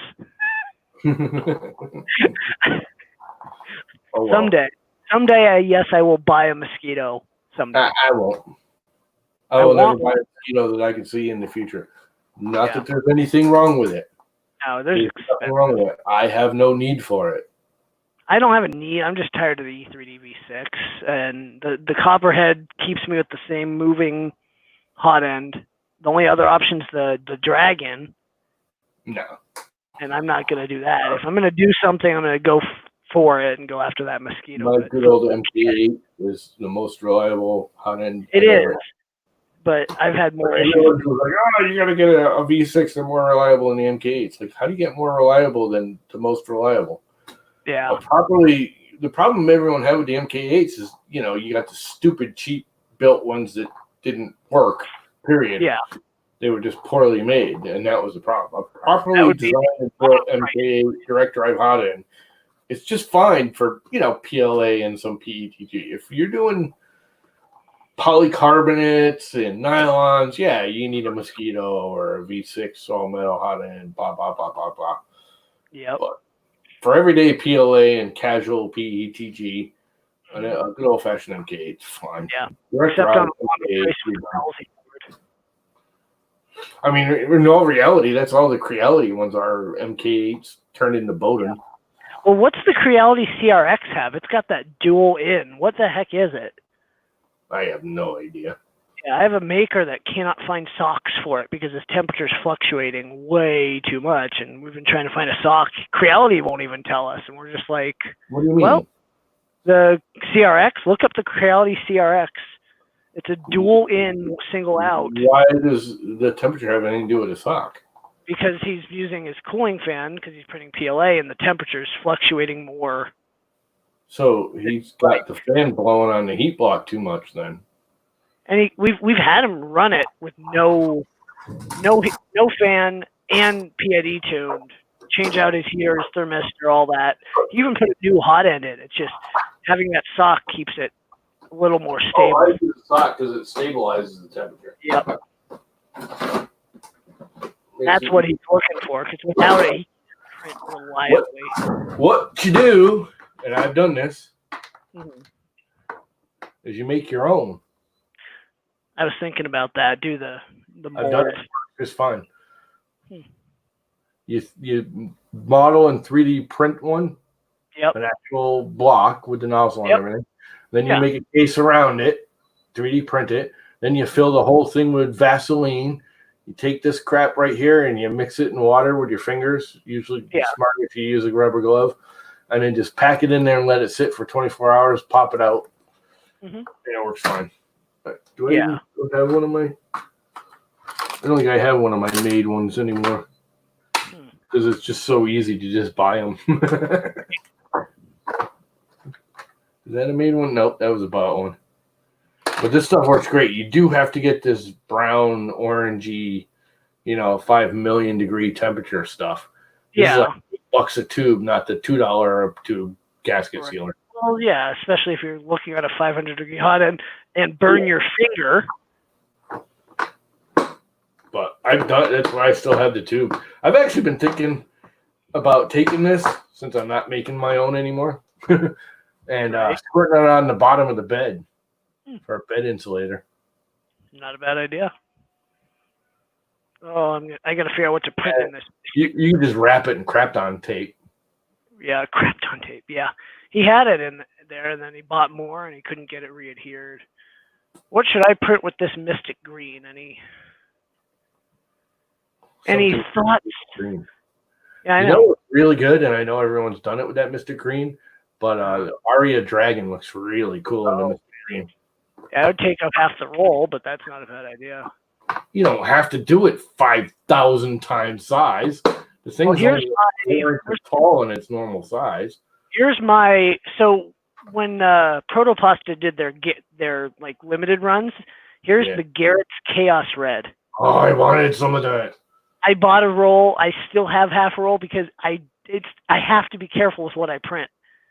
Oh, well. Someday, yes, I will buy a mosquito. Someday. I won't. I will never buy a mosquito that I can see in the future. Not that there's anything wrong with it. No, there's nothing wrong with it. I have no need for it. I don't have a need. I'm just tired of the E3D V6, and the Copperhead keeps me with the same moving hot end. The only other option's the Dragon. No. And I'm not going to do that. If I'm going to do something, I'm going to go for it and go after that mosquito. My good old MK8 is the most reliable hot end. It is, but I've had more issues. Like, oh, you got to get a V6 that's more reliable than the MK8. It's like, how do you get more reliable than the most reliable? Yeah. The problem everyone had with the MK8s is, you got the stupid, cheap built ones that didn't work, period. Yeah. They were just poorly made, and that was the problem. A properly designed and built MK8 direct drive hot end, it's just fine for, PLA and some PETG. If you're doing polycarbonates and nylons, yeah, you need a mosquito or a V6 all metal hot end, blah, blah, blah, blah, blah. Yep. But for everyday PLA and casual PETG, a good old fashioned MK8 is fine. Yeah. Direct Except drive on I mean, in all reality, that's all the Creality ones are MK8s turned into Bowden. Yeah. Well, what's the Creality CRX have? It's got that dual in. What the heck is it? I have no idea. Yeah, I have a maker that cannot find socks for it because its temperature's fluctuating way too much, and we've been trying to find a sock. Creality won't even tell us, and we're just like, what do you mean? Well, the CRX, look up the Creality CRX. It's a dual in, single out. Why does the temperature have anything to do with a sock? Because he's using his cooling fan because he's printing PLA, and the temperature's fluctuating more. So he's got the fan blowing on the heat block too much then. And we've had him run it with no fan and PID tuned. Change out his heater, his thermistor, all that. He even put a new hot end in. It's just having that sock keeps it a little more stable. Oh, I use the sock because it stabilizes the temperature. Yep. That's what he's looking for, because without it, he can't print reliably. What you do, and I've done this, is you make your own. I was thinking about that. Do the mold. I've done it. It's fine. You model and 3D print one. Yep. An actual block with the nozzle and everything. Then you make a case around it, 3D print it. Then you fill the whole thing with Vaseline. You take this crap right here and you mix it in water with your fingers. Usually smart if you use a rubber glove. And then just pack it in there and let it sit for 24 hours. Pop it out. And it works fine. But do I even have one of my... I don't think I have one of my made ones anymore. Because it's just so easy to just buy them. Is that a made one? Nope, that was a bought one. But this stuff works great. You do have to get this brown, orangey, 5 million degree temperature stuff. This is like $8 a tube, not the $2 a tube gasket sealer. Well, yeah, especially if you're looking at a 500 degree hot end and burn your finger. But I've done. That's why I still have the tube. I've actually been thinking about taking this since I'm not making my own anymore, and squirting it on the bottom of the bed for a bed insulator. Not a bad idea. Oh, I got to figure out what to print in this. You can just wrap it in Krapton tape. Yeah, Krapton tape. Yeah, he had it in there, and then he bought more, and he couldn't get it readhered. What should I print with this Mystic Green? Any thoughts? Green. Yeah, I know. You know what's really good, and I know everyone's done it with that Mystic Green, but Aria Dragon looks really cool in the Mystic Green. Yeah, I would take up half the roll, but that's not a bad idea. You don't have to do it 5,000 times size. The thing's here's only my- 4 inches tall in its normal size. Here's my so when Protoplasta did their like limited runs, here's Yeah. the Garrett's Chaos Red. Oh, I wanted some of that. I bought a roll. I still have half a roll because I have to be careful with what I print.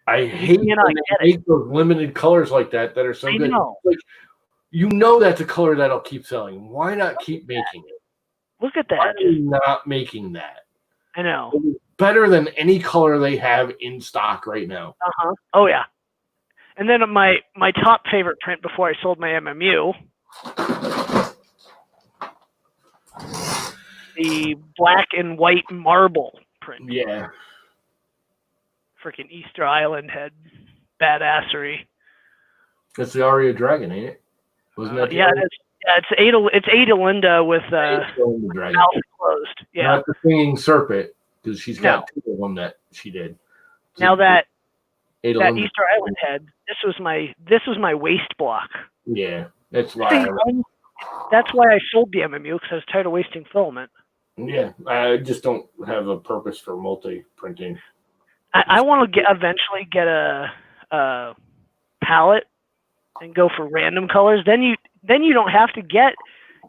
I hate when they make those limited colors like that are so good. Know. Like, you know that's a color that'll keep selling. Why not keep making it? Look at that. Why are you not making that? I know. It's better than any color they have in stock right now. Oh yeah. And then my top favorite print before I sold my MMU, the black and white marble print. Yeah. Freaking Easter Island head badassery. That's the Aria Dragon, ain't it? Wasn't that? Yeah, it's Ada Linda with mouth closed. Yeah. Not the singing serpent, because she's got 2 of them that she did. So now that Ada that Linda. Easter Island head, this was my waist block. Yeah, that's why. That's why I sold the MMU, because I was tired of wasting filament. Yeah, I just don't have a purpose for multi-printing. I want to eventually get a palette and go for random colors. Then you don't have to get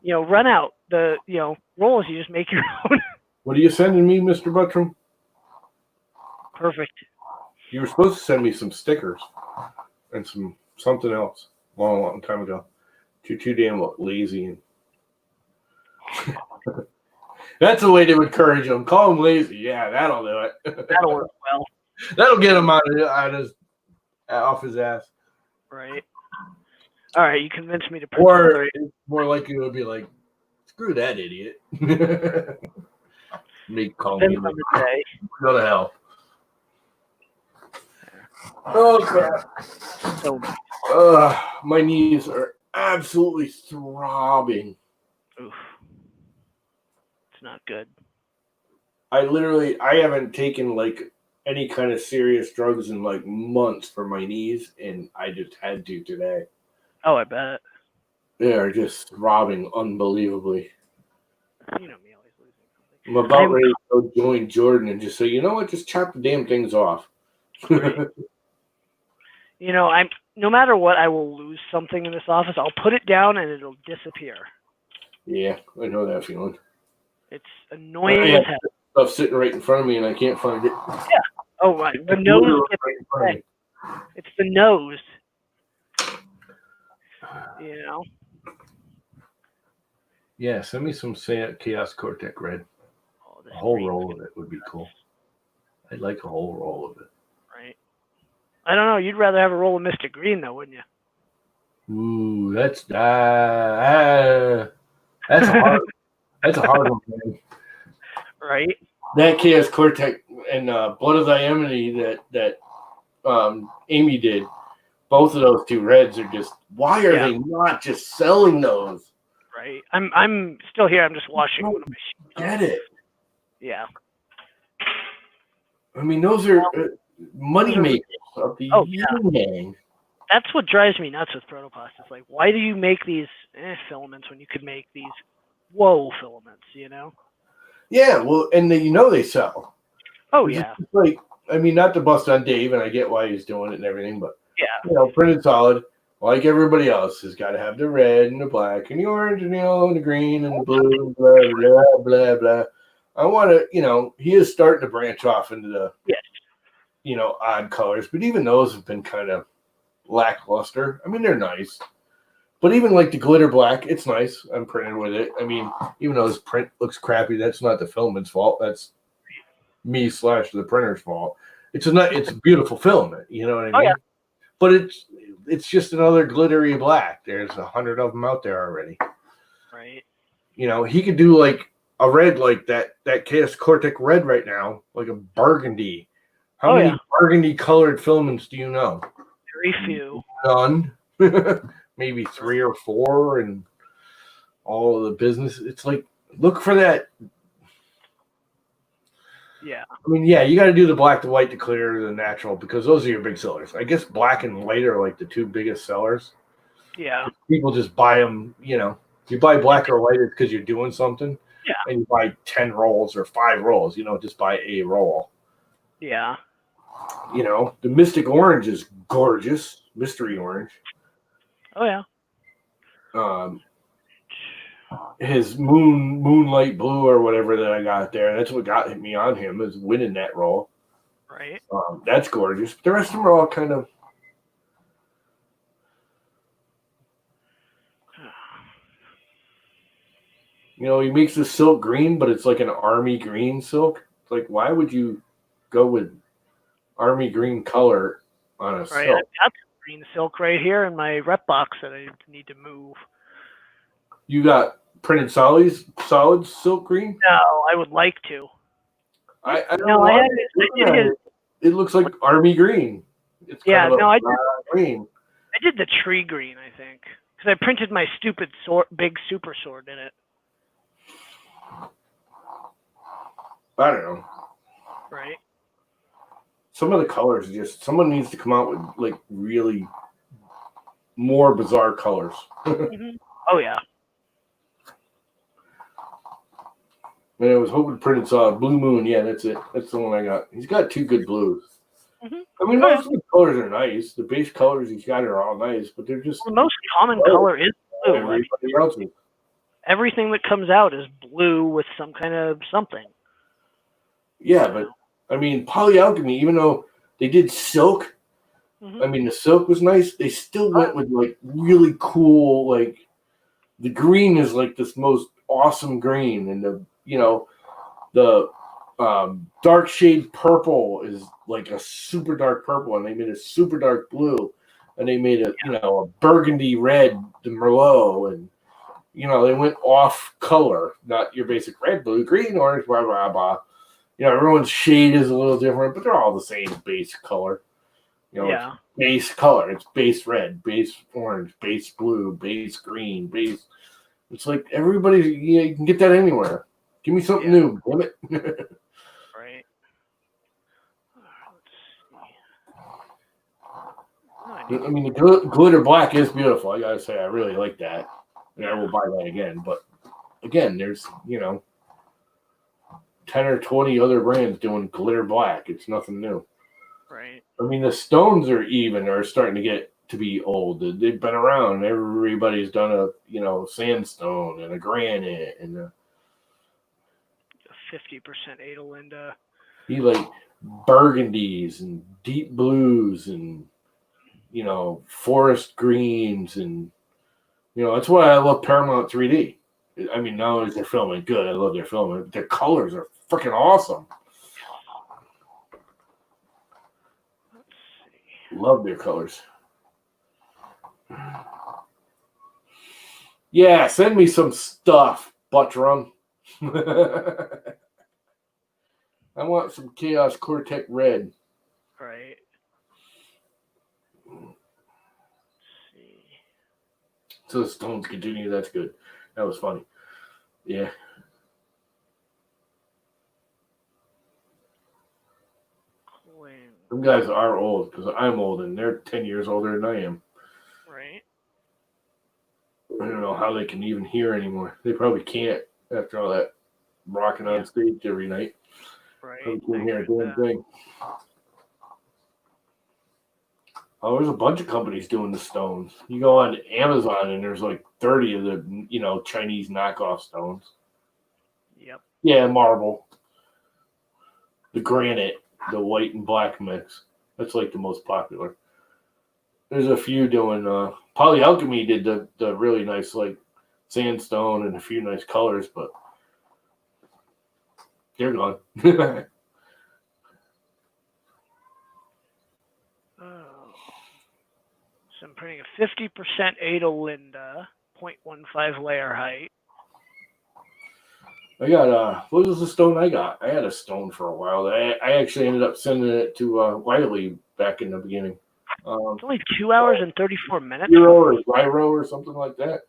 run out the rolls. You just make your own. What are you sending me, Mr. Buttram? Perfect. You were supposed to send me some stickers and something else long time ago. You're too damn lazy. And that's a way to encourage them. Call them lazy. Yeah, that'll do it. That'll work well. That'll get him off his ass. Right. All right, you convinced me to print. Or more likely it would be like, screw that idiot. Call me. Go to hell. Oh crap! So, my knees are absolutely throbbing. Oof. It's not good. I haven't taken like any kind of serious drugs in like months for my knees, and I just had to today. Oh, I bet. They are just throbbing unbelievably. You know me, always losing something. I'm about ready to go join Jordan and just say, you know what, just chop the damn things off. Right. I'm no matter what, I will lose something in this office. I'll put it down and it'll disappear. Yeah, I know that feeling. It's annoying as hell. Stuff sitting right in front of me and I can't find it. Yeah. Oh, right. The nose gets right. It's the nose. Yeah, send me some Chaos Cortex Red. Oh, a whole roll of it would be cool. I'd like a whole roll of it. Right. I don't know. You'd rather have a roll of Mystic Green, though, wouldn't you? Ooh, that's a hard. That's a hard one, man. Right. That Chaos Cortex and Blood of Diamond that Amy did. Both of those 2 reds are just. Why are they not just selling those? Right. I'm still here. I'm just washing one of my sheets. Get it? Yeah. I mean, those are money makers of the evening. That's what drives me nuts with Protoplast. It's like, why do you make these filaments when you could make these filaments? Yeah, well, and they sell. Oh yeah. It's like, I mean, not to bust on Dave, and I get why he's doing it and everything, but yeah, printed solid, like everybody else, has got to have the red and the black and the orange and the yellow and the green and the blue, blah blah blah blah. I want to, he is starting to branch off into the, odd colors, but even those have been kind of lackluster. I mean, they're nice, but even like the glitter black, it's nice. I'm printing with it. I mean, even though this print looks crappy, that's not the filament's fault. That's me / the printer's fault. It's a beautiful filament. You know what I mean? Oh, yeah. But it's just another glittery black. There's 100 of them out there already. Right. He could do like a red like that Chaos Cortex red right now, like a burgundy. How many burgundy colored filaments do you know? Very few. None. Maybe 3 or 4 and all of the business. It's like, look for that. Yeah. I mean, yeah, you got to do the black, the white, the clear, the natural, because those are your big sellers. I guess black and white are like the 2 biggest sellers. Yeah. People just buy them, you buy black or white because you're doing something. Yeah. and you buy 10 rolls or 5 rolls. You don't just buy a roll. Yeah. You know, the Mystic Orange is gorgeous. Mystery Orange. Oh yeah. His Moonlight Blue or whatever that I got there. That's what got me on him, is winning that roll. Right. That's gorgeous. The rest of them are all kind of. You know, he makes the silk green, but it's like an army green silk. It's like, why would you go with army green color on a Right. silk? I've got some green silk right here in my rep box that I need to move. You got printed solid silk green? No, I would like to. I don't No, know. I had It looks like army green. It's kind of I green. I did the tree green, I think, because I printed my stupid big super sword in it. I don't know. Right. Some of the colors just someone needs to come out with like really more bizarre colors. Mm-hmm. Oh yeah. And I was hoping printed Blue Moon. Yeah, that's it. That's the one I got. He's got 2 good blues. Mm-hmm. I mean, most of the colors are nice. The base colors he's got are all nice, but they're just the most common color is blue. Everybody else's. Everything that comes out is blue with some kind of something. Yeah, but I mean, Polyalchemy, even though they did silk, I mean, the silk was nice. They still went with like really cool, like the green is like this most awesome green, and the dark shade purple is like a super dark purple, and they made a super dark blue, and they made a burgundy red, the Merlot, and they went off color, not your basic red, blue, green, orange, blah blah blah. Everyone's shade is a little different, but they're all the same base color. It's base color. It's base red, base orange, base blue, base green, base. It's like everybody, you can get that anywhere. Give me something new, damn it. Right. I mean, the glitter black is beautiful. I gotta say, I really like that, and I will buy that again. But again, there's 10 or 20 other brands doing glitter black. It's nothing new. Right. I mean, the stones are starting to get to be old. They've been around. Everybody's done a sandstone and a granite and a 50% Adelinda. You like burgundies and deep blues and forest greens, and that's why I love Paramount 3D. I mean, not only is their filming good, I love their filming, but their colors are freaking awesome. Love their colors. Yeah, send me some stuff, Buttram. I want some Chaos Cortec Red. Right. So the stones continue. That's good. That was funny. Yeah. Them guys are old because I'm old and they're 10 years older than I am. Right. I don't know how they can even hear anymore. They probably can't after all that rocking on stage every night. Right. Probably can't hear a damn thing. Oh, there's a bunch of companies doing the stones. You go on Amazon and there's like 30 of the, Chinese knockoff stones. Yep. Yeah, marble. The granite, the white and black mix. That's like the most popular. There's a few doing, Polyalchemy did the really nice like sandstone and a few nice colors, but they're gone. So I'm printing a 50% Adelinda, 0.15 layer height. I got what was the stone I got? I had a stone for a while. I actually ended up sending it to Wiley back in the beginning. It's only 2 hours and 34 minutes. Zero or Zyro or something like that.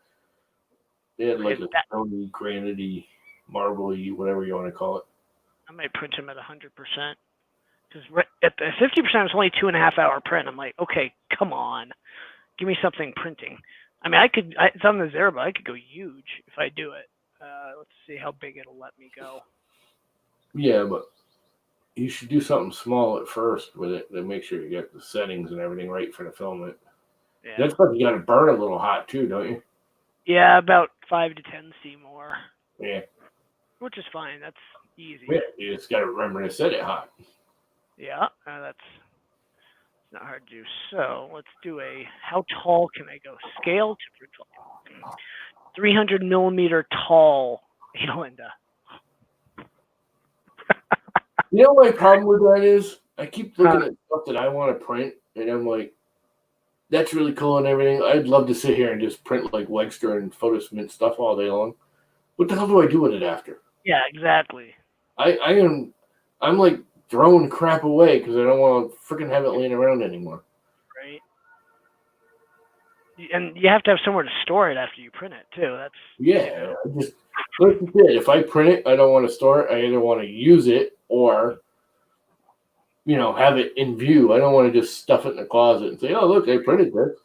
They had like a stony, granity, marbly, whatever you want to call it. I might print them at 100%. Because at the 50% it's only 2.5 hour print. I'm like, okay, come on, give me something printing. I mean, it's on the Zerba. I could go huge if I do it. Let's see how big it'll let me go. Yeah, but you should do something small at first with it to make sure you get the settings and everything right for the filament. Yeah. That's because you got to burn a little hot too, don't you? Yeah, about 5 to 10 C more. Yeah. Which is fine. That's easy. Yeah, you just got to remember to set it hot. Yeah, that's not hard to do. So let's do how tall can I go? Scale to 300 millimeter tall, Linda. You know my problem with that is I keep looking at stuff that I want to print, and I'm like, that's really cool and everything. I'd love to sit here and just print like Wegster and Photosmint stuff all day long. What the hell do I do with it after? Yeah, exactly. I'm like throwing crap away because I don't want to freaking have it laying around anymore. Right. And you have to have somewhere to store it after you print it too. That's I just like you said, if I print it, I don't want to store it. I either want to use it or have it in view. I don't want to just stuff it in the closet and say, "Oh, look, I printed this,"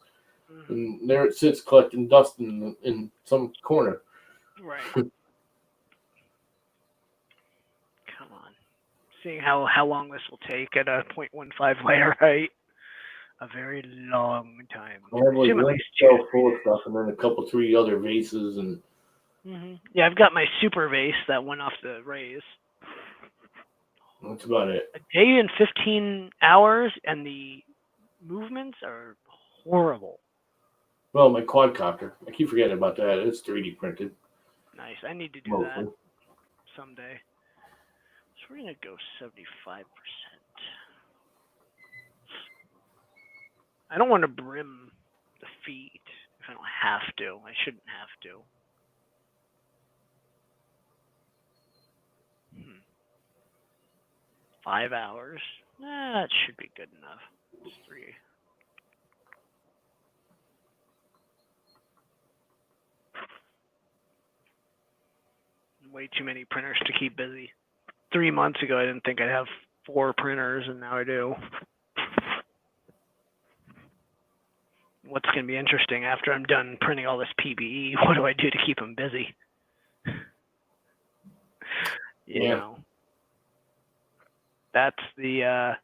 and there it sits collecting dust in some corner. Right. Come on. Seeing how long this will take at a 0.15 layer height. A very long time. I have like one shelf full of stuff, and then a couple, 3 other vases, and yeah, I've got my super vase that went off the raise. that's about it. A day and 15 hours, and the movements are horrible. Well, my quadcopter, I keep forgetting about that. It's 3D printed. Nice. I need to do that someday. So we're gonna go 75%. I don't want to brim the feet if I don't have to. I shouldn't have to. 5 hours. That should be good enough. It's 3. Way too many printers to keep busy. 3 months ago, I didn't think I'd have 4 printers, and now I do. What's going to be interesting after I'm done printing all this PBE? What do I do to keep them busy? You know, that's the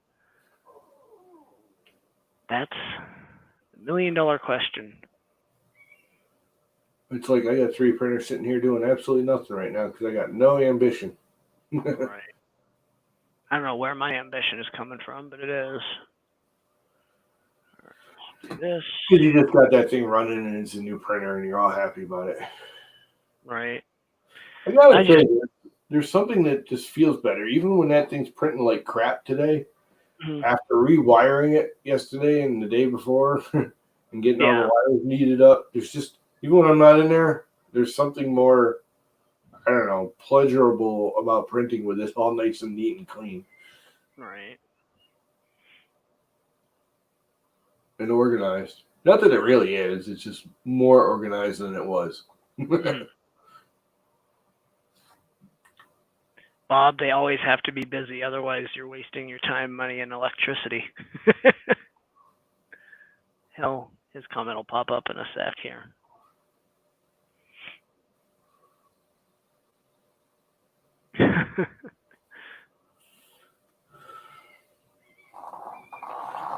$1,000,000 question. It's like I got 3 printers sitting here doing absolutely nothing right now because I got no ambition. Right. I don't know where my ambition is coming from, but it is. Let's do this. Because you just got that thing running and it's a new printer and you're all happy about it. Right. I gotta say, there's something that just feels better. Even when that thing's printing like crap today, after rewiring it yesterday and the day before and getting all the wires kneaded up, there's just, even when I'm not in there, there's something more, I don't know, pleasurable about printing with this all nice and neat and clean. Right. And organized. Not that it really is, it's just more organized than it was. Bob, they always have to be busy, otherwise you're wasting your time, money, and electricity. Hell, his comment will pop up in a sec here.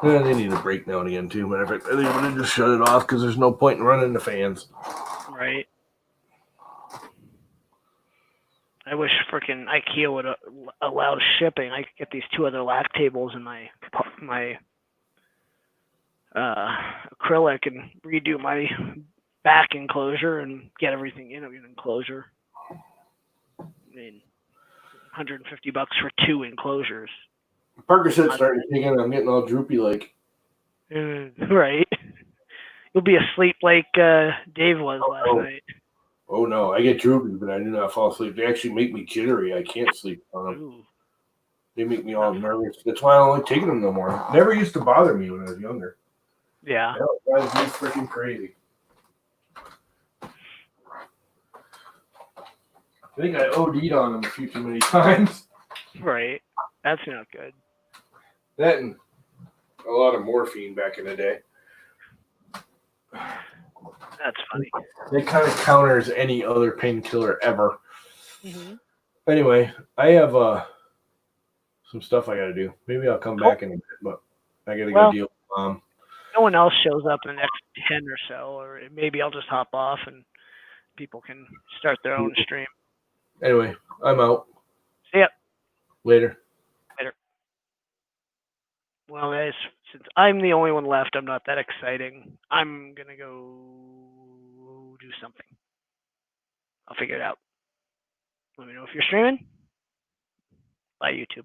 Yeah, they need a break now and again too. Matter of fact, I think I'm gonna just shut it off because there's no point in running the fans. Right. I wish frickin' IKEA would allow shipping. I could get these 2 other lac tables in my acrylic and redo my back enclosure and get everything in an enclosure. I mean, $150 for 2 enclosures. Parker said starting to I'm getting all droopy like. Right. You'll be asleep like Dave was last night. Oh no, I get droopy, but I do not fall asleep. They actually make me jittery. I can't sleep on them. Ooh. They make me all nervous. That's why I don't like taking them no more. Never used to bother me when I was younger. Yeah. Now it drives me freaking crazy. I think I OD'd on them a few too many times. Right. That's not good. That and a lot of morphine back in the day. That's funny. It kind of counters any other painkiller ever. Mm-hmm. Anyway, I have some stuff I got to do. Maybe I'll come back in a bit, but I got to go deal with Mom. No one else shows up in the next 10 or so, or maybe I'll just hop off and people can start their own stream. Anyway, I'm out. See ya. Later. Well, guys, since I'm the only one left, I'm not that exciting. I'm going to go do something. I'll figure it out. Let me know if you're streaming. Bye, YouTube.